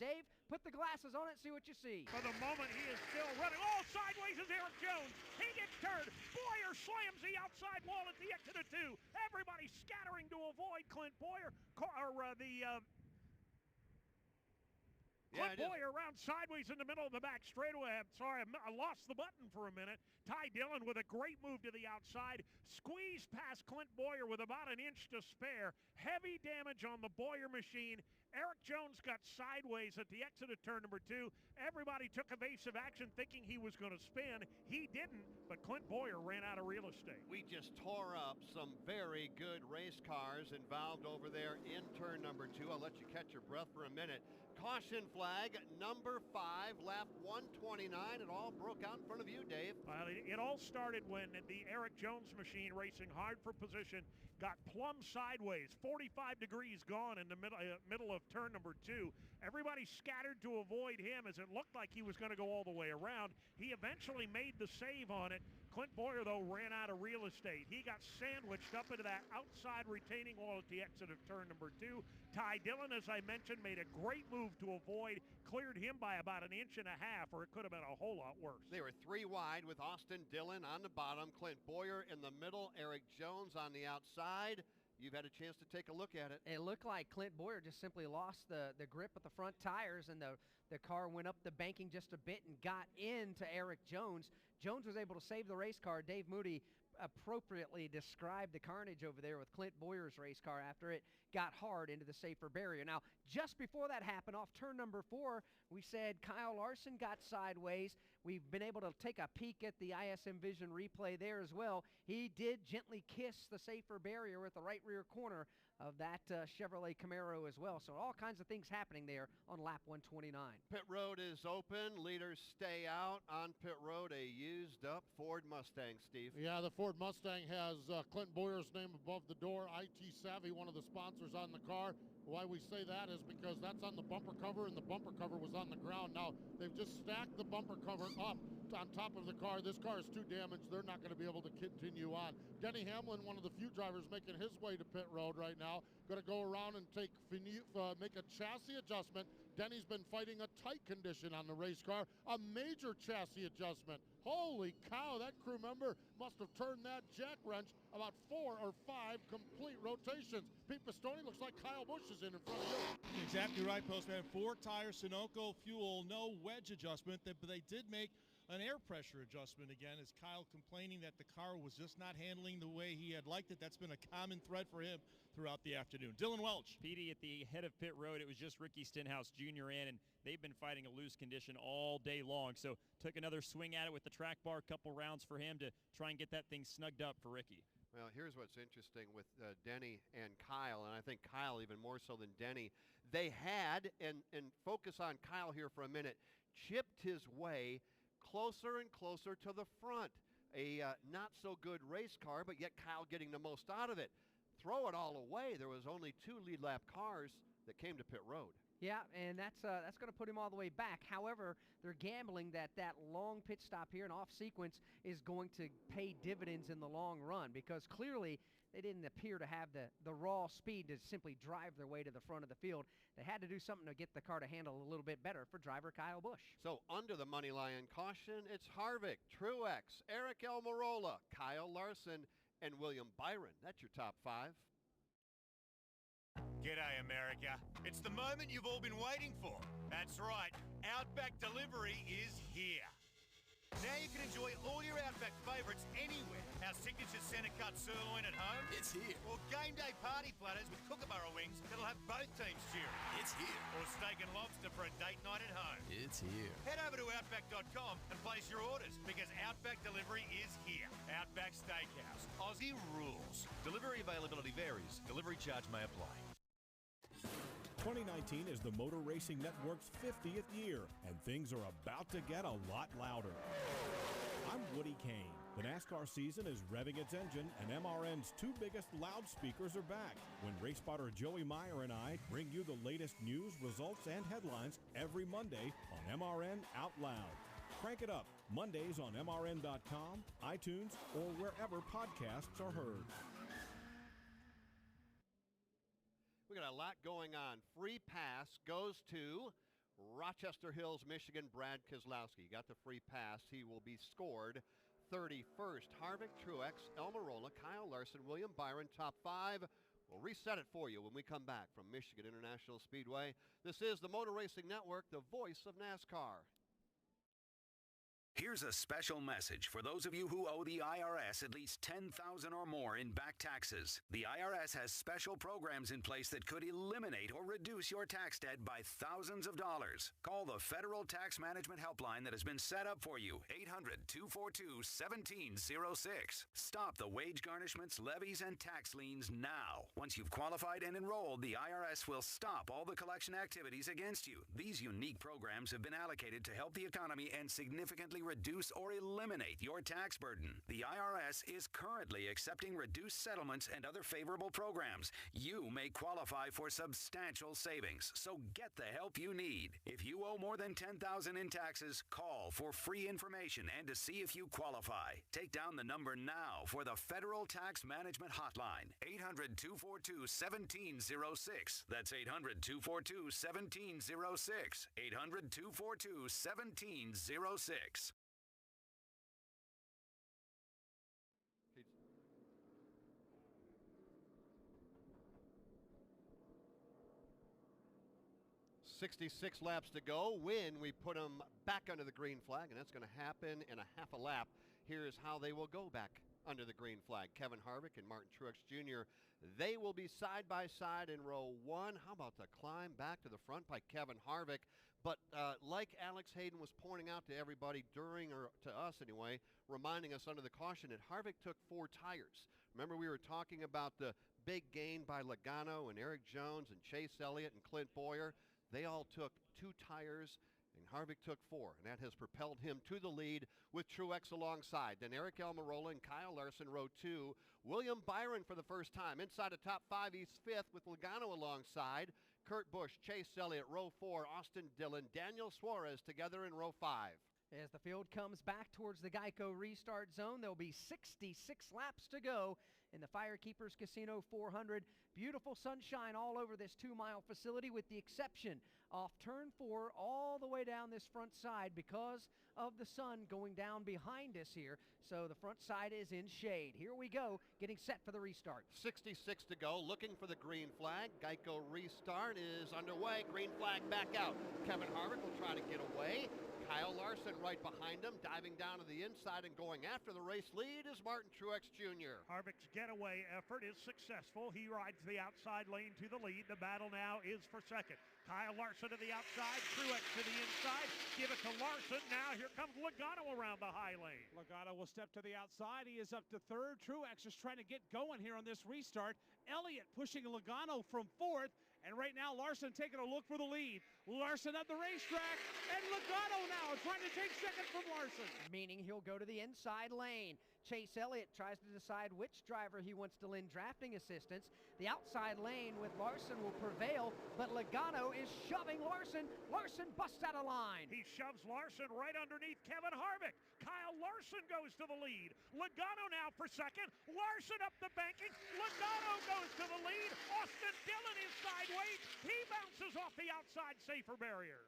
Dave, put the glasses on it and see what you see. For the moment, he is still running. Oh, sideways is Eric Jones. He gets turned. Boyer slams the outside wall at the exit of 2. Everybody scattering to avoid Clint Boyer. Clint Boyer around sideways in the middle of the back straightaway. I'm sorry, I lost the button for a minute. Ty Dillon with a great move to the outside. Squeezed past Clint Boyer with about an inch to spare. Heavy damage on the Boyer machine. Eric Jones got sideways at the exit of turn number 2. Everybody took evasive action thinking he was going to spin. He didn't, but Clint Boyer ran out of real estate. We just tore up some very good race cars involved over there in turn number 2. I'll let you catch your breath for a minute. Caution flag number 5, lap 129. It all broke out in front of you, Dave. It all started when the Eric Jones machine, racing hard for position, got plumb sideways, 45 degrees gone in the middle of turn number 2. Everybody scattered to avoid him as it looked like he was going to go all the way around. He eventually made the save on it. Clint Boyer, though, ran out of real estate. He got sandwiched up into that outside retaining wall at the exit of turn number 2. Ty Dillon, as I mentioned, made a great move to avoid. cleared him by about 1.5 inches, or it could have been a whole lot worse. They were 3 wide with Austin Dillon on the bottom, Clint Boyer in the middle, Eric Jones on the outside. You've had a chance to take a look at it. It looked like Clint Boyer just simply lost the grip of the front tires, and the car went up the banking just a bit and got into Eric Jones. Jones was able to save the race car. Dave Moody appropriately described the carnage over there with Clint Boyer's race car after it got hard into the safer barrier. Now, just before that happened, off turn number 4, we said Kyle Larson got sideways. We've been able to take a peek at the ISM Vision replay there as well. He did gently kiss the safer barrier at the right rear corner of that Chevrolet Camaro as well. So all kinds of things happening there on lap 129. Pit road is open. Leaders stay out on pit road. A used up Ford Mustang, Steve. Yeah, the Ford Mustang has Clint Boyer's name above the door. IT Savvy, one of the sponsors on the car. Why we say that is because that's on the bumper cover, and the bumper cover was on the ground. Now, they've just stacked the bumper cover up on top of the car. This car is too damaged. They're not going to be able to continue on. Denny Hamlin, one of the few drivers making his way to pit road right now, going to go around and make a chassis adjustment. Denny's been fighting a tight condition on the race car, a major chassis adjustment. Holy cow, that crew member must have turned that jack wrench about 4 or 5 complete rotations. Pete Pistone looks like Kyle Busch is in front of you. Exactly right, Postman. 4 tire Sunoco fuel, no wedge adjustment, but they did make an air pressure adjustment again, as Kyle complaining that the car was just not handling the way he had liked it. That's been a common thread for him throughout the afternoon. Dylan Welch. Petey, at the head of pit road, it was just Ricky Stenhouse Jr. in, and they've been fighting a loose condition all day long. So took another swing at it with the track bar, a couple rounds for him to try and get that thing snugged up for Ricky. Well, here's what's interesting with Denny and Kyle, and I think Kyle even more so than Denny. They had, and focus on Kyle here for a minute, chipped his way closer and closer to the front. A not-so-good race car, but yet Kyle getting the most out of it. Throw it all away. There was only 2 lead lap cars that came to pit road. Yeah, and that's going to put him all the way back. However, they're gambling that long pit stop here and off sequence is going to pay dividends in the long run, because clearly they didn't appear to have the raw speed to simply drive their way to the front of the field. They had to do something to get the car to handle a little bit better for driver Kyle Busch. So under the money line caution, it's Harvick, Truex, Eric Almirola, Kyle Larson, and William Byron. That's your top 5. G'day, America. It's the moment you've all been waiting for. That's right, Outback Delivery is here. Now you can enjoy all your Outback favourites anywhere. Our signature centre-cut sirloin at home. It's here. Or game day party platters with kookaburra wings that'll have both teams cheering. It's here. Or steak and lobster for a date night at home. It's here. Head over to Outback.com and place your orders, because Outback Delivery is here. Outback Steakhouse. Aussie rules. Delivery availability varies. Delivery charge may apply. 2019 is the Motor Racing Network's 50th year, and things are about to get a lot louder. I'm Woody Kane. The NASCAR season is revving its engine, and MRN's 2 biggest loudspeakers are back when race spotter Joey Meyer and I bring you the latest news, results, and headlines every Monday on MRN Out Loud. Crank it up Mondays on MRN.com, iTunes, or wherever podcasts are heard. We got a lot going on. Free pass goes to Rochester Hills, Michigan, Brad Keselowski. Got the free pass. He will be scored 31st. Harvick, Truex, Almirola, Kyle Larson, William Byron, top 5. We'll reset it for you when we come back from Michigan International Speedway. This is the Motor Racing Network, the voice of NASCAR. Here's a special message for those of you who owe the IRS at least $10,000 or more in back taxes. The IRS has special programs in place that could eliminate or reduce your tax debt by thousands of dollars. Call the Federal Tax Management Helpline that has been set up for you, 800-242-1706. Stop the wage garnishments, levies, and tax liens now. Once you've qualified and enrolled, the IRS will stop all the collection activities against you. These unique programs have been allocated to help the economy and significantly reduce or eliminate your tax burden. The IRS is currently accepting reduced settlements and other favorable programs. You may qualify for substantial savings, so get the help you need. If you owe more than $10,000 in taxes, call for free information and to see if you qualify. Take down the number now for the Federal Tax Management Hotline, 800-242-1706. That's 800-242-1706. 800-242-1706. .66 laps to go. When we put them back under the green flag, and that's going to happen in a half a lap. Here's how they will go back under the green flag. Kevin Harvick and Martin Truex Jr., they will be side by side in row one. How about the climb back to the front by Kevin Harvick? But like Alex Hayden was pointing out to everybody during, or to us anyway, reminding us under the caution that Harvick took 4 tires. Remember we were talking about the big gain by Logano and Eric Jones and Chase Elliott and Clint Boyer. They all took 2 tires, and Harvick took 4, and that has propelled him to the lead with Truex alongside. Then Eric Almirola and Kyle Larson, row 2. William Byron for the first time inside the top 5. He's 5th with Logano alongside. Kurt Busch, Chase Elliott, row 4. Austin Dillon, Daniel Suarez together in row 5. As the field comes back towards the Geico restart zone, there'll be 66 laps to go in the FireKeepers Casino 400. Beautiful sunshine all over this 2-mile facility, with the exception off turn 4 all the way down this front side because of the sun going down behind us here. So the front side is in shade. Here we go, getting set for the restart. 66 to go, looking for the green flag. Geico restart is underway. Green flag back out. Kevin Harvick will try to get away. Kyle Larson right behind him, diving down to the inside and going after the race lead is Martin Truex Jr. Harvick's getaway effort is successful. He rides the outside lane to the lead. The battle now is for second. Kyle Larson to the outside, Truex to the inside. Give it to Larson. Now here comes Logano around the high lane. Logano will step to the outside. He is up to 3rd. Truex is trying to get going here on this restart. Elliott pushing Logano from 4th. And right now, Larson taking a look for the lead. Larson at the racetrack, and Logano now trying to take second from Larson. Meaning he'll go to the inside lane. Chase Elliott tries to decide which driver he wants to lend drafting assistance. The outside lane with Larson will prevail, but Logano is shoving Larson. Larson busts out of line. He shoves Larson right underneath Kevin Harvick. Kyle Larson goes to the lead. Logano now for second. Larson up the banking. Logano goes to the lead. Austin Dillon is sideways. He bounces off the outside safer barrier.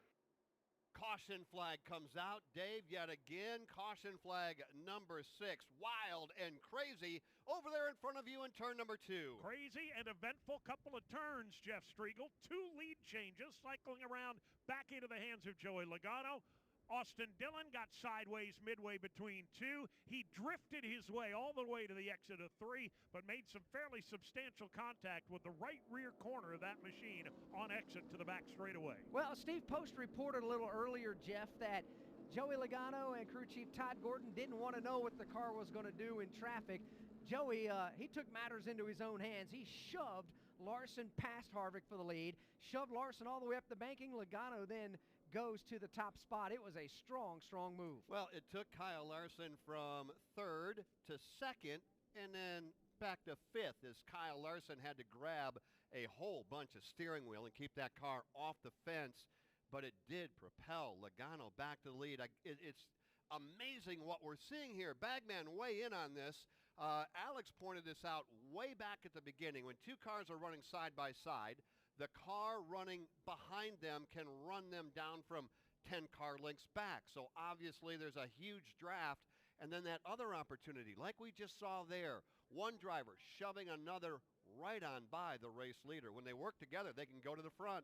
Caution flag comes out. Dave, yet again, caution flag number 6. Wild and crazy over there in front of you in turn number 2. Crazy and eventful couple of turns, Jeff Striegel. 2 lead changes cycling around back into the hands of Joey Logano. Austin Dillon got sideways midway between 2. He drifted his way all the way to the exit of 3, but made some fairly substantial contact with the right rear corner of that machine on exit to the back straightaway. Well, Steve Post reported a little earlier, Jeff, that Joey Logano and crew chief Todd Gordon didn't want to know what the car was going to do in traffic. Joey, he took matters into his own hands. He shoved Larson past Harvick for the lead, shoved Larson all the way up the banking. Logano then goes to the top spot. It was a strong, strong move. Well, it took Kyle Larson from 3rd to 2nd and then back to 5th as Kyle Larson had to grab a whole bunch of steering wheel and keep that car off the fence, but it did propel Logano back to the lead. It's amazing what we're seeing here. Bagman weigh in on this. Alex pointed this out way back at the beginning. When 2 cars are running side by side, the car running behind them can run them down from 10 car lengths back. So obviously there's a huge draft. And then that other opportunity, like we just saw there, one driver shoving another right on by the race leader. When they work together, they can go to the front.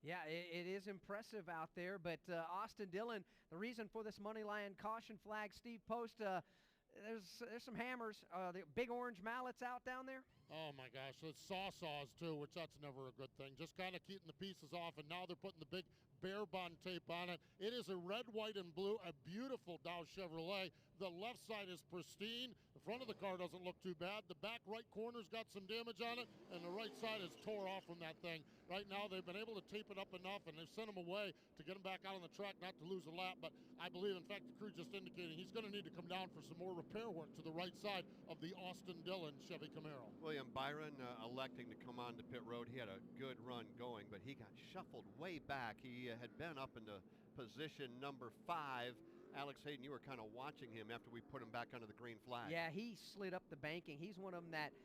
Yeah, it is impressive out there. But Austin Dillon, the reason for this money line caution flag, Steve Post, there's some hammers, the big orange mallets out down there. Oh my gosh, it's saws too, which that's never a good thing. Just kind of keeping the pieces off, and now they're putting the big bear bond tape on it. It is a red, white, and blue, a beautiful Dow Chevrolet. The left side is pristine. The front of the car doesn't look too bad. The back right corner's got some damage on it, and the right side is tore off from that thing. Right now, they've been able to tape it up enough, and they've sent him away to get him back out on the track, not to lose a lap. But I believe, in fact, the crew just indicating he's going to need to come down for some more repair work to the right side of the Austin Dillon Chevy Camaro. William Byron electing to come on to pit road. He had a good run going, but he got shuffled way back. He had been up into position number 5. Alex Hayden, you were kind of watching him after we put him back under the green flag. Yeah, he slid up the banking. He's one of them that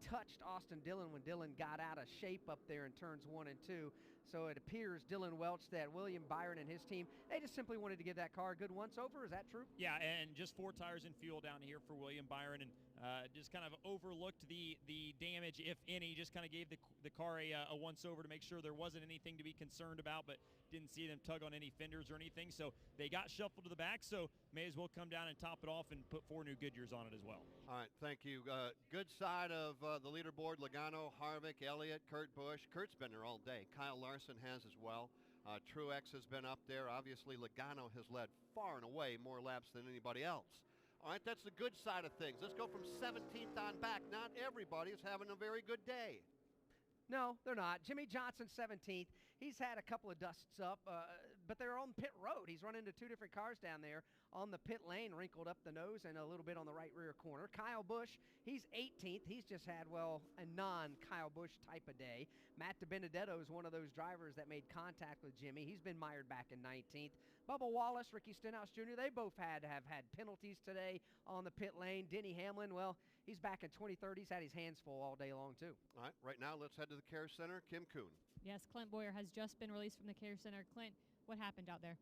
touched Austin Dillon when Dillon got out of shape up there in turns 1 and 2. So it appears Dillon Welch, that William Byron and his team, they just simply wanted to give that car a good once-over. Is that true? Yeah, and just 4 tires and fuel down here for William Byron, and just kind of overlooked the damage, if any. Just kind of gave the car a once-over to make sure there wasn't anything to be concerned about, but didn't see them tug on any fenders or anything. So they got shuffled to the back, so may as well come down and top it off and put 4 new Goodyears on it as well. All right, thank you. Good side of the leaderboard: Logano, Harvick, Elliott, Kurt Busch. Kurt's been there all day. Kyle Larson has as well. Truex has been up there. Obviously, Logano has led far and away more laps than anybody else. All right, that's the good side of things. Let's go from 17th on back. Not everybody is having a very good day. No, they're not. Jimmy Johnson, 17th. He's had a couple of dusts up, but they're on pit road. He's run into 2 different cars down there on the pit lane, wrinkled up the nose and a little bit on the right rear corner. Kyle Busch, he's 18th. He's just had, well, a non-Kyle Busch type of day. Matt DiBenedetto is one of those drivers that made contact with Jimmy. He's been mired back in 19th. Bubba Wallace, Ricky Stenhouse Jr., they both have had penalties today on the pit lane. Denny Hamlin, well, he's back in 23rd. He's had his hands full all day long, too. All right now let's head to the Care Center. Kim Kuhn. Yes, Clint Boyer has just been released from the Care Center. Clint, what happened out there?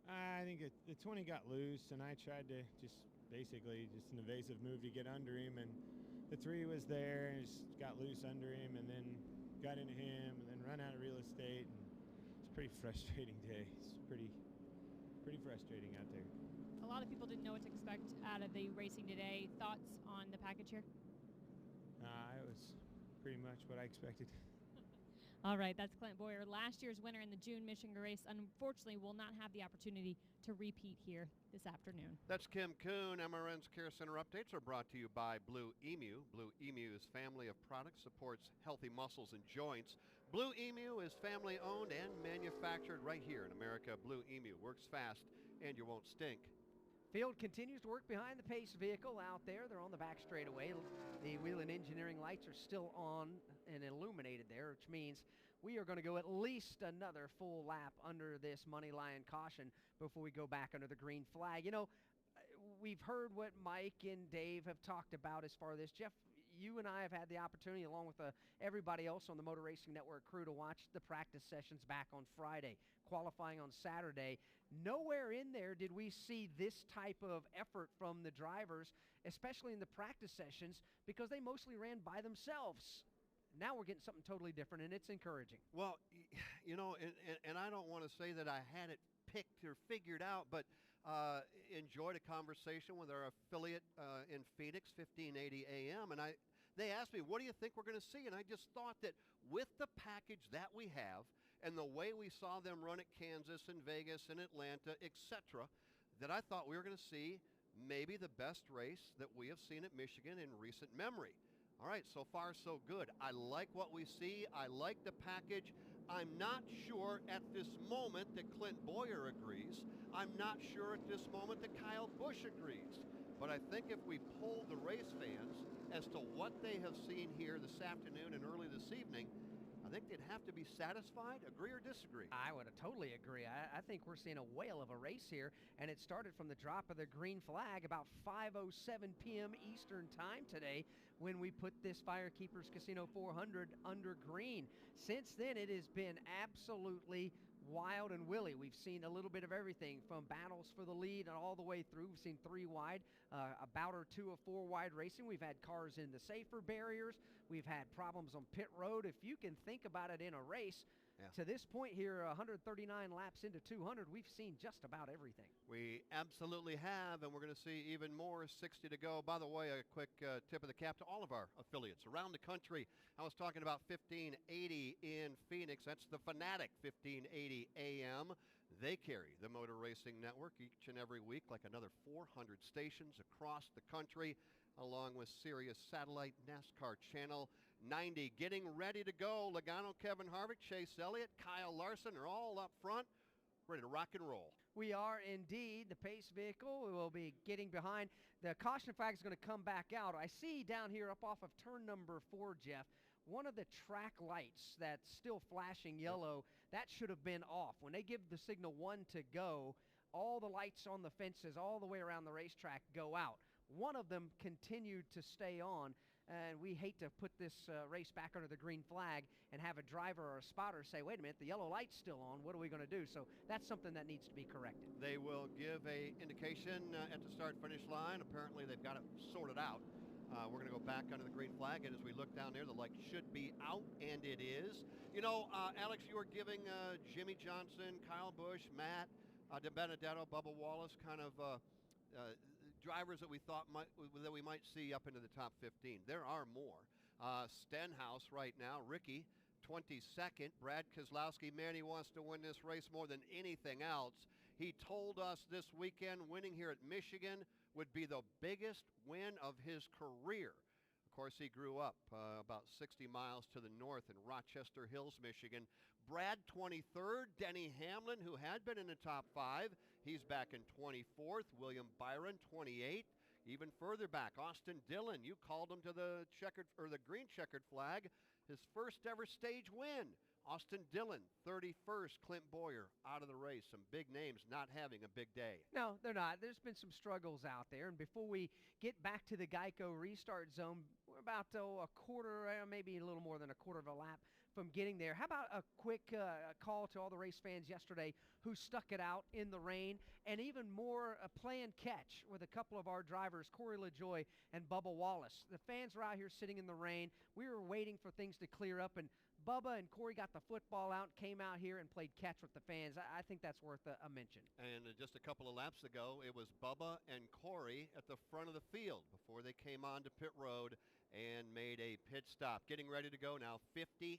I think the 20 got loose, and I tried to just an evasive move to get under him, and the 3 was there, and just got loose under him, and then got into him, and then run out of real estate, and it's a pretty frustrating day. It's pretty frustrating out there. A lot of people didn't know what to expect out of the racing today. Thoughts on the package here? It was pretty much what I expected. All right, that's Clint Boyer. Last year's winner in the June Michigan race, unfortunately, will not have the opportunity to repeat here this afternoon. That's Kim Kuhn. MRN's Care Center updates are brought to you by Blue Emu. Blue Emu's family of products supports healthy muscles and joints. Blue Emu is family owned and manufactured right here in America. Blue Emu works fast and you won't stink. Field continues to work behind the pace vehicle out there. They're on the back straightaway. The Whelen Engineering lights are still on and illuminated there, which means we are going to go at least another full lap under this money line caution before we go back under the green flag. You know, we've heard what Mike and Dave have talked about as far as this. Jeff, you and I have had the opportunity, along with everybody else on the Motor Racing Network crew, to watch the practice sessions back on Friday, qualifying on Saturday. Nowhere in there did we see this type of effort from the drivers, especially in the practice sessions, because they mostly ran by themselves. Now we're getting something totally different, and it's encouraging. Well, you know, and I don't want to say that I had it picked or figured out, but enjoyed a conversation with our affiliate in Phoenix, 1580 AM, and they asked me, what do you think we're going to see? And I just thought that with the package that we have and the way we saw them run at Kansas and Vegas and Atlanta, etc., that I thought we were going to see maybe the best race that we have seen at Michigan in recent memory. All right, so far so good. I like what we see. I like the package. I'm not sure at this moment that Clint Boyer agrees. I'm not sure at this moment that Kyle Busch agrees. But I think if we poll the race fans as to what they have seen here this afternoon and early this evening, I think they'd have to be satisfied. Agree or disagree? I would totally agree. I think we're seeing a whale of a race here, and it started from the drop of the green flag about 5:07 p.m. Eastern time today when we put this FireKeepers Casino 400 under green. Since then, it has been absolutely wild and willy. We've seen a little bit of everything from battles for the lead and all the way through. We've seen 3 wide, a bout or 2 of 4 wide racing. We've had cars in the safer barriers. We've had problems on pit road. If you can think about it in a race, to this point here, 139 laps into 200, we've seen just about everything. We absolutely have, and we're going to see even more. 60 to go. By the way, a quick tip of the cap to all of our affiliates around the country. I was talking about 1580 in Phoenix. That's the Fanatic 1580 AM. They carry the Motor Racing Network each and every week, like another 400 stations across the country, along with Sirius Satellite NASCAR Channel 90. Getting ready to go. Logano, Kevin Harvick, Chase Elliott, Kyle Larson are all up front, ready to rock and roll. We are indeed. The pace vehicle will be getting behind. The caution flag is going to come back out. I see down here up off of turn number 4, Jeff, one of the track lights that's still flashing yellow, that should have been off. When they give the signal 1 to go, all the lights on the fences all the way around the racetrack go out. One of them continued to stay on, and we hate to put this race back under the green flag and have a driver or a spotter say, wait a minute, the yellow light's still on. What are we going to do? So that's something that needs to be corrected. They will give a indication at the start-finish line. Apparently they've got it sorted out. We're going to go back under the green flag, and as we look down there, the light should be out, and it is. You know, Alex, you were giving Jimmy Johnson, Kyle Busch, Matt DiBenedetto, Bubba Wallace kind of drivers that we thought we might see up into the top 15. There are more. Stenhouse right now, Ricky, 22nd. Brad Keselowski, man, he wants to win this race more than anything else. He told us this weekend winning here at Michigan would be the biggest win of his career. Of course, he grew up about 60 miles to the north in Rochester Hills, Michigan. Brad, 23rd. Denny Hamlin, who had been in the top 5, he's back in 24th. William Byron, 28th. Even further back, Austin Dillon, you called him to the checkered or the green checkered flag, his first ever stage win. Austin Dillon, 31st. Clint Boyer out of the race. Some big names not having a big day. No, they're not. There's been some struggles out there. And before we get back to the Geico restart zone, we're about a quarter, maybe a little more than a quarter of a lap from getting there. How about a quick call to all the race fans yesterday who stuck it out in the rain, and even more play and catch with a couple of our drivers, Corey LaJoie and Bubba Wallace. The fans were out here sitting in the rain. We were waiting for things to clear up, and Bubba and Corey got the football out, came out here and played catch with the fans. I think that's worth a mention. And just a couple of laps ago, it was Bubba and Corey at the front of the field before they came on to pit road and made a pit stop. Getting ready to go now, 59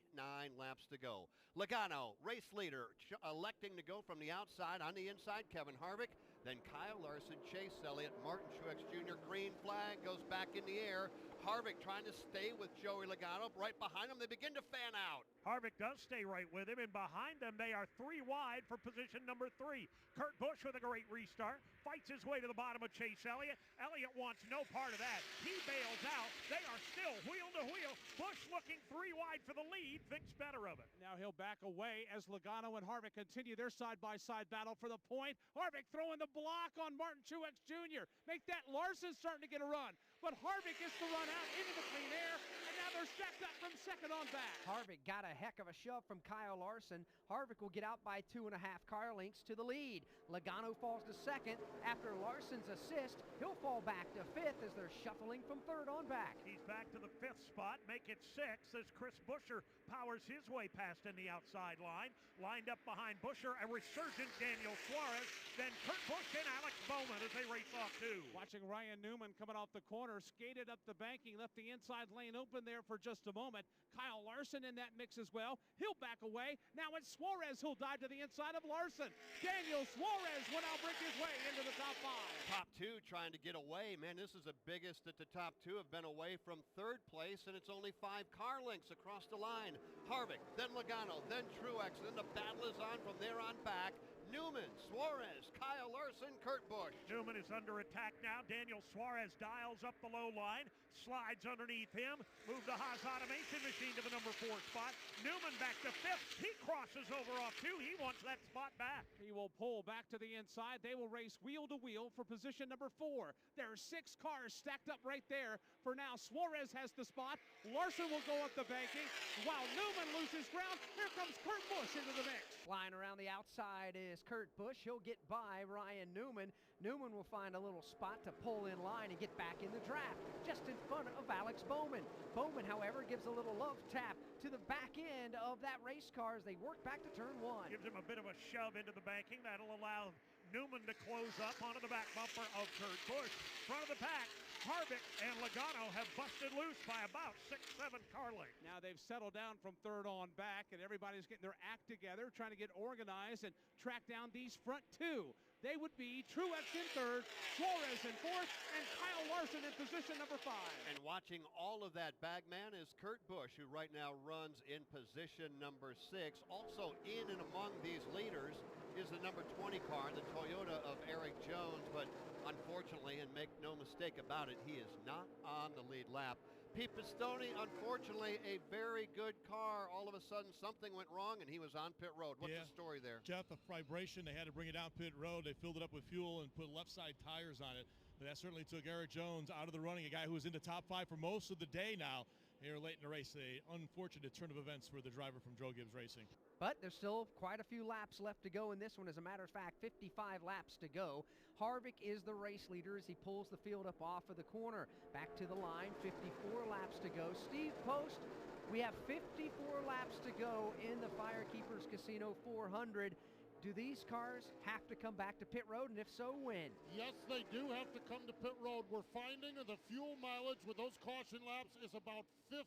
laps to go. Logano, race leader, electing to go from the outside. On the inside, Kevin Harvick. Then Kyle Larson, Chase Elliott, Martin Truex Jr. Green flag goes back in the air. Harvick trying to stay with Joey Logano. Right behind him, they begin to fan out. Harvick does stay right with him, and behind them they are 3 wide for position number 3. Kurt Busch with a great restart, fights his way to the bottom of Chase Elliott. Elliott wants no part of that. He bails out. They are still wheel to wheel. Busch looking 3 wide for the lead, thinks better of it. Now he'll back away as Logano and Harvick continue their side-by-side battle for the point. Harvick throwing the block on Martin Truex Jr. Make that Larson starting to get a run. But Harvick gets the run out into the clean air, and now they're stacked up from second on back. Harvick got a heck of a shove from Kyle Larson. Harvick will get out by 2.5 car lengths to the lead. Logano falls to second. After Larson's assist, he'll fall back to 5th as they're shuffling from 3rd on back. He's back to the 5th spot, make it 6th as Chris Buescher powers his way past in the outside line. Lined up behind Buescher, a resurgent Daniel Suarez, then Kurt Busch and Alex Bowman as they race off too. Watching Ryan Newman coming off the corner, skated up the banking, left the inside lane open there for just a moment. Kyle Larson in that mix as well. He'll back away. Now it's Suarez who'll dive to the inside of Larson. Daniel Suarez will now break his way into the top 5. Top 2 trying to get away. Man, this is the biggest that the top 2 have been away from 3rd place, and it's only 5 car lengths across the line. Harvick, then Logano, then Truex, then the battle is on from there on back. Newman, Suarez, Kyle Larson, Kurt Busch. Newman is under attack now. Daniel Suarez dials up the low line, slides underneath him, move the Haas Automation Machine to the number 4 spot. Newman back to 5th. He crosses over off 2. He wants that spot back. He will pull back to the inside. They will race wheel to wheel for position number 4. There are 6 cars stacked up right there. For now, Suarez has the spot. Larson will go up the banking while Newman loses ground. Here comes Kurt Busch into the mix. Flying around the outside is Kurt Busch. He'll get by Ryan Newman. Newman will find a little spot to pull in line and get back in the draft, just in front of Alex Bowman. Bowman, however, gives a little love tap to the back end of that race car as they work back to turn 1. Gives him a bit of a shove into the banking. That'll allow Newman to close up onto the back bumper of Kurt Busch. Front of the pack, Harvick and Logano have busted loose by about 6-7 car lengths. Now they've settled down from third on back, and everybody's getting their act together, trying to get organized and track down these front two. They would be Truex in third, Suarez in fourth, and Kyle Larson in position number 5. And watching all of that, Bagman, is Kurt Busch, who right now runs in position number 6. Also in and among these leaders is the number 20 car, the Toyota of Eric Jones, but unfortunately, and make no mistake about it, he is not on the lead lap. Pete Pistone, unfortunately, a very good car. All of a sudden, something went wrong, and he was on pit road. What's the story there? Jeff, a vibration. They had to bring it down pit road. They filled it up with fuel and put left side tires on it. But that certainly took Eric Jones out of the running, a guy who was in the top 5 for most of the day now. Here late in the race, a unfortunate turn of events for the driver from Joe Gibbs Racing. But there's still quite a few laps left to go in this one. As a matter of fact, 55 laps to go. Harvick is the race leader as he pulls the field up off of the corner. Back to the line, 54 laps to go. Steve Post, we have 54 laps to go in the FireKeepers Casino 400. Do these cars have to come back to pit road, and if so, when? Yes, they do have to come to pit road. We're finding the fuel mileage with those caution laps is about 50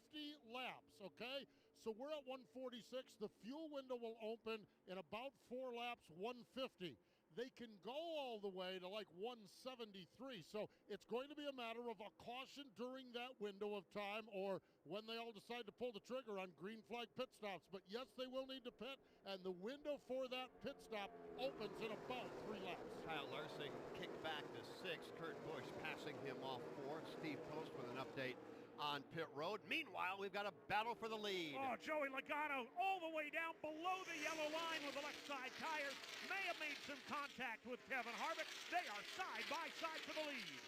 laps, okay? So we're at 146. The fuel window will open in about 4 laps, 150. They can go all the way to like 173. So it's going to be a matter of a caution during that window of time or when they all decide to pull the trigger on green flag pit stops. But yes, they will need to pit, and the window for that pit stop opens in about 3 laps. Kyle Larson kicked back to 6. Kurt Busch passing him off 4. Steve Post with an update on pit road. Meanwhile, we've got a battle for the lead. Oh, Joey Logano all the way down below the yellow line with the left side tires. May have made some contact with Kevin Harvick. They are side by side for the lead.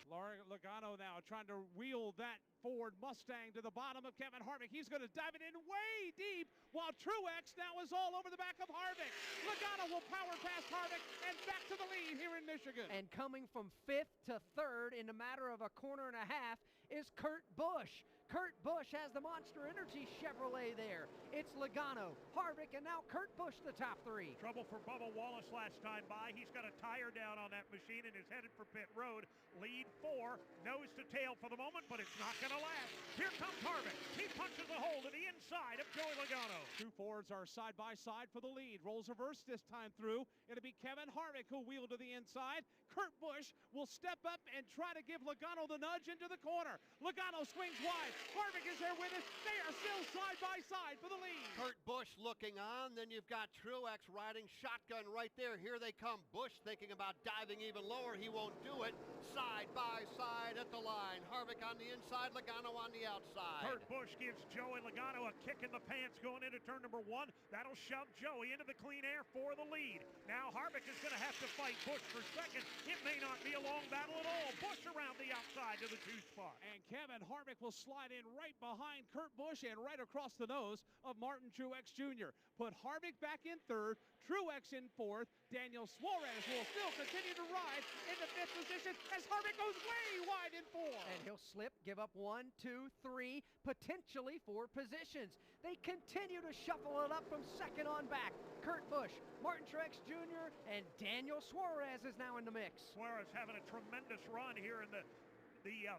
Logano now trying to wheel that Ford Mustang to the bottom of Kevin Harvick. He's going to dive it in way deep, while Truex now is all over the back of Harvick. Logano will power past Harvick and back to the lead here in Michigan. And coming from 5th to 3rd in a matter of a corner and a half is Kurt Busch. Kurt Busch has the Monster Energy Chevrolet there. It's Logano, Harvick, and now Kurt Busch, the top 3. Trouble for Bubba Wallace last time by. He's got a tire down on that machine and is headed for pit road. Lead 4, nose to tail for the moment, but it's not going to last. Here comes Harvick. He punches a hole to the inside of Joey Logano. 2 Fords are side by side for the lead. Rolls reverse this time through. It'll be Kevin Harvick who'll wheel to the inside. Kurt Busch will step up and try to give Logano the nudge into the corner. Logano swings wide. Harvick is there with it. They are still side by side for the lead. Kurt Busch looking on. Then you've got Truex riding shotgun right there. Here they come. Busch thinking about diving even lower. He won't do it. Side by side at the line. Harvick on the inside, Logano on the outside. Kurt Busch gives Joey Logano a kick in the pants going into turn number 1. That'll shove Joey into the clean air for the lead. Now Harvick is going to have to fight Busch for second. It may not be a long battle at all. Busch around the outside to the 2 spot. And Kevin Harvick will slide in right behind Kurt Busch and right across the nose of Martin Truex Jr. Put Harvick back in 3rd, Truex in 4th. Daniel Suarez will still continue to ride in the 5th position as Harvick goes way wide in 4. And he'll slip, give up 1, 2, 3, potentially 4 positions. They continue to shuffle it up from second on back. Kurt Busch, Martin Truex Jr., and Daniel Suarez is now in the mix. Suarez having a tremendous run here in the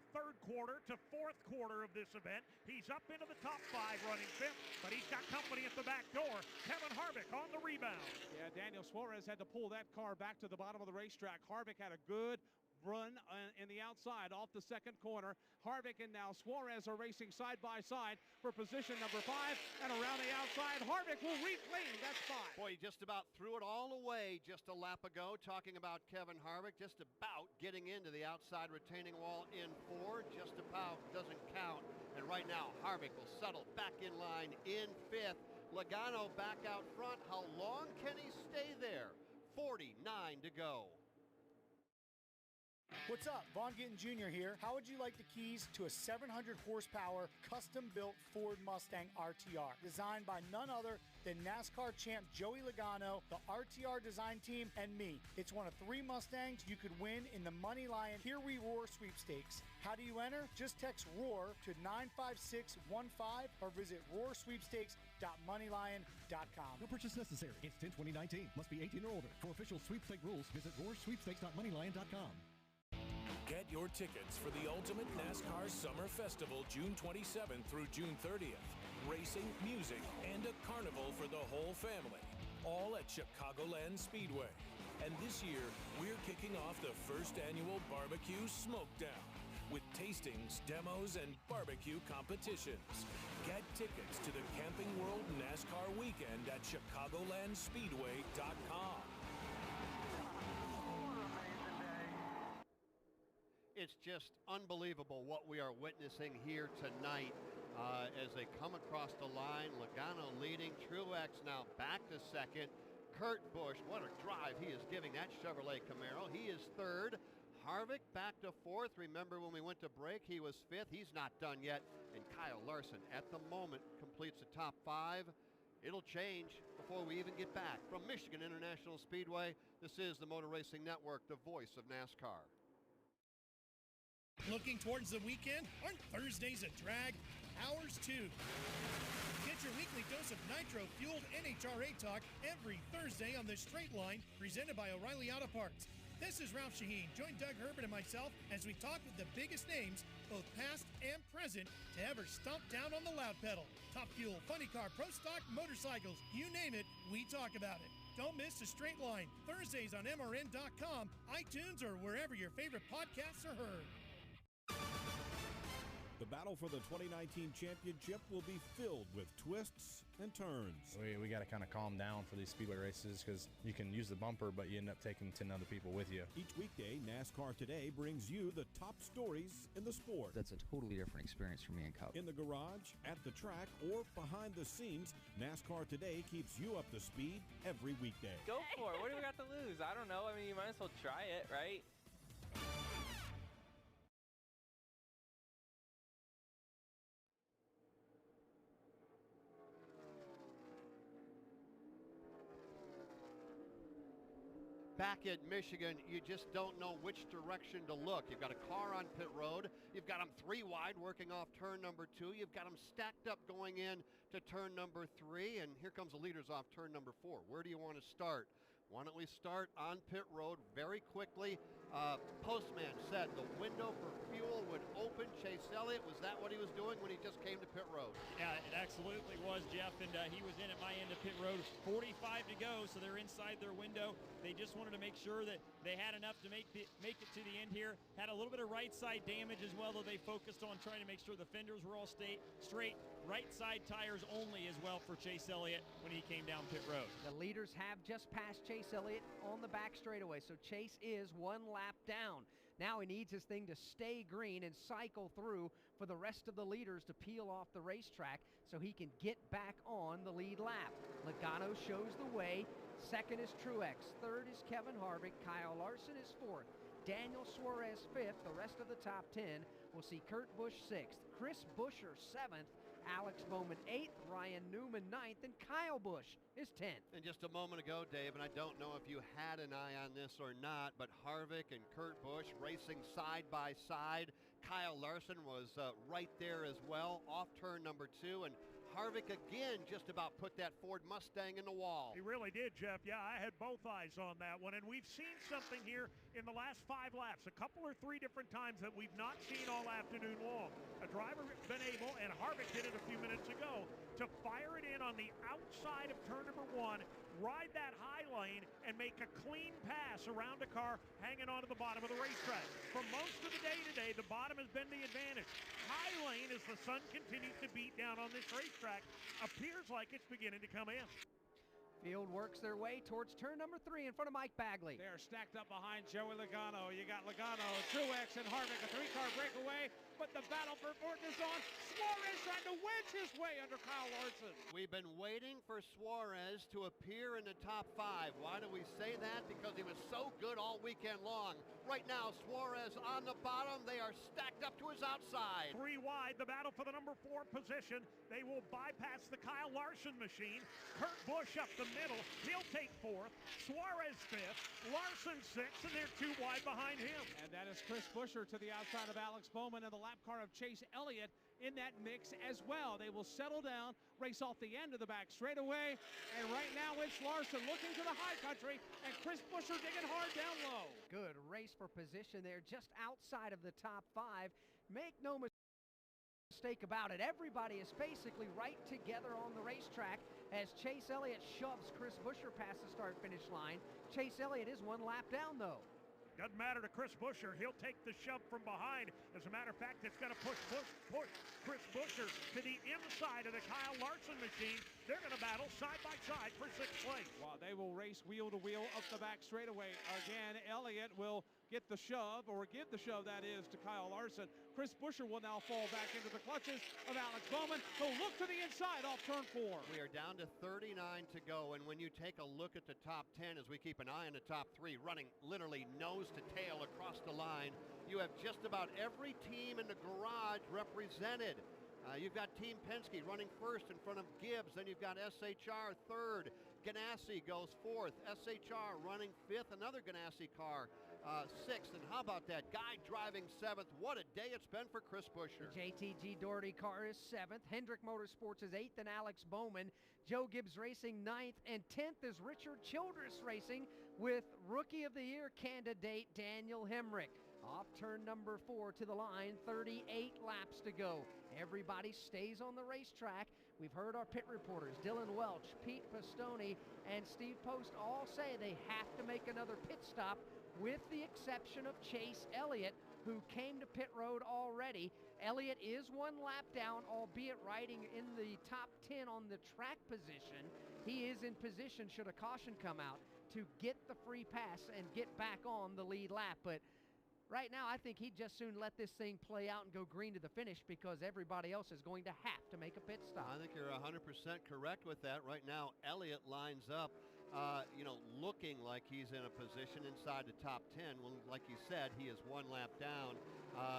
3rd quarter to 4th quarter of this event. He's up into the top 5 running 5th, but he's got company at the back door. Kevin Harvick on the rebound. Yeah, Daniel Suarez had to pull that car back to the bottom of the racetrack. Harvick had a good run in the outside off the 2nd corner. Harvick and now Suarez are racing side by side for position number 5, and around the outside Harvick will reclaim that spot. Boy, he just about threw it all away just a lap ago, talking about Kevin Harvick, just about getting into the outside retaining wall in 4, just about, doesn't count. And right now Harvick will settle back in line in 5th. Logano back out front. How long can he stay there? 49 to go. What's up? Vaughn Gittin Jr. here. How would you like the keys to a 700 horsepower custom-built Ford Mustang RTR designed by none other than NASCAR champ Joey Logano, the RTR design team, and me. It's one of 3 Mustangs you could win in the Money Lion Here We Roar sweepstakes. How do you enter? Just text ROAR to 95615 or visit roarsweepstakes.moneylion.com. No purchase necessary. Instant 2019. Must be 18 or older. For official sweepstake rules, visit roarsweepstakes.moneylion.com. Get your tickets for the Ultimate NASCAR Summer Festival June 27th through June 30th. Racing, music, and a carnival for the whole family. All at Chicagoland Speedway. And this year, we're kicking off the first annual Barbecue Smokedown with tastings, demos, and barbecue competitions. Get tickets to the Camping World NASCAR weekend at ChicagolandSpeedway.com. It's just unbelievable what we are witnessing here tonight as they come across the line. Logano leading. Truex now back to second. Kurt Busch, what a drive he is giving that Chevrolet Camaro. He is third. Harvick back to fourth. Remember when we went to break, he was fifth. He's not done yet. And Kyle Larson at the moment completes the top 5. It'll change before we even get back. From Michigan International Speedway, this is the Motor Racing Network, the voice of NASCAR. Looking towards the weekend? Aren't Thursdays a drag? Ours too. Get your weekly dose of nitro-fueled NHRA talk every Thursday on the Straight Line, presented by O'Reilly Auto Parts. This is Ralph Shaheen. Join Doug Herbert and myself as we talk with the biggest names, both past and present, to ever stomp down on the loud pedal. Top Fuel, Funny Car, Pro Stock, motorcycles, you name it, we talk about it. Don't miss the Straight Line, Thursdays on MRN.com, iTunes, or wherever your favorite podcasts are heard. The battle for the 2019 championship will be filled with twists and turns. We got to kind of calm down for these speedway races because you can use the bumper, but you end up taking 10 other people with you. Each weekday, NASCAR Today brings you the top stories in the sport. That's a totally different experience for me and Cup. In the garage, at the track, or behind the scenes, NASCAR Today keeps you up to speed every weekday. Go for it. What do we got to lose? I don't know. I mean, you might as well try it, right? Back at Michigan, you just don't know which direction to look. You've got a car on pit road. You've got them 3 wide working off turn number 2. You've got them stacked up going in to turn number 3. And here comes the leaders off turn number 4. Where do you want to start? Why don't we start on pit road very quickly? Postman said the window for fuel would open. Chase Elliott, was that what he was doing when he just came to pit road? Yeah, it absolutely was, Jeff, and he was in at my end of pit road. 45 to go, so they're inside their window. They just wanted to make sure that they had enough to make it to the end here. Had a little bit of right side damage as well, though they focused on trying to make sure the fenders were all straight. Right side tires only as well for Chase Elliott when he came down pit road. The leaders have just passed Chase Elliott on the back straightaway, so Chase is 1 lap down. Now he needs his thing to stay green and cycle through for the rest of the leaders to peel off the racetrack so he can get back on the lead lap. Logano shows the way. Second is Truex. Third is Kevin Harvick. Kyle Larson is fourth. Daniel Suarez fifth. The rest of the top 10 will see Kurt Busch sixth. Chris Buescher seventh. Alex Bowman 8th, Ryan Newman 9th, and Kyle Busch is 10th. And just a moment ago, Dave, and I don't know if you had an eye on this or not, but Harvick and Kurt Busch racing side by side. Kyle Larson was right there as well, off turn number 2, and Harvick again just about put that Ford Mustang in the wall. He really did, Jeff. Yeah, I had both eyes on that one. And we've seen something here in the last 5 laps, a couple or 3 different times that we've not seen all afternoon long. A driver been able, and Harvick did it a few minutes ago, to fire it in on the outside of turn number 1, ride that high lane, and make a clean pass around a car hanging onto the bottom of the racetrack. For most of the day today, the bottom has been the advantage. High lane, as the sun continues to beat down on this racetrack, appears like it's beginning to come in. Field works their way towards turn number 3 in front of Mike Bagley. They are stacked up behind Joey Logano. You got Logano, Truex, and Harvick, a 3-car breakaway, but the battle for fourth is on. Suarez trying to wedge his way under Kyle Larson. We've been waiting for Suarez to appear in the top 5. Why do we say that? Because he was so good all all weekend long. Right now, Suarez on the bottom. They are stacked up to his outside. 3 wide, the battle for the number 4 position. They will bypass the Kyle Larson machine. Kurt Busch up the middle. He'll take 4th. Suarez 5th. Larson 6th, and they're 2 wide behind him. And that is Chris Buescher to the outside of Alex Bowman and the lap car of Chase Elliott in that mix as well. They will settle down, race off the end of the back straightaway, and right now it's Larson looking to the high country, and Chris Buescher digging hard down low. Good race for position there, just outside of the top 5. Make no mistake about it, everybody is basically right together on the racetrack as Chase Elliott shoves Chris Buescher past the start-finish line. Chase Elliott is 1 lap down, though. Doesn't matter to Chris Buescher. He'll take the shove from behind. As a matter of fact, it's going to push Chris Buescher to the inside of the Kyle Larson machine. They're going to battle side by side for 6th place. Wow, they will race wheel to wheel up the back straightaway. Again, Elliott will get the shove, or give the shove, that is, to Kyle Larson. Chris Buescher will now fall back into the clutches of Alex Bowman, who'll look to the inside off turn 4. We are down to 39 to go, and when you take a look at the top 10, as we keep an eye on the top 3, running literally nose to tail across the line, you have just about every team in the garage represented. You've got Team Penske running 1st in front of Gibbs. Then you've got SHR 3rd. Ganassi goes 4th. SHR running 5th. Another Ganassi car 6th. And how about that guy driving 7th? What a day it's been for Chris Buescher. The JTG Doherty car is 7th. Hendrick Motorsports is 8th, and Alex Bowman. Joe Gibbs Racing 9th, and 10th is Richard Childress Racing with Rookie of the Year candidate Daniel Hemrick. Off turn number 4 to the line, 38 laps to go. Everybody stays on the racetrack. We've heard our pit reporters, Dylan Welch, Pete Pistone, and Steve Post all say they have to make another pit stop, with the exception of Chase Elliott, who came to pit road already. Elliott is 1 lap down, albeit riding in the top 10 on the track position. He is in position, should a caution come out, to get the free pass and get back on the lead lap. But right now, I think he'd just soon let this thing play out and go green to the finish, because everybody else is going to have to make a pit stop. I think you're 100% correct with that. Right now, Elliott lines up, looking like he's in a position inside the top 10. Well, like you said, he is 1 lap down.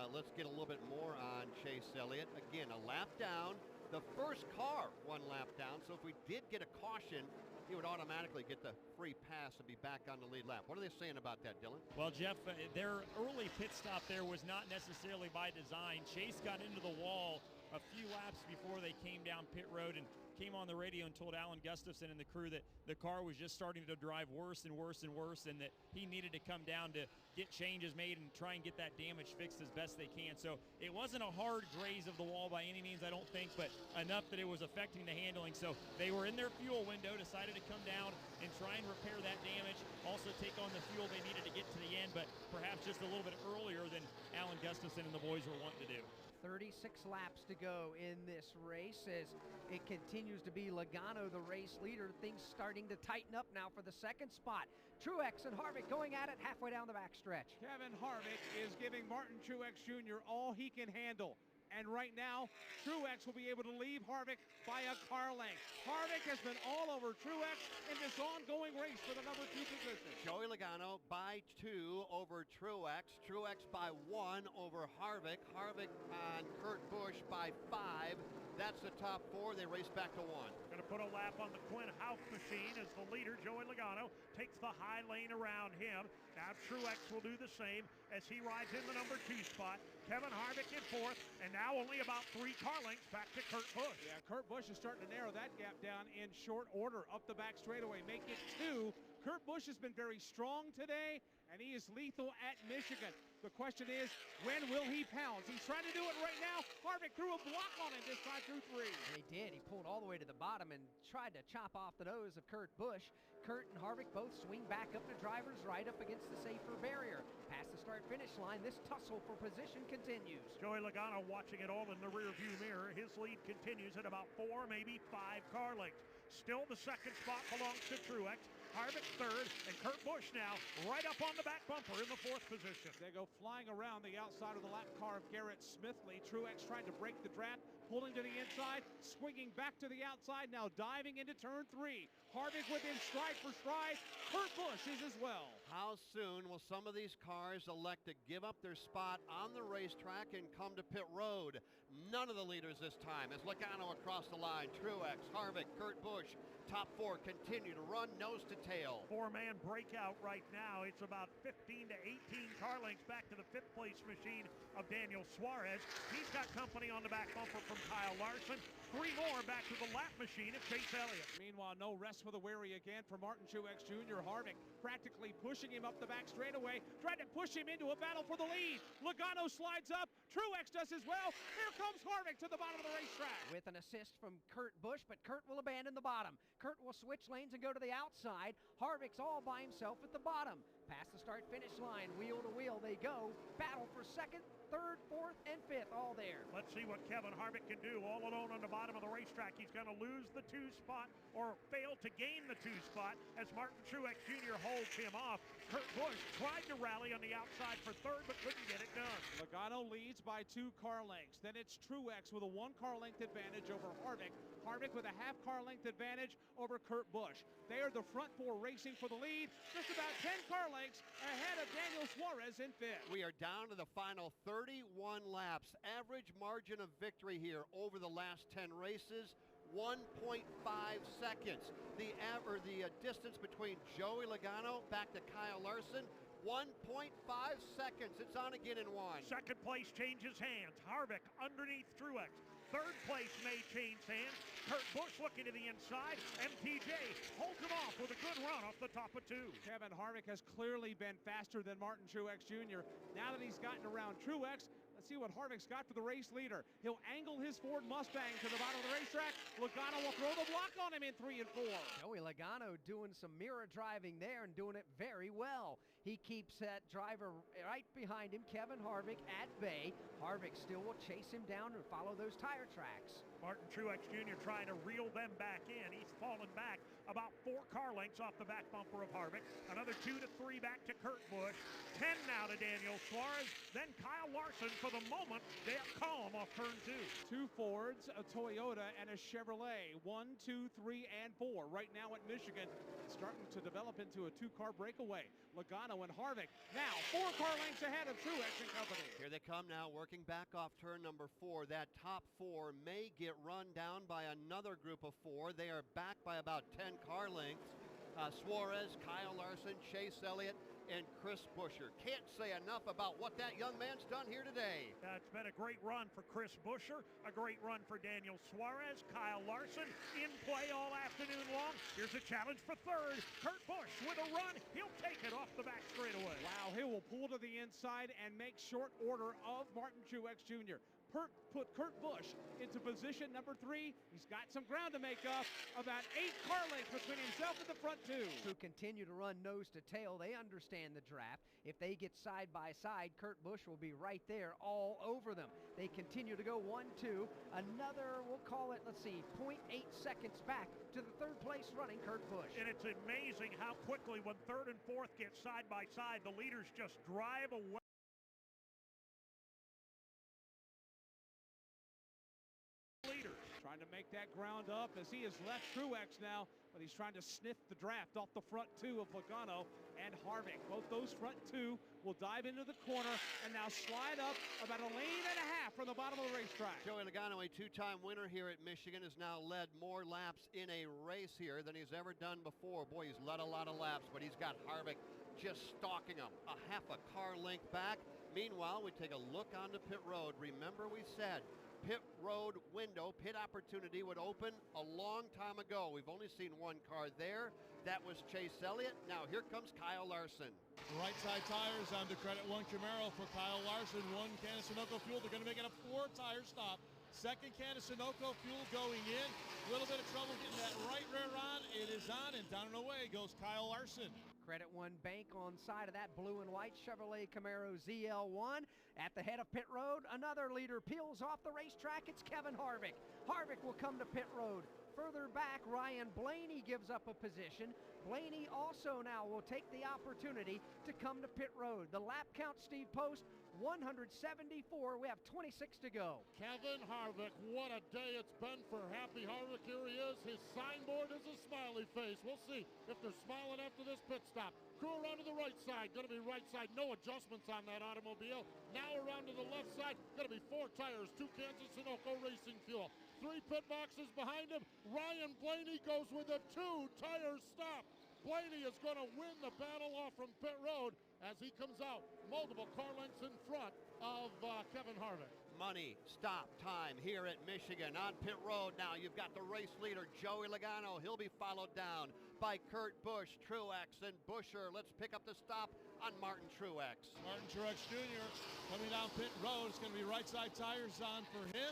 Let's get a little bit more on Chase Elliott. Again, a lap down. The first car 1 lap down. So if we did get a caution, he would automatically get the free pass and be back on the lead lap. What are they saying about that, Dylan? Well, Jeff, their early pit stop there was not necessarily by design. Chase got into the wall a few laps before they came down pit road and came on the radio and told Alan Gustafson and the crew that the car was just starting to drive worse and worse and worse, and that he needed to come down to get changes made and try and get that damage fixed as best they can. So it wasn't a hard graze of the wall by any means, I don't think, but enough that it was affecting the handling. So they were in their fuel window, decided to come down and try and repair that damage, also take on the fuel they needed to get to the end, but perhaps just a little bit earlier than Alan Gustafson and the boys were wanting to do. 36 laps to go in this race as it continues to be Logano the race leader. Things starting to tighten up now for the 2nd spot. Truex and Harvick going at it halfway down the backstretch. Kevin Harvick is giving Martin Truex Jr. all he can handle. And right now, Truex will be able to leave Harvick by a car length. Harvick has been all over Truex in this ongoing race for the number 2 position. Joey Logano by 2 over Truex. Truex by 1 over Harvick. Harvick on Kurt Busch by 5. That's the top 4. They race back to 1. Going to put a lap on the Quinn Houff machine as the leader, Joey Logano, takes the high lane around him. Now Truex will do the same as he rides in the number 2 spot. Kevin Harvick in 4th, and now only about 3 car lengths back to Kurt Busch. Yeah, Kurt Busch is starting to narrow that gap down in short order up the back straightaway. Make it 2. Kurt Busch has been very strong today, and he is lethal at Michigan. The question is, when will he pounce? He's trying to do it right now. Harvick threw a block on him this time through 3. He did. He pulled all the way to the bottom and tried to chop off the nose of Kurt Busch. Kurt and Harvick both swing back up to driver's right up against the safer barrier. Past the start-finish line, this tussle for position continues. Joey Logano watching it all in the rear-view mirror. His lead continues at about 4, maybe 5 car lengths. Still the 2nd spot belongs to Truex. Harvick 3rd, and Kurt Busch now right up on the back bumper in the 4th position. They go flying around the outside of the lap car of Garrett Smithley. Truex tried to break the draft, pulling to the inside, swinging back to the outside, now diving into turn 3. Harvick within stride for stride. Kurt Busch is as well. How soon will some of these cars elect to give up their spot on the racetrack and come to pit road? None of the leaders this time as Logano across the line. Truex, Harvick, Kurt Busch. Top 4 continue to run nose to tail. 4-man breakout right now. It's about 15 to 18 car lengths back to the 5th place machine of Daniel Suarez. He's got company on the back bumper from Kyle Larson. 3 more back to the lap machine of Chase Elliott. Meanwhile, no rest for the weary again for Martin Truex Jr. Harvick practically pushing him up the back straightaway, trying to push him into a battle for the lead. Logano slides up. Truex does as well. Here comes Harvick to the bottom of the racetrack. With an assist from Kurt Busch, but Kurt will abandon the bottom. Kurt will switch lanes and go to the outside. Harvick's all by himself at the bottom. Past the start-finish line, wheel to wheel they go. Battle for 2nd, 3rd, 4th, and 5th, all there. Let's see what Kevin Harvick can do all alone on the bottom of the racetrack. He's going to lose the 2 spot or fail to gain the 2 spot as Martin Truex Jr. holds him off. Kurt Busch tried to rally on the outside for 3rd but couldn't get it done. Logano leads by 2 car lengths. Then it's Truex with a 1 car length advantage over Harvick. Harvick with a half car length advantage over Kurt Busch. They are the front 4 racing for the lead, just about 10 car lengths ahead of Daniel Suarez in 5th. We are down to the final 31 laps. Average margin of victory here over the last 10 races, 1.5 seconds. The distance between Joey Logano back to Kyle Larson, 1.5 seconds. It's on again in 1. 2nd place changes hands. Harvick underneath Truex. 3rd place may change hands. Kurt Busch looking to the inside. MTJ holds him off with a good run off the top of 2. Kevin Harvick has clearly been faster than Martin Truex Jr. Now that he's gotten around Truex, let's see what Harvick's got for the race leader. He'll angle his Ford Mustang to the bottom of the racetrack. Logano will throw the block on him in 3 and 4. Joey Logano doing some mirror driving there and doing it very well. He keeps that driver right behind him, Kevin Harvick, at bay. Harvick still will chase him down and follow those tire tracks. Martin Truex Jr. trying to reel them back in. He's fallen back about 4 car lengths off the back bumper of Harvick. Another 2 to 3 back to Kurt Busch. 10 now to Daniel Suarez. Then Kyle Larson for the moment. They're calm off turn 2. 2 Fords, a Toyota, and a Chevrolet. 1, 2, 3, and 4. Right now at Michigan, starting to develop into a 2-car breakaway. Logano and Harvick now 4 car lengths ahead of Truex and company. Here they come now, working back off turn number 4. That top 4 may get run down by another group of 4. They are back by about 10 car lengths. Suarez, Kyle Larson, Chase Elliott, and Chris Buescher. Can't say enough about what that young man's done here today. It's been a great run for Chris Buescher, a great run for Daniel Suarez. Kyle Larson in play all afternoon long. Here's a challenge for 3rd. Kurt Busch with a run. He'll take it off the back straightaway. Wow, he will pull to the inside and make short order of Martin Truex Jr. Put Kurt Busch into position number 3. He's got some ground to make up. About 8 car lengths between himself and the front 2. Who continue to run nose to tail. They understand the draft. If they get side by side, Kurt Busch will be right there all over them. They continue to go 1, 2. Another, we'll call it, let's see, 0.8 seconds back to the 3rd place running Kurt Busch. And it's amazing how quickly when 3rd and 4th get side by side, the leaders just drive away. Trying to make that ground up as he has left Truex now, but he's trying to sniff the draft off the front 2 of Logano and Harvick. Both those front 2 will dive into the corner and now slide up about a lane and a half from the bottom of the racetrack. Joey Logano, a 2-time winner here at Michigan, has now led more laps in a race here than he's ever done before. Boy, he's led a lot of laps, but he's got Harvick just stalking him a half a car length back. Meanwhile, we take a look onto pit road. Remember we said pit road window, pit opportunity would open a long time ago. We've only seen 1 car there. That was Chase Elliott. Now here comes Kyle Larson. Right side tires on the credit 1 Camaro for Kyle Larson. 1 can of Sunoco fuel. They're going to make it a 4-tire stop. 2nd can of Sunoco fuel going in. A little bit of trouble getting that right rear on. It is on, and down and away goes Kyle Larson. Credit 1 bank on side of that blue and white Chevrolet Camaro ZL1. At the head of pit road, another leader peels off the racetrack. It's Kevin Harvick. Harvick will come to pit road. Further back, Ryan Blaney gives up a position. Blaney also now will take the opportunity to come to pit road. The lap count, Steve Post, 174. We have 26 to go. Kevin Harvick, what a day it's been for Happy Harvick. Here he is. His signboard is a smiley face. We'll see if they're smiling after this pit stop. Crew around to the right side. Going to be right side. No adjustments on that automobile. Now around to the left side. Going to be 4 tires. 2 cans of Sunoco Racing Fuel. 3 pit boxes behind him. Ryan Blaney goes with a 2-tire stop. Blaney is going to win the battle off from pit road as he comes out multiple car lengths in front of Kevin Harvick. Money, stop time here at Michigan. On pit road now, you've got the race leader, Joey Logano. He'll be followed down by Kurt Busch, Truex, and Buescher. Let's pick up the stop on Martin Truex. Martin Truex Jr. coming down pit road. It's going to be right side tires on for him.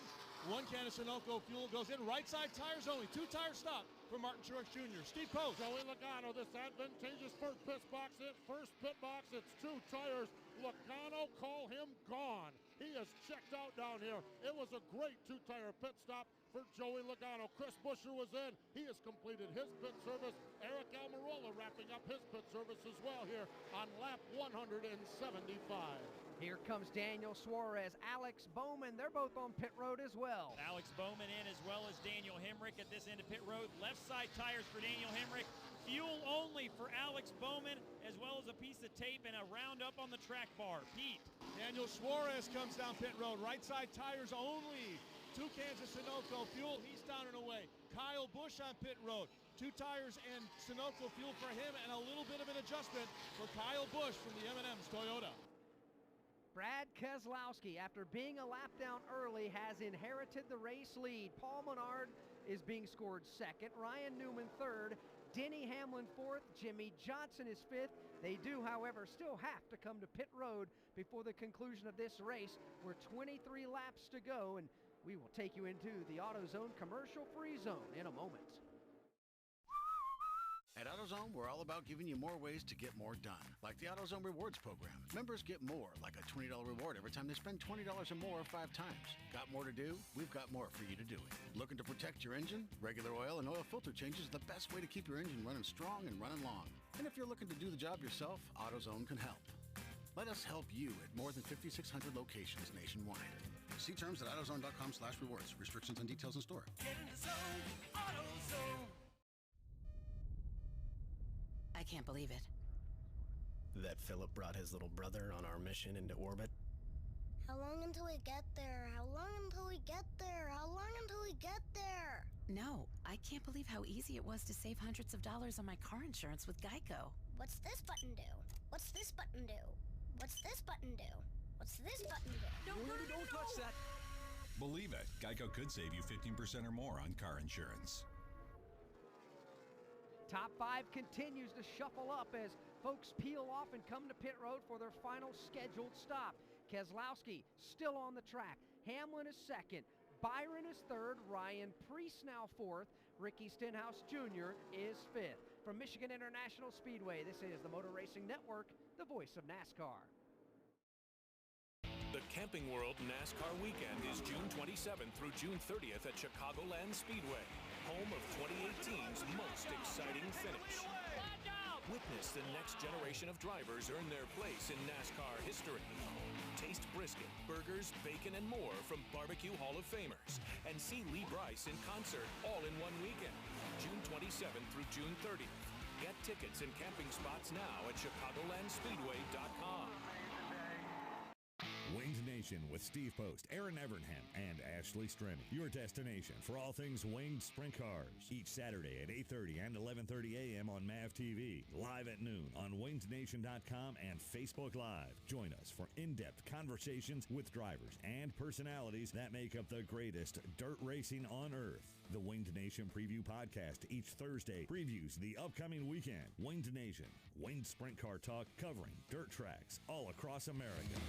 1 can of Sunoco fuel goes in. Right side tires only. 2-tire stop for Martin Truex Jr. Steve Post. Joey Logano, this advantageous first pit box. First pit box, it's 2 tires. Logano, call him gone. He is checked out down here. It was a great 2-tire pit stop for Joey Logano. Chris Buescher was in. He has completed his pit service. Eric Almirola wrapping up his pit service as well here on lap 175. Here comes Daniel Suarez, Alex Bowman. They're both on pit road as well. Alex Bowman in as well as Daniel Hemrick at this end of pit road. Left side tires for Daniel Hemrick. Fuel only for Alex Bowman, as well as a piece of tape and a roundup on the track bar. Pete. Daniel Suarez comes down pit road. Right side tires only. 2 cans of Sunoco fuel. He's down and away. Kyle Busch on pit road. 2 tires and Sunoco fuel for him, and a little bit of an adjustment for Kyle Busch from the M&M's Toyota. Brad Keselowski, after being a lap down early, has inherited the race lead. Paul Menard is being scored second. Ryan Newman third. Denny Hamlin fourth. Jimmy Johnson is fifth. They do, however, still have to come to pit road before the conclusion of this race. We're 23 laps to go, and we will take you into the AutoZone commercial-free zone in a moment. At AutoZone, we're all about giving you more ways to get more done, like the AutoZone Rewards program. Members get more, like a $20 reward every time they spend $20 or more 5 times. Got more to do? We've got more for you to do it. Looking to protect your engine? Regular oil and oil filter changes are the best way to keep your engine running strong and running long. And if you're looking to do the job yourself, AutoZone can help. Let us help you at more than 5,600 locations nationwide. See terms at AutoZone.com/rewards. Restrictions and details in store. Get in the zone, AutoZone. I can't believe it. That Philip brought his little brother on our mission into orbit. How long until we get there? How long until we get there? How long until we get there? No, I can't believe how easy it was to save hundreds of dollars on my car insurance with Geico. What's this button do? What's this button do? What's this button do? What's this button do? Don't touch that. Believe it, Geico could save you 15% or more on car insurance. Top 5 continues to shuffle up as folks peel off and come to pit road for their final scheduled stop. Keselowski still on the track. Hamlin is second. Byron is third. Ryan Preece now fourth. Ricky Stenhouse Jr. is fifth. From Michigan International Speedway, this is the Motor Racing Network, the voice of NASCAR. The Camping World NASCAR weekend is June 27th through June 30th at Chicagoland Speedway, home of 2018's most exciting finish. Witness the next generation of drivers earn their place in NASCAR history. Taste brisket, burgers, bacon, and more from Barbecue Hall of Famers. And see Lee Brice in concert all in one weekend, June 27th through June 30th. Get tickets and camping spots now at ChicagolandSpeedway.com. Winged Nation with Steve Post, Aaron Evernham, and Ashley Stremme. Your destination for all things winged sprint cars. Each Saturday at 8:30 and 11:30 a.m. on MAV TV. Live at noon on WingedNation.com and Facebook Live. Join us for in-depth conversations with drivers and personalities that make up the greatest dirt racing on earth. The Winged Nation Preview Podcast each Thursday previews the upcoming weekend. Winged Nation, winged sprint car talk covering dirt tracks all across America.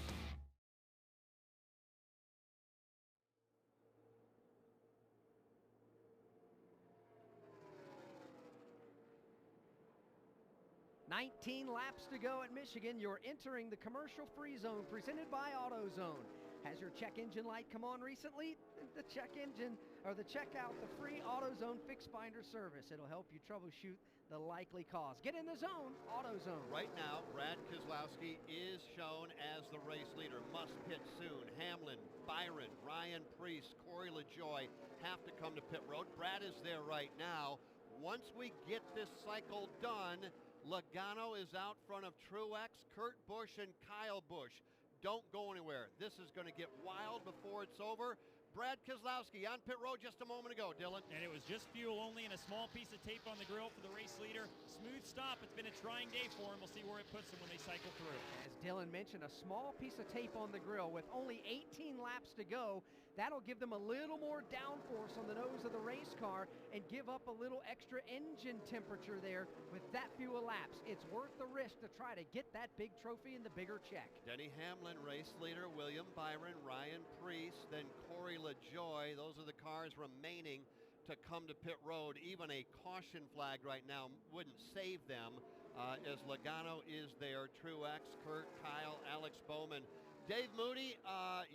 19 laps to go at Michigan. You're entering the commercial-free zone presented by AutoZone. Has your check engine light come on recently? The check engine, or the checkout, the free AutoZone Fix Finder service. It'll help you troubleshoot the likely cause. Get in the zone, AutoZone. Right now, Brad Keselowski is shown as the race leader. Must pit soon. Hamlin, Byron, Ryan Preece, Corey LaJoie have to come to pit road. Brad is there right now. Once we get this cycle done, Logano is out front of Truex, Kurt Busch, and Kyle Busch. Don't go anywhere. This is going to get wild before it's over. Brad Keselowski on pit road just a moment ago, Dylan. And it was just fuel only and a small piece of tape on the grill for the race leader. Smooth stop. It's been a trying day for him. We'll see where it puts him when they cycle through. As Dylan mentioned, a small piece of tape on the grill with only 18 laps to go. That'll give them a little more downforce on the nose of the race car and give up a little extra engine temperature there with that few laps. It's worth the risk to try to get that big trophy and the bigger check. Denny Hamlin, race leader, William Byron, Ryan Preece, then Corey LaJoie. Those are the cars remaining to come to pit road. Even a caution flag right now wouldn't save them as Logano is there. Truex, Kurt, Kyle, Alex Bowman. Dave Moody,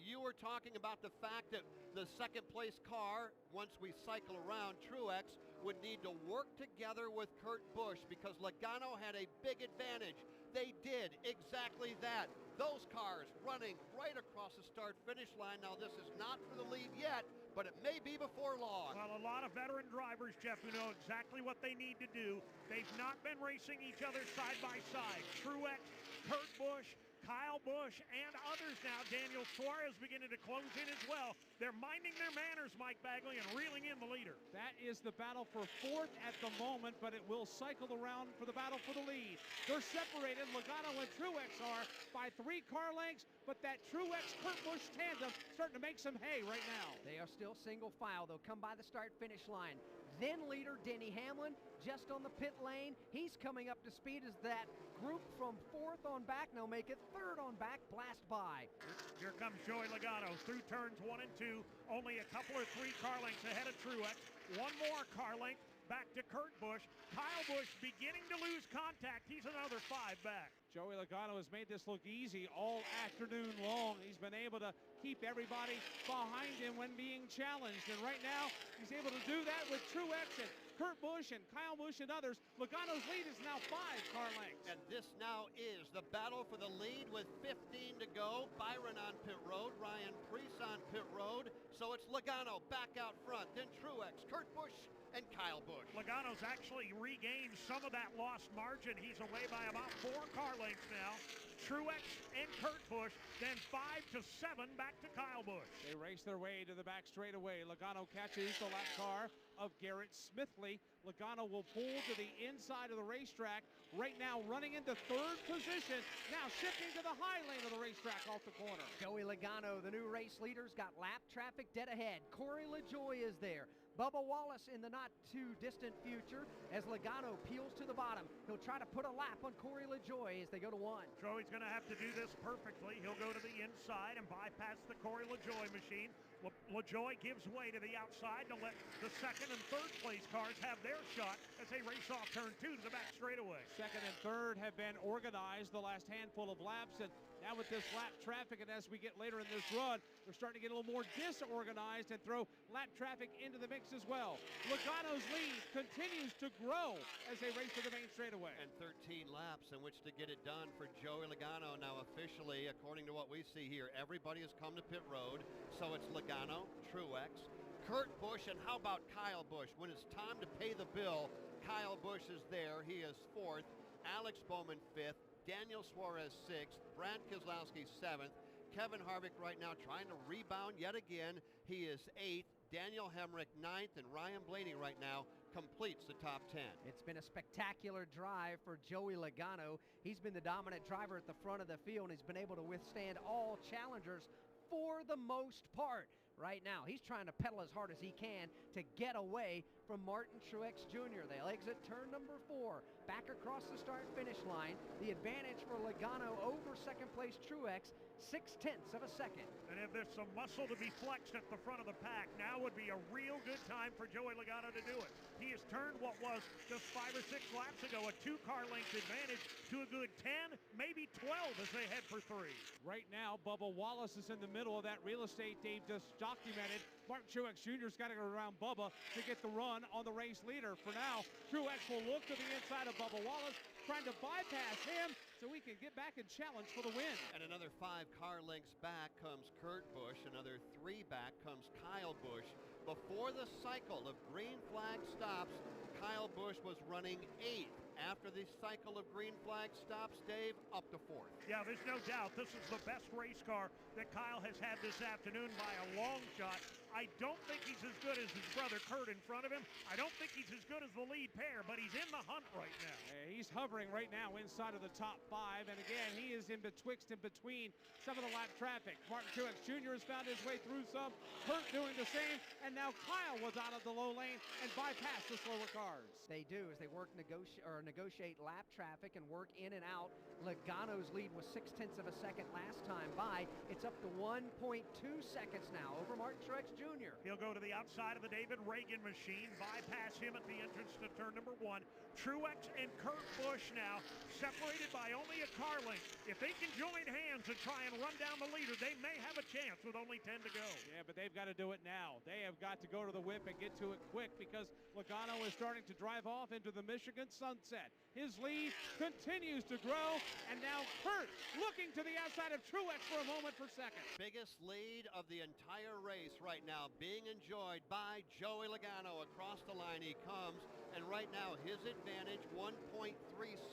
you were talking about the fact that the second place car, once we cycle around, Truex, would need to work together with Kurt Busch because Logano had a big advantage. They did exactly that. Those cars running right across the start-finish line. Now, this is not for the lead yet, but it may be before long. Well, a lot of veteran drivers, Jeff, who know exactly what they need to do. They've not been racing each other side by side. Truex, Kurt Busch, Kyle Busch, and others now. Daniel Suarez beginning to close in as well. They're minding their manners, Mike Bagley, and reeling in the leader. That is the battle for fourth at the moment, but it will cycle around for the battle for the lead. They're separated, Logano and Truex are, by 3 car lengths, but that Truex-Kurt Busch tandem starting to make some hay right now. They are still single file. They'll come by the start-finish line. Then leader Denny Hamlin just on the pit lane. He's coming up to speed as that group from 4th on back now make it 3rd on back blast by. Here comes Joey Logano through turns 1 and 2. Only a couple or 3 car lengths ahead of Truex. One more car length back to Kurt Busch. Kyle Busch beginning to lose contact. He's another 5 back. Joey Logano has made this look easy all afternoon long. He's been able to keep everybody behind him when being challenged. And right now, he's able to do that with Truex and Kurt Busch and Kyle Busch and others. Logano's lead is now 5 car lengths. And this now is the battle for the lead with 15 to go. Byron on pit road, Ryan Preece on pit road. So it's Logano back out front, then Truex, Kurt Busch, and Kyle Busch. Logano's actually regained some of that lost margin. He's away by about 4 car lengths now. Truex and Kurt Busch, then 5 to 7 back to Kyle Busch. They race their way to the back straightaway. Logano catches the lap car of Garrett Smithley. Logano will pull to the inside of the racetrack. Right now running into 3rd position. Now shifting to the high lane of the racetrack off the corner. Joey Logano, the new race leader's got lap traffic dead ahead. Corey LaJoie is there. Bubba Wallace in the not-too-distant future as Logano peels to the bottom. He'll try to put a lap on Corey LaJoie as they go to 1. Joey's going to have to do this perfectly. He'll go to the inside and bypass the Corey LaJoie machine. LaJoie gives way to the outside to let the 2nd and 3rd place cars have their shot as they race off turn 2 to the back straightaway. 2nd and 3rd have been organized the last handful of laps, and now with this lap traffic, and as we get later in this run, we're starting to get a little more disorganized and throw lap traffic into the mix as well. Logano's lead continues to grow as they race to the main straightaway. And 13 laps in which to get it done for Joey Logano. Now officially, according to what we see here, everybody has come to pit road. So it's Logano, Truex, Kurt Busch, and how about Kyle Busch? When it's time to pay the bill, Kyle Busch is there. He is 4th. Alex Bowman 5th. Daniel Suarez 6th. Brad Keselowski 7th. Kevin Harvick right now trying to rebound yet again. He is 8th. Daniel Hemrick 9th. And Ryan Blaney right now completes the top 10. It's been a spectacular drive for Joey Logano. He's been the dominant driver at the front of the field and he's been able to withstand all challengers for the most part. right now. He's trying to pedal as hard as he can to get away from Martin Truex Jr. They'll exit turn number 4, back across the start-finish line. The advantage for Logano over second-place Truex, 0.6 of a second. And if there's some muscle to be flexed at the front of the pack, now would be a real good time for Joey Logano to do it. He has turned what was just 5 or 6 laps ago a 2-car length advantage to a good 10, maybe 12 as they head for 3. Right now, Bubba Wallace is in the middle of that real estate Dave just documented. Martin Truex Jr.'s got to go around Bubba to get the run on the race leader. For now, Truex will look to the inside of Bubba Wallace, trying to bypass him so he can get back and challenge for the win. And another 5 car lengths back comes Kurt Busch. Another 3 back comes Kyle Busch. Before the cycle of green flag stops, Kyle Busch was running 8th. After the cycle of green flag stops, Dave, up to 4th. Yeah, there's no doubt this is the best race car that Kyle has had this afternoon by a long shot. I don't think he's as good as his brother Kurt in front of him. I don't think he's as good as the lead pair, but he's in the hunt right now. He's hovering right now inside of the top 5, and again, he is in betwixt and between some of the lap traffic. Martin Truex Jr. has found his way through some, Kurt doing the same, and now Kyle was out of the low lane and bypassed the slower cars. They do as they negotiate lap traffic and work in and out. Logano's lead was 0.6 of a second last time by. It's up to 1.2 seconds now over Martin Truex Jr. He'll go to the outside of the David Reagan machine, bypass him at the entrance to turn number 1. Truex and Kurt Busch now separated by only a car length. If they can join hands and try and run down the leader, they may have a chance with only 10 to go. Yeah, but they've got to do it now. They have got to go to the whip and get to it quick because Logano is starting to drive off into the Michigan sunset. His lead continues to grow, and now Kurt looking to the outside of Truex for a moment for second. Biggest lead of the entire race right now being enjoyed by Joey Logano. Across the line he comes, and right now his advantage 1.3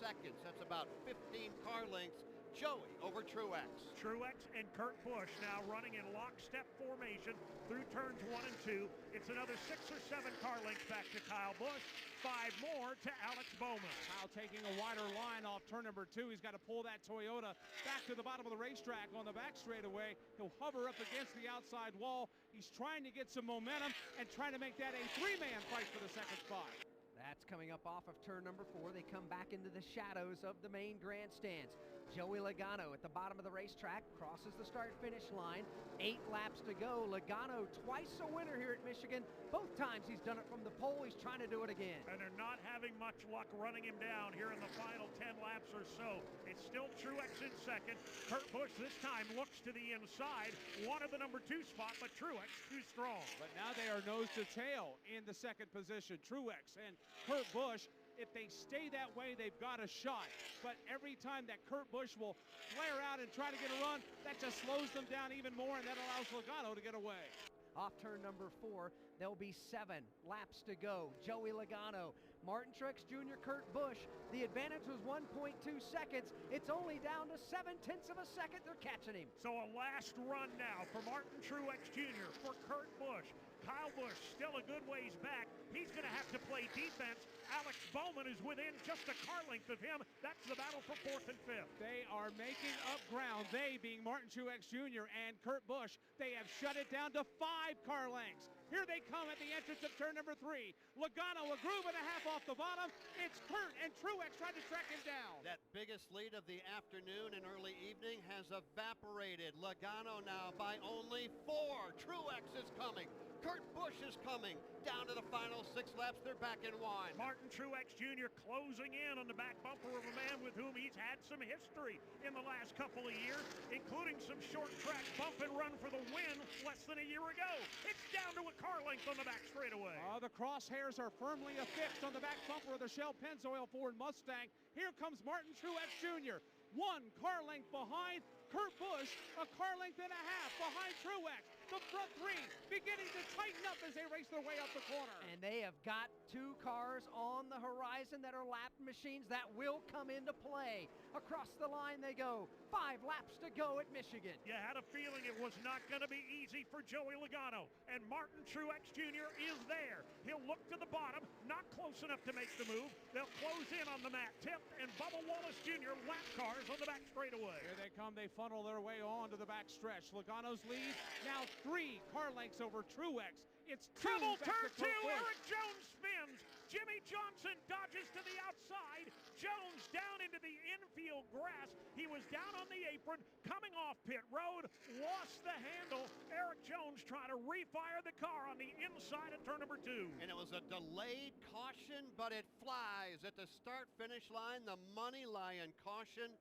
seconds. That's about 15 car lengths. Joey over Truex. Truex and Kurt Busch now running in lockstep formation through turns 1 and 2. It's another 6 or 7 car lengths back to Kyle Busch. 5 more to Alex Bowman. Kyle taking a wider line off turn number 2. He's got to pull that Toyota back to the bottom of the racetrack on the back straightaway. He'll hover up against the outside wall. He's trying to get some momentum and trying to make that a 3-man fight for the second spot. That's coming up off of turn number 4. They come back into the shadows of the main grandstands. Joey Logano at the bottom of the racetrack crosses the start-finish line. 8 laps to go. Logano twice a winner here at Michigan. Both times he's done it from the pole. He's trying to do it again. And they're not having much luck running him down here in the final 10 laps or so. It's still Truex in second. Kurt Busch this time looks to the inside. Wanted the number 2 spot, but Truex too strong. But now they are nose to tail in the second position. Truex and Kurt Busch. If they stay that way, they've got a shot. But every time that Kurt Busch will flare out and try to get a run, that just slows them down even more, and that allows Logano to get away. Off turn number 4, there'll be 7 laps to go. Joey Logano, Martin Truex Jr., Kurt Busch. The advantage was 1.2 seconds. It's only down to 0.7 of a second. They're catching him. So a last run now for Martin Truex Jr., for Kurt Busch. Kyle Busch still a good ways back. He's going to have to play defense. Alex Bowman is within just a car length of him. That's the battle for 4th and 5th. They are making up ground. They being Martin Truex Jr. and Kurt Busch. They have shut it down to 5 car lengths. Here they come at the entrance of turn number 3. Logano a groove and a half off the bottom. It's Kurt and Truex trying to track him down. That biggest lead of the afternoon and early evening has evaporated. Logano now by only 4. Truex is coming. Kurt Busch is coming. Down to the final 6 laps, they're back in line. Martin Truex Jr. closing in on the back bumper of a man with whom he's had some history in the last couple of years, including some short track bump and run for the win less than a year ago. It's down to a car length on the back straightaway. The crosshairs are firmly affixed on the back bumper of the Shell Pennzoil Ford Mustang. Here comes Martin Truex Jr. 1 car length behind Kurt Busch, a car length and a half behind Truex. The front 3 beginning to tighten up as they race their way up the corner. And they have got 2 cars on the horizon that are lap machines that will come into play. Across the line they go. 5 laps to go at Michigan. You had a feeling it was not going to be easy for Joey Logano. And Martin Truex Jr. is there. He'll look to the bottom, not close enough to make the move. They'll close in on the mat tip, and Bubba Wallace Jr. lap cars on the back straightaway. Here they come. They funnel their way on to the back stretch. Logano's lead now 3 car lengths over Truex. It's Trouble back turn to Kurt 2. Busch. Eric Jones spins. Jimmy Johnson dodges to the outside. Jones down into the infield grass. He was down on the apron, coming off pit road, lost the handle. Eric Jones trying to refire the car on the inside of turn number 2. And it was a delayed caution, but it flies at the start-finish line. The money lion caution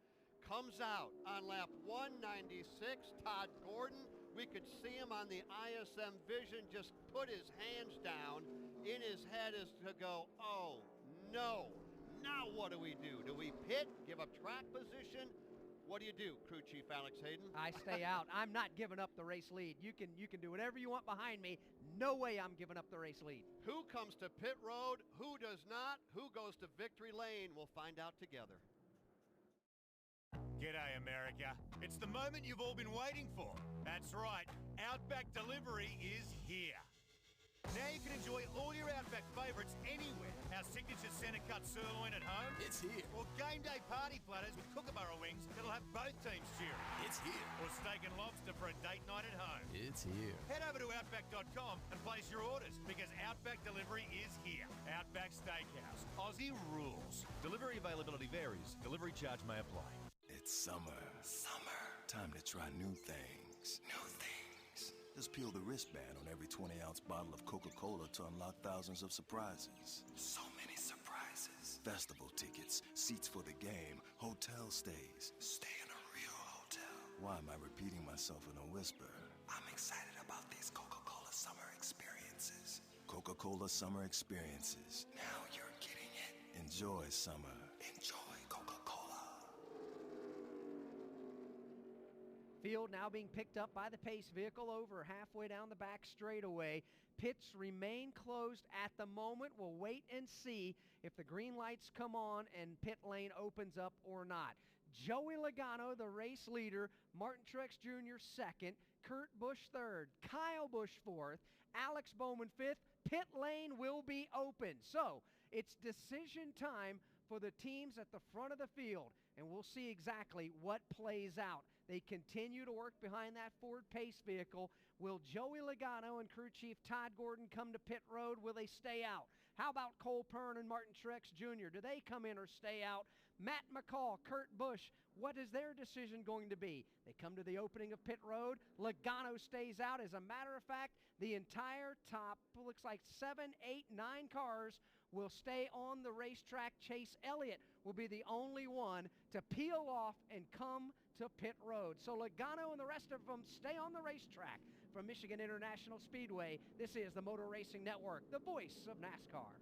comes out on lap 196. Todd Gordon, we could see him on the ISM vision just put his hands down. In his head is to go, oh no, now what do? Do we pit, give up track position? What do you do, crew chief Alex Hayden? I stay out. I'm not giving up the race lead. You can do whatever you want behind me. No way I'm giving up the race lead. Who comes to pit road? Who does not? Who goes to victory lane? We'll find out together. G'day, America. It's the moment you've all been waiting for. That's right, Outback Delivery is here. Now you can enjoy all your Outback favourites anywhere. Our signature centre-cut sirloin at home. It's here. Or game day party platters with kookaburra wings that'll have both teams cheering. It's here. Or steak and lobster for a date night at home. It's here. Head over to Outback.com and place your orders because Outback Delivery is here. Outback Steakhouse. Aussie rules. Delivery availability varies. Delivery charge may apply. It's summer. Summer. Time to try new things. New things. Just peel the wristband on every 20-ounce bottle of Coca-Cola to unlock thousands of surprises. So many surprises. Festival tickets, seats for the game, hotel stays. Stay in a real hotel. Why am I repeating myself in a whisper? I'm excited about these Coca-Cola summer experiences. Coca-Cola summer experiences. Now you're getting it. Enjoy summer. Enjoy Coca-Cola. Field now being picked up by the pace vehicle over halfway down the back straightaway. Pits remain closed at the moment. We'll wait and see if the green lights come on and pit lane opens up or not. Joey Logano, the race leader. Martin Truex Jr. second. Kurt Busch third. Kyle Busch fourth. Alex Bowman fifth. Pit lane will be open. So it's decision time for the teams at the front of the field, and we'll see exactly what plays out. They continue to work behind that Ford Pace vehicle. Will Joey Logano and crew chief Todd Gordon come to pit road? Will they stay out? How about Cole Pearn and Martin Truex Jr.? Do they come in or stay out? Matt McCall, Kurt Busch, what is their decision going to be? They come to the opening of pit road. Logano stays out. As a matter of fact, the entire top, looks like 7, 8, 9 cars will stay on the racetrack. Chase Elliott will be the only one to peel off and come to pit road. So Logano and the rest of them stay on the racetrack. From Michigan International Speedway, this is the Motor Racing Network, the voice of NASCAR.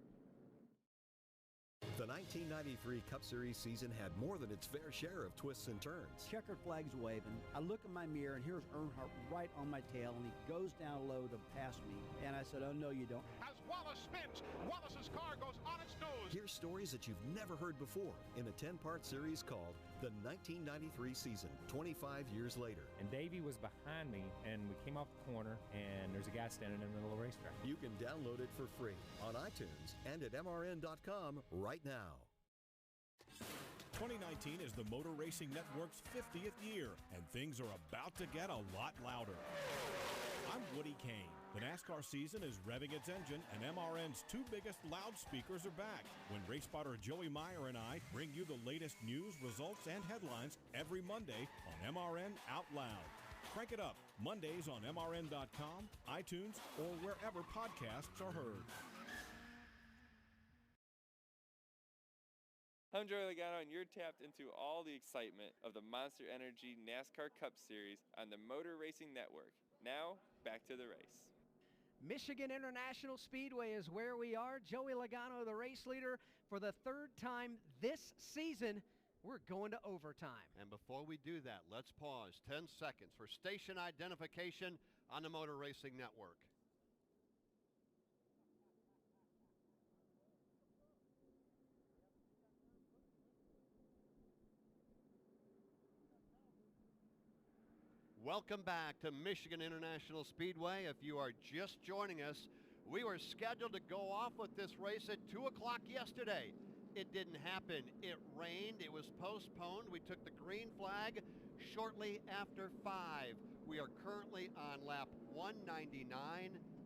The 1993 Cup Series season had more than its fair share of twists and turns. Checkered flags waving. I look in my mirror, and here's Earnhardt right on my tail, and he goes down low to pass me. And I said, oh, no, you don't. As Wallace spins, Wallace's car goes on its nose. Hear stories that you've never heard before in a 10-part series called The 1993 Season, 25 years later. And Davey was behind me, and we came off the corner, and there's a guy standing in the middle of the racetrack. You can download it for free on iTunes and at MRN.com right now. 2019 is the Motor Racing Network's 50th year, and things are about to get a lot louder. I'm Woody Kane. The NASCAR season is revving its engine, and MRN's two biggest loudspeakers are back when race spotter Joey Meyer and I bring you the latest news, results, and headlines every Monday on MRN Out Loud. Crank it up, Mondays on MRN.com, iTunes, or wherever podcasts are heard. I'm Joey Logano, and you're tapped into all the excitement of the Monster Energy NASCAR Cup Series on the Motor Racing Network. Now, back to the race. Michigan International Speedway is where we are. Joey Logano, the race leader, for the third time this season. We're going to overtime. And before we do that, let's pause 10 seconds for station identification on the Motor Racing Network. Welcome back to Michigan International Speedway. If you are just joining us, we were scheduled to go off with this race at 2 o'clock yesterday. It didn't happen. It rained. It was postponed. We took the green flag, shortly after 5. We are currently on lap 199,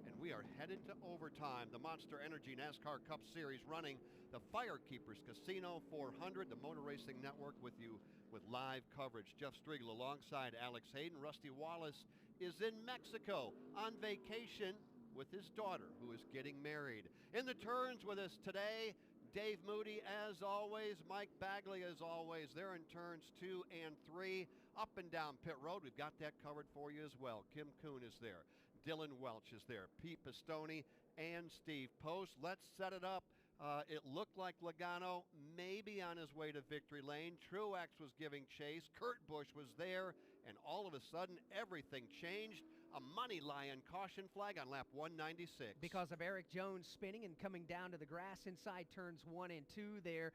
and we are headed to overtime. The Monster Energy NASCAR Cup Series running the FireKeepers Casino 400, the Motor Racing Network, with you with live coverage. Jeff Striegel alongside Alex Hayden. Rusty Wallace is in Mexico on vacation with his daughter, who is getting married. In the turns with us today, Dave Moody as always, Mike Bagley as always. They're in turns 2 and 3, up and down pit road. We've got that covered for you as well. Kim Kuhn is there. Dylan Welch is there. Pete Pistone and Steve Post. Let's set it up. It looked like Logano maybe on his way to victory lane. Truex was giving chase. Kurt Busch was there. And all of a sudden, everything changed. A money lion caution flag on lap 196. Because of Eric Jones spinning and coming down to the grass inside turns 1 and 2 there.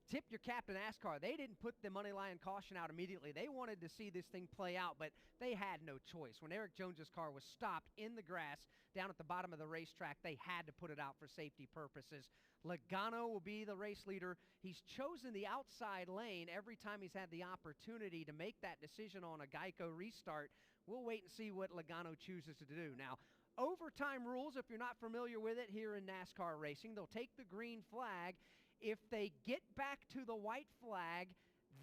Tip your cap to NASCAR. They didn't put the money lion caution out immediately. They wanted to see this thing play out, but they had no choice. When Eric Jones's car was stopped in the grass down at the bottom of the racetrack, they had to put it out for safety purposes. Logano will be the race leader. He's chosen the outside lane every time he's had the opportunity to make that decision on a Geico restart. We'll wait and see what Logano chooses to do. Now, overtime rules, if you're not familiar with it here in NASCAR racing, they'll take the green flag. If they get back to the white flag,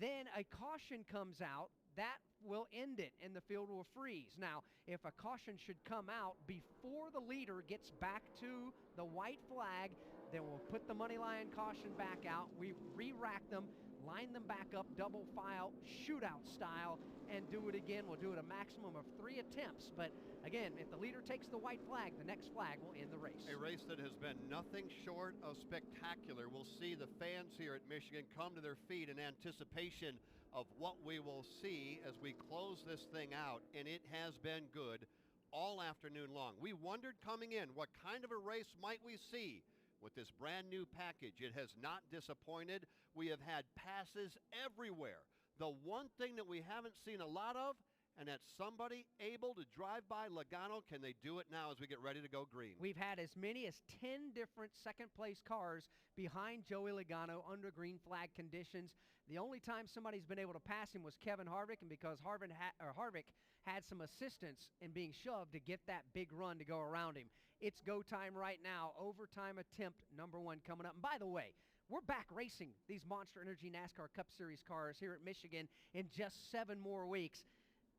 then a caution comes out. That will end it, and the field will freeze. Now, if a caution should come out before the leader gets back to the white flag, then we'll put the money lion caution back out. We re-rack them, line them back up, double file, shootout style, and do it again. We'll do it a maximum of 3 attempts. But again, if the leader takes the white flag, the next flag will end the race. A race that has been nothing short of spectacular. We'll see the fans here at Michigan come to their feet in anticipation of what we will see as we close this thing out, and it has been good all afternoon long. We wondered coming in, what kind of a race might we see with this brand new package? It has not disappointed. We have had passes everywhere. The one thing that we haven't seen a lot of, and that's somebody able to drive by Logano. Can they do it now as we get ready to go green? We've had as many as 10 different second-place cars behind Joey Logano under green flag conditions. The only time somebody's been able to pass him was Kevin Harvick, and because Harvick had some assistance in being shoved to get that big run to go around him. It's go time right now. Overtime attempt number 1 coming up. And by the way, we're back racing these Monster Energy NASCAR Cup Series cars here at Michigan in just 7 more weeks.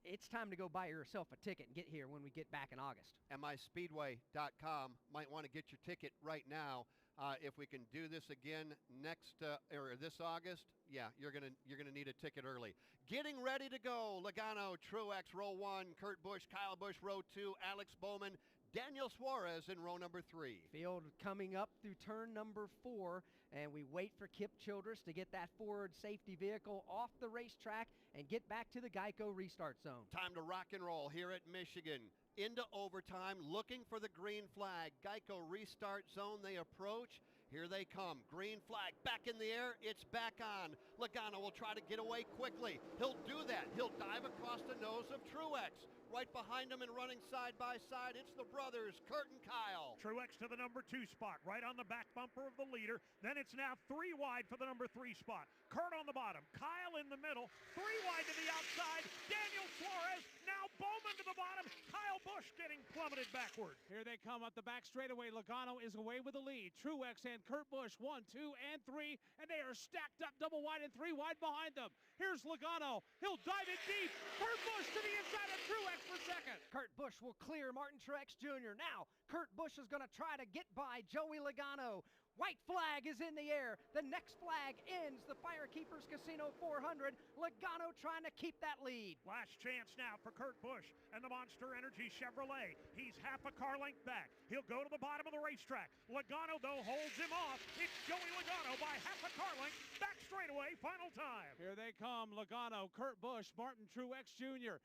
It's time to go buy yourself a ticket and get here when we get back in August. MISpeedway.com might want to get your ticket right now. If we can do this again this August, yeah, you're gonna need a ticket early. Getting ready to go. Logano, Truex, row 1, Kurt Busch, Kyle Busch, row 2, Alex Bowman, Daniel Suarez in row number 3. Field coming up through turn number 4, and we wait for Kip Childress to get that forward safety vehicle off the racetrack and get back to the Geico restart zone. Time to rock and roll here at Michigan. Into overtime, looking for the green flag. Geico restart zone, they approach. Here they come. Green flag back in the air. It's back on. Logano will try to get away quickly. He'll do that. He'll dive across the nose of Truex. Right behind him and running side by side, it's the brothers, Kurt and Kyle. Truex to the number 2 spot, right on the back bumper of the leader. Then it's now 3 wide for the number 3 spot. Kurt on the bottom, Kyle in the middle, 3 wide to the outside. Daniel Suarez, now Bowman to the bottom. Kyle Busch getting plummeted backward. Here they come up the back straightaway. Logano is away with the lead. Truex and Kurt Busch, 1, 2, and 3, and they are stacked up double wide and 3 wide behind them. Here's Logano. He'll dive in deep. Kurt Busch to the inside of Truex for second. Kurt Busch will clear Martin Truex Jr. Now, Kurt Busch is going to try to get by Joey Logano. White flag is in the air. The next flag ends the FireKeepers Casino 400. Logano trying to keep that lead. Last chance now for Kurt Busch and the Monster Energy Chevrolet. He's half a car length back. He'll go to the bottom of the racetrack. Logano, though, holds him off. It's Joey Logano by half a car length. Back straightaway, final time. Here they come. Logano, Kurt Busch, Martin Truex Jr.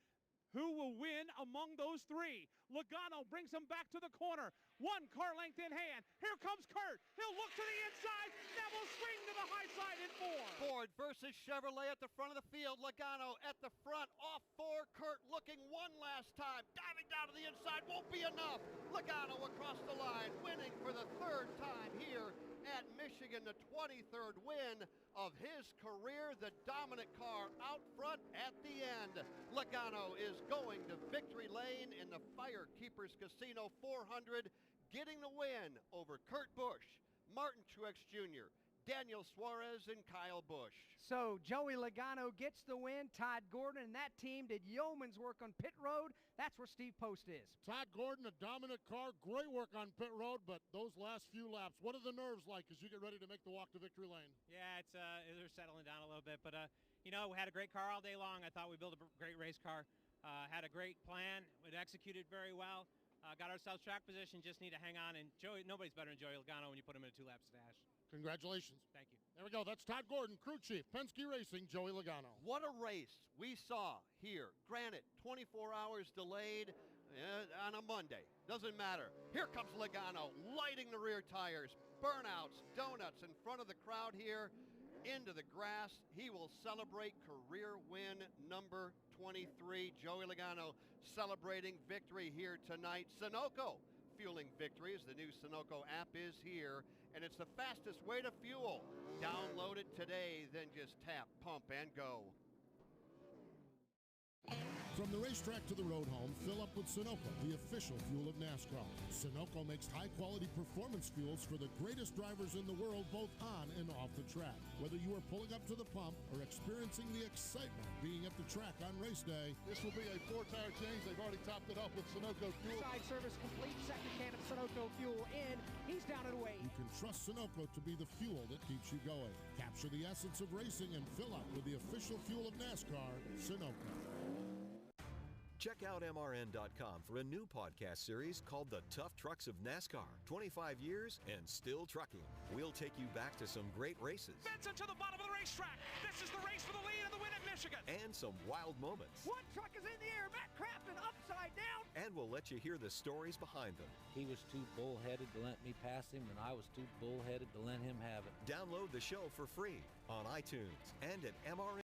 Who will win among those three? Logano brings him back to the corner. 1 car length in hand. Here comes Kurt. He'll look to the inside. That will swing to the high side in 4. Ford versus Chevrolet at the front of the field. Logano at the front, off 4. Kurt looking one last time. Diving down to the inside won't be enough. Logano across the line, winning for the 3rd time here at Michigan, the 23rd win of his career. The dominant car out front at the end. Logano is going to victory lane in the FireKeepers Casino 400, getting the win over Kurt Busch, Martin Truex Jr., Daniel Suarez, and Kyle Busch. So Joey Logano gets the win. Todd Gordon and that team did yeoman's work on pit road. That's where Steve Post is. Todd Gordon, a dominant car, great work on pit road, but those last few laps, what are the nerves like as you get ready to make the walk to victory lane? Yeah, they're settling down a little bit, but we had a great car all day long. I thought we built a great race car. Had a great plan. It executed very well. Got ourselves track position. Just need to hang on. And nobody's better than Joey Logano when you put him in a 2-lap stash. Congratulations. Thank you. There we go. That's Todd Gordon, crew chief, Penske Racing, Joey Logano. What a race we saw here. Granted, 24 hours delayed on a Monday. Doesn't matter. Here comes Logano, lighting the rear tires, burnouts, donuts in front of the crowd here. Into the grass. He will celebrate career win number 23. Joey Logano celebrating victory here tonight. Sunoco fueling victories. The new Sunoco app is here, and it's the fastest way to fuel. Download it today, then just tap, pump, and go. From the racetrack to the road home, fill up with Sunoco, the official fuel of NASCAR. Sunoco makes high-quality performance fuels for the greatest drivers in the world, both on and off the track. Whether you are pulling up to the pump or experiencing the excitement of being at the track on race day, this will be a 4-tire change. They've already topped it up with Sunoco fuel. Side service complete. Second can of Sunoco fuel in. He's down and away. You can trust Sunoco to be the fuel that keeps you going. Capture the essence of racing and fill up with the official fuel of NASCAR, Sunoco. Check out MRN.com for a new podcast series called The Tough Trucks of NASCAR. 25 years and still trucking. We'll take you back to some great races. Benson to the bottom of the racetrack. This is the race for the lead and the win at Michigan. And some wild moments. One truck is in the air. Matt Crafton upside down. And we'll let you hear the stories behind them. He was too bullheaded to let me pass him, and I was too bullheaded to let him have it. Download the show for free on iTunes and at MRN.